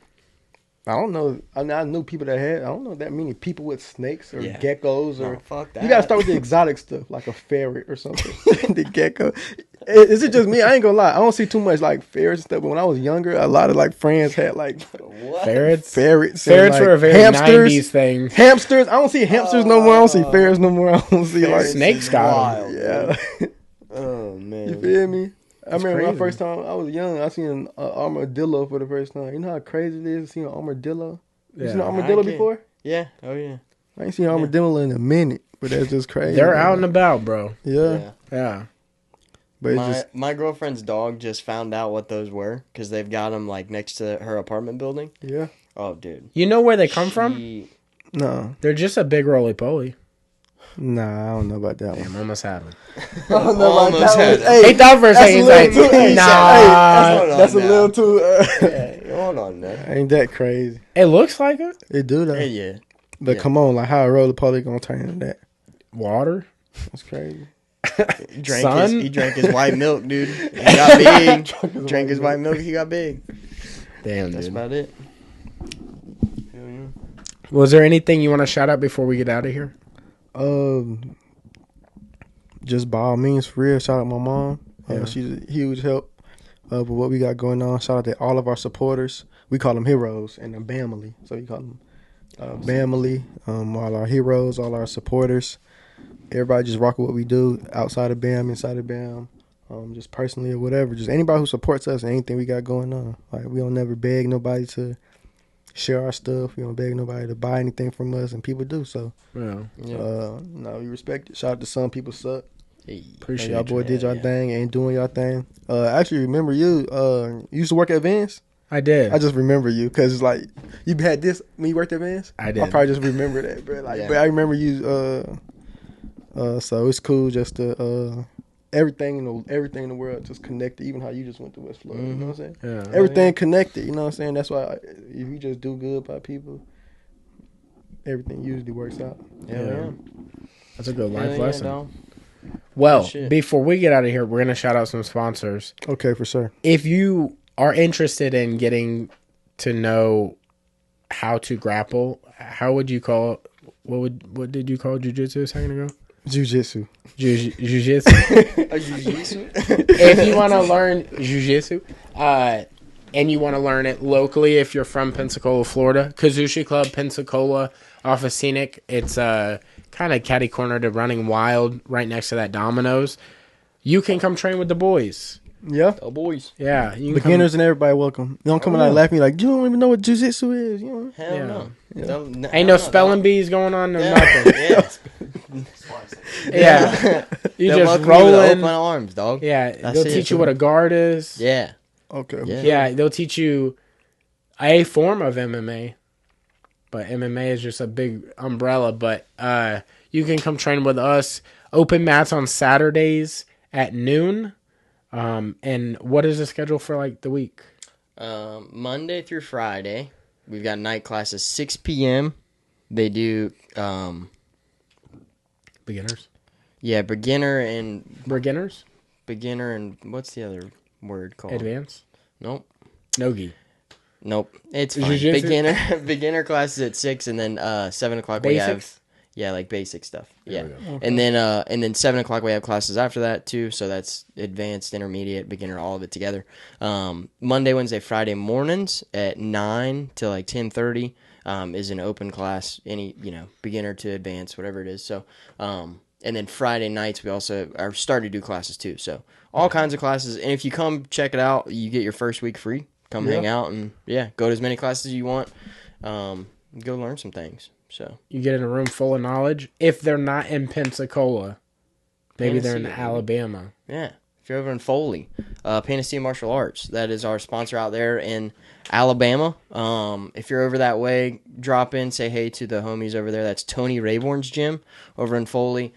[SPEAKER 2] I don't know. I knew people that had. I don't know that many people with snakes or geckos or.
[SPEAKER 3] Fuck that.
[SPEAKER 2] You gotta start with the exotic stuff, like a ferret or something. The gecko. Is it just me? I ain't gonna lie. I don't see too much like ferrets and stuff. But when I was younger, a lot of like friends had like
[SPEAKER 1] ferrets.
[SPEAKER 2] Ferrets
[SPEAKER 1] like, were a very hamsters, 90s thing.
[SPEAKER 2] Hamsters. I don't see hamsters no more. I don't see ferrets no more. I don't see like
[SPEAKER 1] snakes. Got
[SPEAKER 2] yeah.
[SPEAKER 3] Oh man.
[SPEAKER 2] You feel me? I remember my first time I was young, I seen an armadillo for the first time. You know how crazy it is to see an armadillo? You seen an armadillo before?
[SPEAKER 3] Yeah. Oh, yeah.
[SPEAKER 2] I ain't seen an armadillo in a minute, but that's just crazy.
[SPEAKER 1] They're out and about, bro.
[SPEAKER 2] Yeah.
[SPEAKER 3] But my girlfriend's dog just found out what those were because they've got them like next to her apartment building.
[SPEAKER 2] Yeah.
[SPEAKER 3] Oh, dude.
[SPEAKER 1] You know where they come from?
[SPEAKER 2] No.
[SPEAKER 1] They're just a big roly-poly.
[SPEAKER 2] Nah, I don't know about that one.
[SPEAKER 1] Almost had one.
[SPEAKER 2] I don't know about that one.
[SPEAKER 1] Hey, thought for a second. He's like, nah.
[SPEAKER 2] That's a little too...
[SPEAKER 3] hold on, man.
[SPEAKER 2] Ain't that crazy?
[SPEAKER 1] It looks like it.
[SPEAKER 2] It do, though.
[SPEAKER 3] Yeah.
[SPEAKER 2] But come on, like how a roly-poly gonna turn into that?
[SPEAKER 1] Water?
[SPEAKER 2] That's crazy.
[SPEAKER 3] He drank his white milk, dude. He got big. Drank his white milk, he got big.
[SPEAKER 1] Damn,
[SPEAKER 3] That's about it.
[SPEAKER 1] Was there anything you want to shout out before we get out of here?
[SPEAKER 2] Just by all means, for real. Shout out my mom. She's a huge help with what we got going on. Shout out to all of our supporters. We call them heroes and they're Bamily. So we call them Bamily. All our heroes, all our supporters. Everybody just rock with what we do outside of BAM, inside of BAM. Just personally or whatever. Just anybody who supports us and anything we got going on. Like we don't never beg nobody to share our stuff. We don't beg nobody to buy anything from us, and people do. So,
[SPEAKER 1] no,
[SPEAKER 2] we respect it. Shout out to some people suck.
[SPEAKER 1] Appreciate
[SPEAKER 2] y'all boy
[SPEAKER 1] you.
[SPEAKER 2] did y'all thing and doing y'all thing. Actually, remember you? You used to work at Vans.
[SPEAKER 1] I did.
[SPEAKER 2] I just remember you because like you had this when you worked at Vans.
[SPEAKER 1] I did.
[SPEAKER 2] I probably just remember that, bro. Like, but I remember you. So it's cool just to everything in the world just connected. Even how you just went to West Florida. You know what I'm saying?
[SPEAKER 1] Yeah.
[SPEAKER 2] Everything connected. You know what I'm saying? That's why if you just do good by people, everything usually works out.
[SPEAKER 3] Yeah.
[SPEAKER 1] That's a good life lesson.
[SPEAKER 3] Dog.
[SPEAKER 1] Well, before we get out of here, we're gonna shout out some sponsors.
[SPEAKER 2] Okay, for sure.
[SPEAKER 1] If you are interested in getting to know how to grapple, how would you call it? What did you call jiu-jitsu a second ago?
[SPEAKER 2] Jiu-jitsu.
[SPEAKER 1] Jiu-jitsu.
[SPEAKER 3] Jiu-jitsu?
[SPEAKER 1] If you want to learn jiu-jitsu, and you want to learn it locally, if you're from Pensacola, Florida, Kazushi Club, Pensacola, off of Scenic, it's kind of catty corner to Running Wild, right next to that Domino's. You can come train with the boys.
[SPEAKER 2] Yeah.
[SPEAKER 3] Oh, boys.
[SPEAKER 1] Yeah. You
[SPEAKER 2] Beginners and everybody welcome. You don't come and laugh at me like, you don't even know what jiu-jitsu is. You know?
[SPEAKER 3] Hell no.
[SPEAKER 2] Yeah.
[SPEAKER 1] Ain't no spelling bees going on, no nothing. Yeah. You just roll in.
[SPEAKER 3] Open arms, dog.
[SPEAKER 1] Yeah. They'll teach you what a guard is.
[SPEAKER 3] Yeah.
[SPEAKER 2] Okay.
[SPEAKER 1] Yeah. They'll teach you a form of MMA. But MMA is just a big umbrella. But you can come train with us. Open mats on Saturdays at noon. And what is the schedule for like the week?
[SPEAKER 3] Monday through Friday, we've got night classes 6 p.m. They do
[SPEAKER 1] Beginners.
[SPEAKER 3] Yeah, beginner and what's the other word called?
[SPEAKER 1] Advanced.
[SPEAKER 3] Nope.
[SPEAKER 1] Nogi.
[SPEAKER 3] Nope. It's fine.
[SPEAKER 1] Jiu-jitsu?
[SPEAKER 3] Beginner classes at 6, and then 7 o'clock
[SPEAKER 1] Basics?
[SPEAKER 3] we have like basic stuff. Yeah.
[SPEAKER 1] Okay.
[SPEAKER 3] And then 7 o'clock we have classes after that too. So that's advanced, intermediate, beginner, all of it together. Monday, Wednesday, Friday mornings at 9 to like 10:30 is an open class. Any beginner to advanced, whatever it is. So and then Friday nights we also are starting to do classes too. So all kinds of classes. And if you come check it out, you get your first week free. Come hang out and go to as many classes as you want. Go learn some things. So
[SPEAKER 1] you get in a room full of knowledge. If they're not in Pensacola, maybe they're in Alabama.
[SPEAKER 3] Yeah. If you're over in Foley, Panacea Martial Arts, that is our sponsor out there in Alabama. If you're over that way, drop in, say hey to the homies over there. That's Tony Rayborn's gym over in Foley.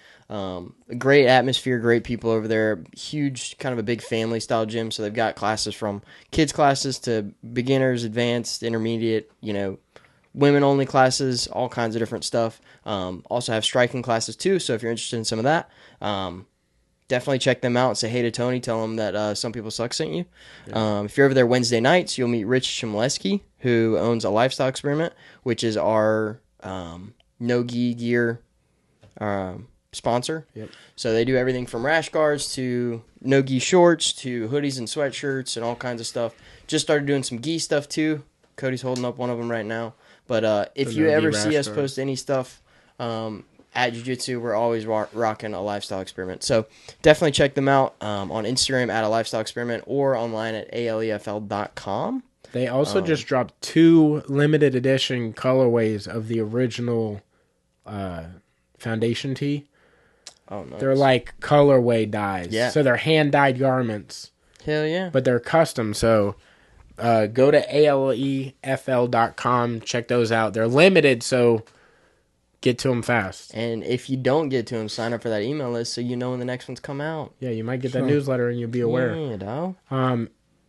[SPEAKER 3] Great atmosphere, great people over there. Huge, kind of a big family style gym. So they've got classes from kids classes to beginners, advanced, intermediate, women only classes, all kinds of different stuff. Also have striking classes too. So if you're interested in some of that, definitely check them out. Say hey to Tony. Tell him that Some People Suck sent you. Yeah. If you're over there Wednesday nights, you'll meet Rich Chmielewski, who owns a Lifestyle Experiment, which is our no-gi gear sponsor.
[SPEAKER 1] Yep.
[SPEAKER 3] So they do everything from rash guards to no-gi shorts to hoodies and sweatshirts and all kinds of stuff. Just started doing some gi stuff too. Cody's holding up one of them right now. But if you ever see us post any stuff at Jiu-Jitsu, we're always rocking a Lifestyle Experiment. So definitely check them out on Instagram at a Lifestyle Experiment or online at alefl.com.
[SPEAKER 1] They also just dropped 2 limited edition colorways of the original foundation tee.
[SPEAKER 3] Oh, nice.
[SPEAKER 1] They're like colorway dyes.
[SPEAKER 3] Yeah.
[SPEAKER 1] So they're hand-dyed garments.
[SPEAKER 3] Hell yeah.
[SPEAKER 1] But they're custom, so go to alefl.com, check those out. They're limited, so get to them fast.
[SPEAKER 3] And if you don't get to them, sign up for that email list so you know when the next ones come out.
[SPEAKER 1] Yeah, you might get that newsletter and you'll be aware.
[SPEAKER 3] Yeah, dog.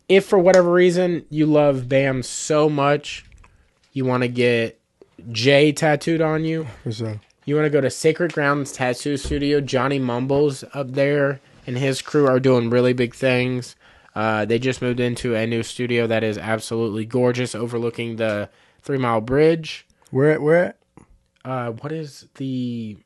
[SPEAKER 1] If for whatever reason you love BAM so much, you want to get J tattooed on you.
[SPEAKER 2] For sure.
[SPEAKER 1] You want to go to Sacred Grounds Tattoo Studio. Johnny Mumbles up there and his crew are doing really big things. They just moved into a new studio that is absolutely gorgeous, overlooking the 3 Mile Bridge.
[SPEAKER 2] Where at?
[SPEAKER 1] What is the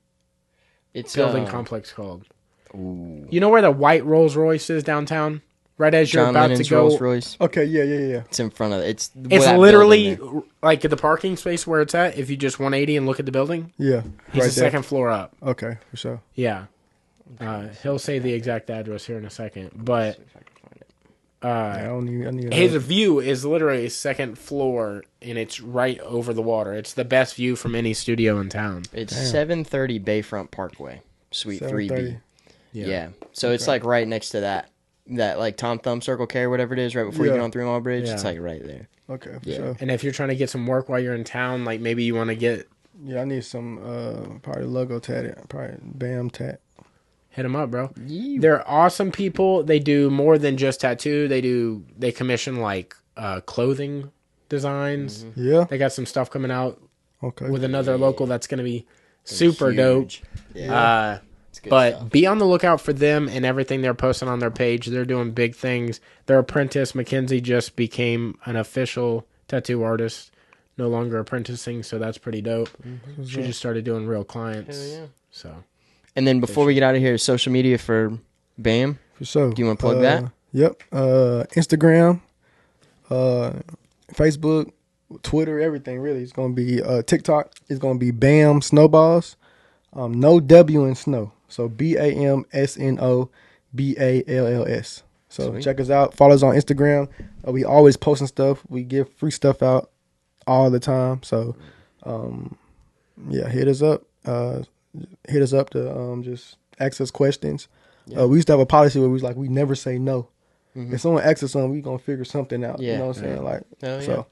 [SPEAKER 3] It's
[SPEAKER 1] building complex called?
[SPEAKER 3] Ooh.
[SPEAKER 1] You know where the white Rolls Royce is downtown? Right as you're
[SPEAKER 3] John
[SPEAKER 1] about
[SPEAKER 3] Lennon's
[SPEAKER 1] to go.
[SPEAKER 3] Rolls Royce.
[SPEAKER 2] Okay, yeah.
[SPEAKER 3] It's in front of it. It's
[SPEAKER 1] literally like the parking space where it's at. If you just 180 and look at the building,
[SPEAKER 2] Yeah.
[SPEAKER 1] he's the second floor up.
[SPEAKER 2] Okay, for sure.
[SPEAKER 1] Yeah. He'll say the exact address here in a second. But
[SPEAKER 2] I need
[SPEAKER 1] his view is literally second floor, and it's right over the water. It's the best view from any studio in town.
[SPEAKER 3] It's 730 Bayfront Parkway, Suite 3B. Yeah. So it's like right next to that like Tom Thumb Circle K or whatever it is, right before you get on 3 Mile Bridge.
[SPEAKER 1] Yeah.
[SPEAKER 3] It's like right there.
[SPEAKER 2] Okay, for
[SPEAKER 3] Yeah.
[SPEAKER 2] sure.
[SPEAKER 1] And if you're trying to get some work while you're in town, like maybe you want to get
[SPEAKER 2] Yeah, I need some probably logo tatted, probably BAM tat.
[SPEAKER 1] hit them up, bro. They're awesome people. They do more than just tattoo. They commission like clothing designs.
[SPEAKER 2] Yeah.
[SPEAKER 1] They got some stuff coming out
[SPEAKER 2] Okay.
[SPEAKER 1] with another local that's going to be super dope.
[SPEAKER 3] Yeah.
[SPEAKER 1] But
[SPEAKER 3] stuff.
[SPEAKER 1] be on the lookout for them and everything they're posting on their page. They're doing big things. Their apprentice, Mackenzie, just became an official tattoo artist, no longer apprenticing, so that's pretty dope. She just started doing real clients.
[SPEAKER 3] Hell yeah.
[SPEAKER 1] So,
[SPEAKER 3] And then before we get out of here, social media for BAM.
[SPEAKER 2] For sure.
[SPEAKER 3] Do you want to plug that?
[SPEAKER 2] Yep. Instagram, Facebook, Twitter, everything really. It's gonna be TikTok. It's gonna be BAM SnoBalls. No W in snow. So BAMSNOBALLS. So
[SPEAKER 3] Sweet.
[SPEAKER 2] check us out. Follow us on Instagram. We always posting stuff. We give free stuff out all the time. So yeah, hit us up. Hit us up to just ask us questions.
[SPEAKER 3] Yeah.
[SPEAKER 2] We used to have a policy where we was like, we never say no. If someone asks us something, we gonna figure something out.
[SPEAKER 3] Yeah.
[SPEAKER 2] You know what I'm saying? Like,
[SPEAKER 3] Hell yeah.
[SPEAKER 2] so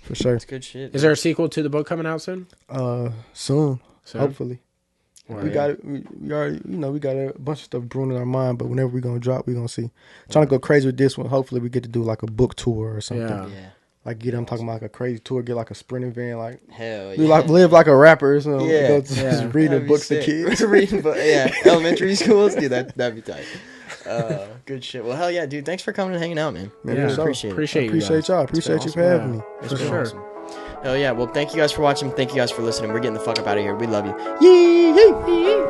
[SPEAKER 2] for sure.
[SPEAKER 3] It's good shit.
[SPEAKER 1] is there a sequel to the book coming out soon?
[SPEAKER 2] Soon,
[SPEAKER 1] Soon?
[SPEAKER 2] hopefully.
[SPEAKER 1] Well,
[SPEAKER 2] We
[SPEAKER 1] yeah.
[SPEAKER 2] got it. We already, we got a bunch of stuff brewing in our mind. But whenever we gonna drop, we gonna see. Trying to go crazy with this one. Hopefully, we get to do like a book tour or something.
[SPEAKER 1] Yeah.
[SPEAKER 3] Yeah.
[SPEAKER 2] Like I'm talking about like a crazy tour. Get like a sprinting van. Like
[SPEAKER 3] Hell yeah.
[SPEAKER 2] we like live like a rapper. So
[SPEAKER 3] Yeah.
[SPEAKER 2] go to,
[SPEAKER 1] Yeah.
[SPEAKER 2] just reading
[SPEAKER 3] That'd be
[SPEAKER 2] books to
[SPEAKER 3] sick.
[SPEAKER 2] kids.
[SPEAKER 3] Reading yeah. Elementary schools, dude. That'd be tight. Good shit. Well, hell yeah, dude. Thanks for coming and hanging out, man.
[SPEAKER 2] Man,
[SPEAKER 1] Yeah.
[SPEAKER 2] for sure.
[SPEAKER 3] Appreciate it.
[SPEAKER 1] Appreciate you
[SPEAKER 2] Appreciate
[SPEAKER 1] guys.
[SPEAKER 2] y'all. Appreciate you
[SPEAKER 3] awesome.
[SPEAKER 2] for having me.
[SPEAKER 1] It's
[SPEAKER 2] For
[SPEAKER 1] been
[SPEAKER 2] sure.
[SPEAKER 1] awesome.
[SPEAKER 3] Hell yeah. Well, thank you guys for watching. Thank you guys for listening. We're getting the fuck up out of here. We love you. Yee, yee, yee.